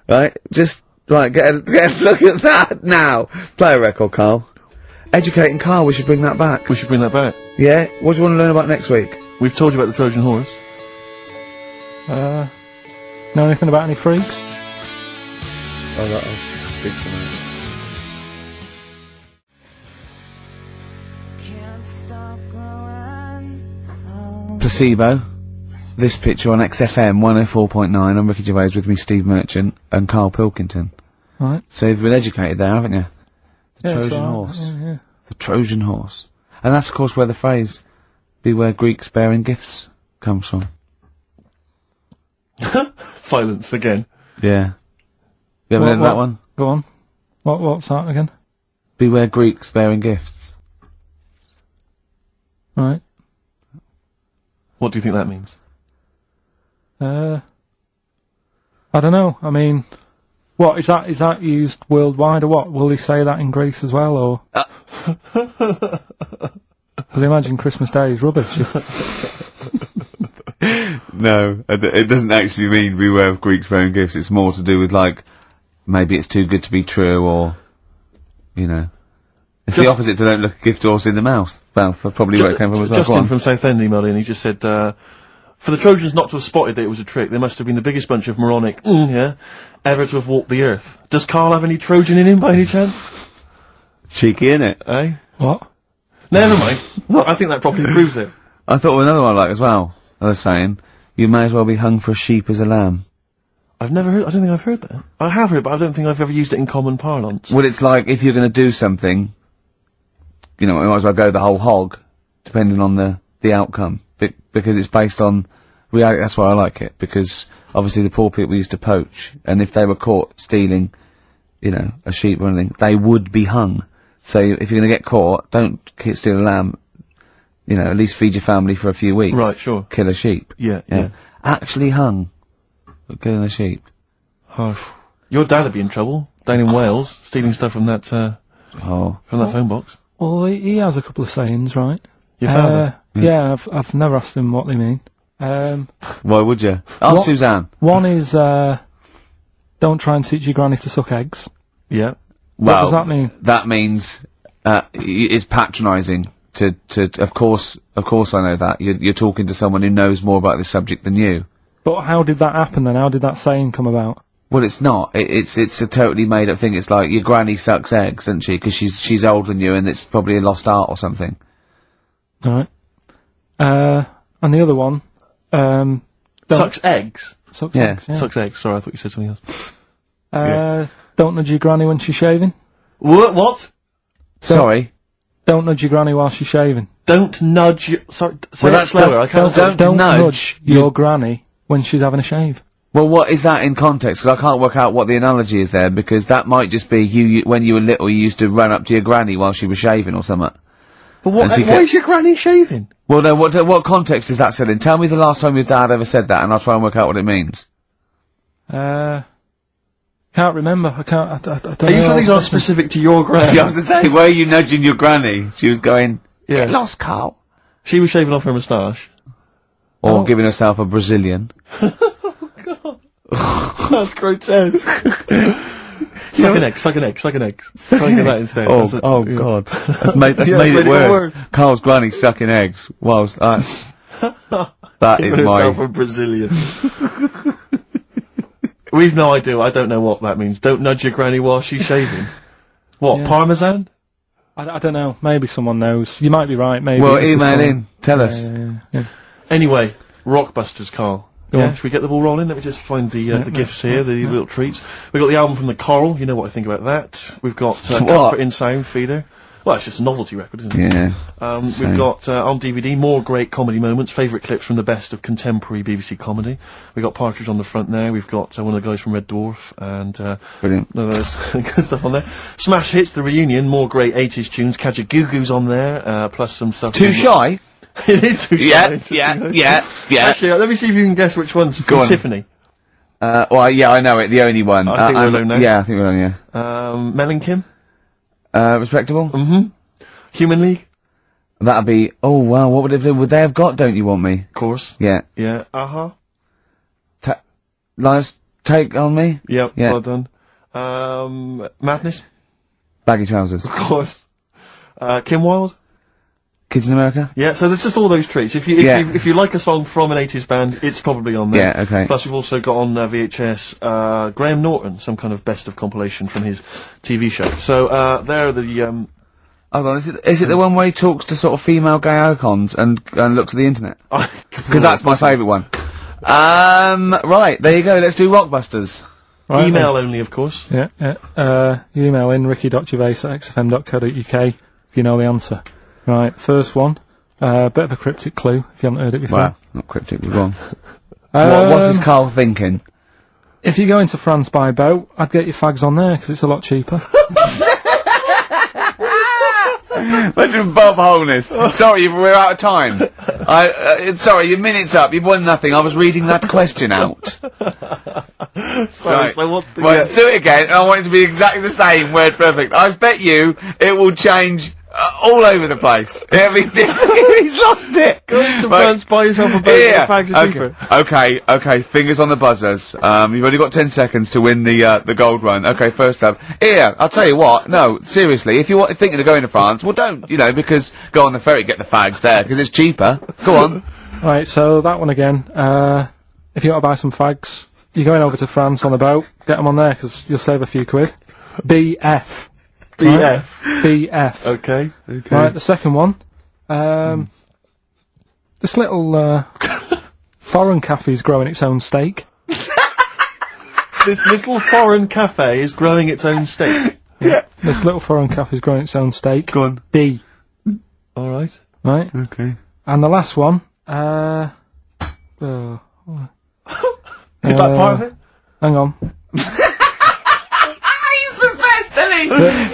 Right? Just, right, get a look at that now. Play a record, Carl. Educating Carl, we should bring that back. We should bring that back. Yeah? What do you want to learn about next week? We've told you about the Trojan horse. Know anything about any freaks? Oh, that'll big tonight. Placebo. This picture on XFM 104.9. I'm Ricky Gervais, with me Steve Merchant and Karl Pilkington. Right. So you've been educated there, haven't you? The Yeah, it's Trojan alright, horse. yeah. The Trojan horse. And that's of course where the phrase, beware Greeks bearing gifts, comes from. Silence again. Yeah. You ever heard of that one? Go on. What's that again? Beware Greeks bearing gifts. Right. What do you think that means? I don't know. I mean, what is that? Is that used worldwide or what? Will he say that in Greece as well, or? Because imagine Christmas Day is rubbish. No, it doesn't actually mean beware of Greeks bearing gifts. It's more to do with, like, maybe it's too good to be true, or, you know. It's the opposite to don't look a gift horse in the mouth. Well, that's probably where it came from as well. Go Justin on. from Southend emailed in, he just said, For the Trojans not to have spotted that it was a trick, they must have been the biggest bunch of moronic, ever to have walked the earth. Does Karl have any Trojan in him by any chance? Cheeky, innit? Eh? What? Never mind. I think that probably proves it. I thought of another one like as well. I was saying, you may as well be hung for a sheep as a lamb. I don't think I've heard that. I have heard, but I don't think I've ever used it in common parlance. Well, it's like, if you're gonna do something, you know, you might as well go the whole hog, depending on the outcome. Because it's based on reality, that's why I like it, because obviously the poor people used to poach, and if they were caught stealing, you know, a sheep or anything, they would be hung. So if you're gonna get caught, don't steal a lamb, you know, at least feed your family for a few weeks. Right, sure. Kill a sheep. Yeah. Actually hung for killing a sheep. Oh, your dad would be in trouble, down in Wales, stealing stuff from that, from that phone box. Well, he has a couple of sayings, right? Your father? Yeah, I've never asked him what they mean. Why would you? Ask Suzanne. One is, don't try and teach your granny to suck eggs. Yeah. What does that mean? That means, it's patronising of course I know that. You're talking to someone who knows more about this subject than you. But how did that happen then? How did that saying come about? Well, it's not. It's a totally made up thing. It's like, your granny sucks eggs, doesn't she? Because she's older than you, and it's probably a lost art or something. Alright. And the other one, Sucks eggs? Sucks Yeah. eggs, yeah. Sucks eggs, sorry, I thought you said something else. Don't nudge your granny when she's shaving. What? Sorry? Don't nudge your granny while she's shaving. Don't nudge your... Sorry, say Well, that that's slower, I can't... Don't nudge nudge your granny when she's having a shave. Well, what is that in context? Because I can't work out what the analogy is there, because that might just be you when you were little, you used to run up to your granny while she was shaving or something. But what, And she why is your granny shaving? Well, no, what context is that said in? Tell me the last time your dad ever said that, and I'll try and work out what it means. Can't remember. I don't Are know. you sure these aren't specific to your granny? I was to say, where are you nudging your granny? She was going, get lost, Carl. She was shaving off her moustache. Or giving herself a Brazilian. That's grotesque. Suck an egg. Try and get that instead. God. That's made it worse. Carl's granny sucking eggs. Whilst that is Giving my... herself a Brazilian. We've no idea. I don't know what that means. Don't nudge your granny while she's shaving. What, Yeah. Parmesan? I don't know. Maybe someone knows. You might be right. Maybe. Well, it's just email someone- in. Tell us. Yeah. Anyway, Rockbusters, Carl. Go Yeah, on. should we get the ball rolling? Let me just find the gifts here, the little treats. We've got the album from the Coral, you know what I think about that. We've got Comfort in Sound Feeder. Well, it's just a novelty record, isn't it? Yeah. We've got, on DVD, more great comedy moments, favourite clips from the best of contemporary BBC comedy. We've got Partridge on the front there, we've got one of the guys from Red Dwarf, and Brilliant. no, there's good stuff on there. Smash Hits, the reunion, more great 80s tunes, Kajagoogoo's on there, plus some stuff... Too shy? It is too shy. Yeah. Actually, let me see if you can guess which one's from on. Tiffany. Well, yeah, I know it. The only one. I think we're alone now. Yeah, I think we're alone, yeah. Mel and Kim? Respectable? Human League? That'd be... Oh, wow, what would they have got, Don't You Want Me? Of course. Yeah. Yeah. Uh-huh. Lies Take On Me? Yep, Yeah. well done. Madness? Baggy Trousers. Of course. Kim Wilde? Kids in America? Yeah, so there's just all those treats. If you like a song from an 80s band, it's probably on there. Yeah, okay. Plus we've also got on VHS, Graham Norton, some kind of best of compilation from his TV show. So, there are the, Hold on, is it the one where he talks to sort of female gay icons and looks at the internet? Because that's my favourite one. Right, there you go, let's do Rockbusters. Right, email only, of course. Yeah. You email in ricky.gervais@xfm.co.uk if you know the answer. Right, first one. Bit of a cryptic clue if you haven't heard it before. Well, not cryptic, we're wrong. What is Carl thinking? If you go into France by boat, I'd get your fags on there because it's a lot cheaper. Imagine Bob Holness. Sorry, we're out of time. Sorry, your minute's up. You've won nothing. I was reading that question out. Sorry, Right. so what's the... Well, let's do it again, and I want it to be exactly the same, word perfect. I bet you it will change all over the place. It'll be different. He's lost it. Go to France, buy yourself a boat, Yeah. the fags are cheaper. Okay, fingers on the buzzers. You've only got 10 seconds to win the gold run. Okay, first up. Here, I'll tell you what, no, seriously, if you're thinking of going to France, well don't, because go on the ferry, get the fags there, because it's cheaper. Go on. Right, so that one again. If you want to buy some fags, you're going over to France on a boat. Get them on there because you'll save a few quid. BF. BF. Right? BF. Okay. Right, the second one. This little foreign cafe's growing its own steak. This little foreign cafe is growing its own steak. This little foreign cafe's growing its own steak. Go on. D. All right. Right? Okay. And the last one, Is that part of it? hang on. He's the best, isn't he?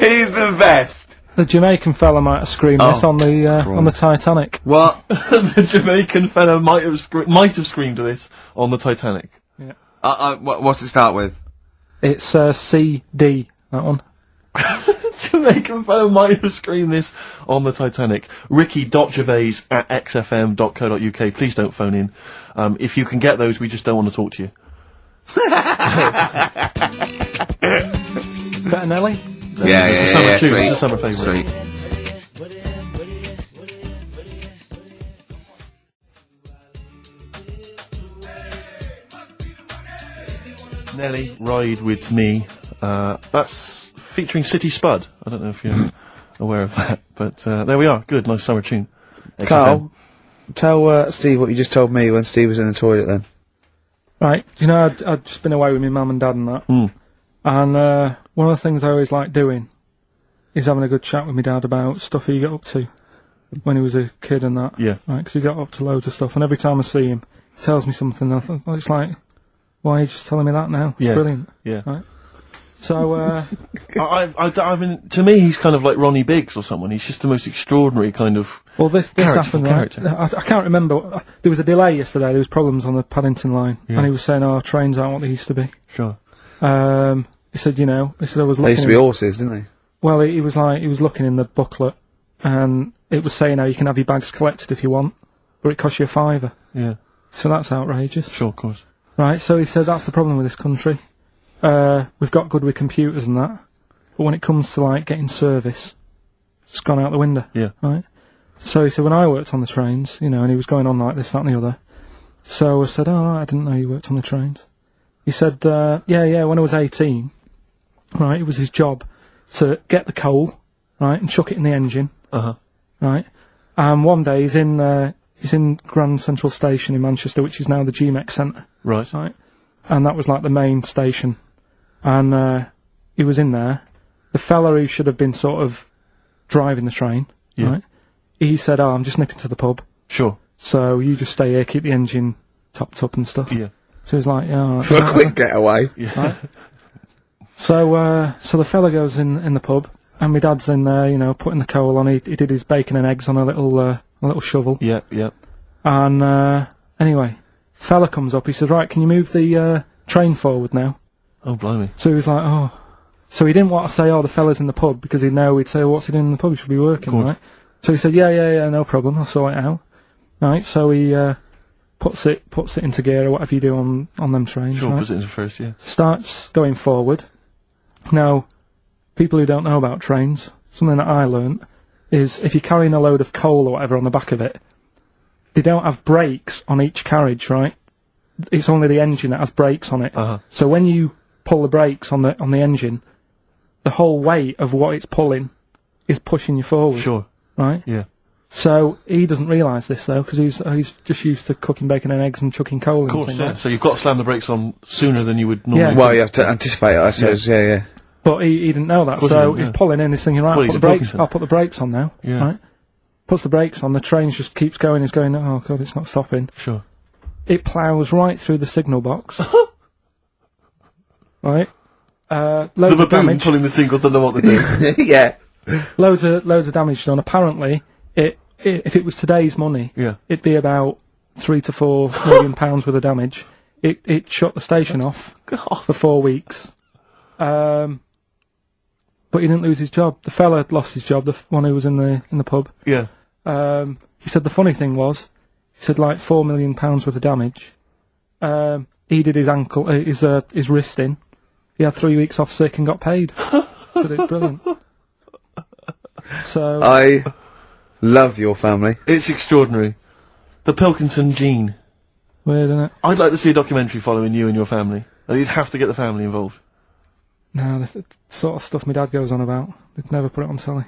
He's the best. The Jamaican fella might have screamed this on the Titanic. What? The Jamaican fella might have screamed this on the Titanic. Yeah. What's it start with? It's CD, that one. Jamaican fellow might have screamed this on the Titanic. Ricky.gervais@xfm.co.uk. Please don't phone in. If you can get those, we just don't want to talk to you. Better Nelly? It's a summer tune. sweet. It's a summer favourite. Sweet. Nelly, Ride With Me. That's featuring City Spud. I don't know if you're aware of that, but there we are. Good, nice summer tune. Carl, tell Steve what you just told me when Steve was in the toilet then. Right, you know, I'd just been away with my mum and dad and that. And one of the things I always like doing is having a good chat with my dad about stuff he got up to when he was a kid and that. Yeah. Right, because he got up to loads of stuff, and every time I see him, he tells me something, and I think, it's like, why are you just telling me that now? It's brilliant. Yeah. Right. So, I mean, to me, he's kind of like Ronnie Biggs or someone. He's just the most extraordinary kind of. well, this happened, right? character. I can't remember. There was a delay yesterday. There was problems on the Paddington line, and he was saying, "Oh, trains aren't what they used to be." Sure. He said, I was looking. They used to be horses, didn't they? Well, he was looking in the booklet, and it was saying, you can have your bags collected if you want, but it costs you £5. Yeah. So that's outrageous. Sure, of course. Right, so he said that's the problem with this country. We've got good with computers and that, but when it comes to, like, getting service, it's gone out the window. Yeah. Right? So he said, when I worked on the trains, and he was going on like this, that and the other, so I said, oh, I didn't know you worked on the trains. He said, yeah, when I was 18, right, it was his job to get the coal, right, and chuck it in the engine. Uh-huh. Right? And one day he's in Grand Central Station in Manchester, which is now the GMEX Centre. Right. Right? And that was like the main station. And he was in there. The fella who should have been sort of driving the train, right? He said, I'm just nipping to the pub. Sure. So you just stay here, keep the engine topped up and stuff. Yeah. So he's like, yeah. For a quick getaway. Yeah. Right? So the fella goes in the pub, and my dad's in there, putting the coal on. He did his bacon and eggs on a little shovel. Yeah, yeah. And anyway, fella comes up. He says, right, can you move the train forward now? Oh, blimey. So he was like, oh. So he didn't want to say, the fella's in the pub, because he'd know we'd say, what's he doing in the pub? He should be working, right? So he said, yeah, no problem. I'll sort it out. Right, so he puts it into gear or whatever you do on them trains. Sure, right? puts it into first, yeah. Starts going forward. Now, people who don't know about trains, something that I learnt is if you're carrying a load of coal or whatever on the back of it, they don't have brakes on each carriage, right? It's only the engine that has brakes on it. Uh-huh. So when you pull the brakes on the engine, the whole weight of what it's pulling is pushing you forward. Sure. Right? Yeah. So he doesn't realise this though, because he's just used to cooking bacon and eggs and chucking coal. Of course, and yeah. like. So you've got to slam the brakes on sooner than you would normally. Yeah. Well, you have to anticipate it, I suppose. Yeah. But he didn't know that, course he so didn't, he's yeah. pulling in, he's thinking, right, Well, he's a Pilkington. I'll put the brakes on now. Yeah. Right? Puts the brakes on, the train just keeps going, he's going, oh god, it's not stopping. Sure. It ploughs right through the signal box. Right? Loads The of baboon damage. pulling the signals don't know what to do. Yeah. Loads of damage done. Apparently, if it was today's money, Yeah. it'd be about £3 to £4 million worth of damage. It shut the station off for 4 weeks. But he didn't lose his job. The fella lost his job, the one who was in the pub. Yeah. He said the funny thing was, he said like £4 million worth of damage. He did his ankle, his wrist in. He had 3 weeks off sick and got paid. So it's brilliant. So I love your family. It's extraordinary. The Pilkington gene. Weird, isn't it? I'd like to see a documentary following you and your family. You'd have to get the family involved. No, the sort of stuff my dad goes on about. They'd never put it on telly.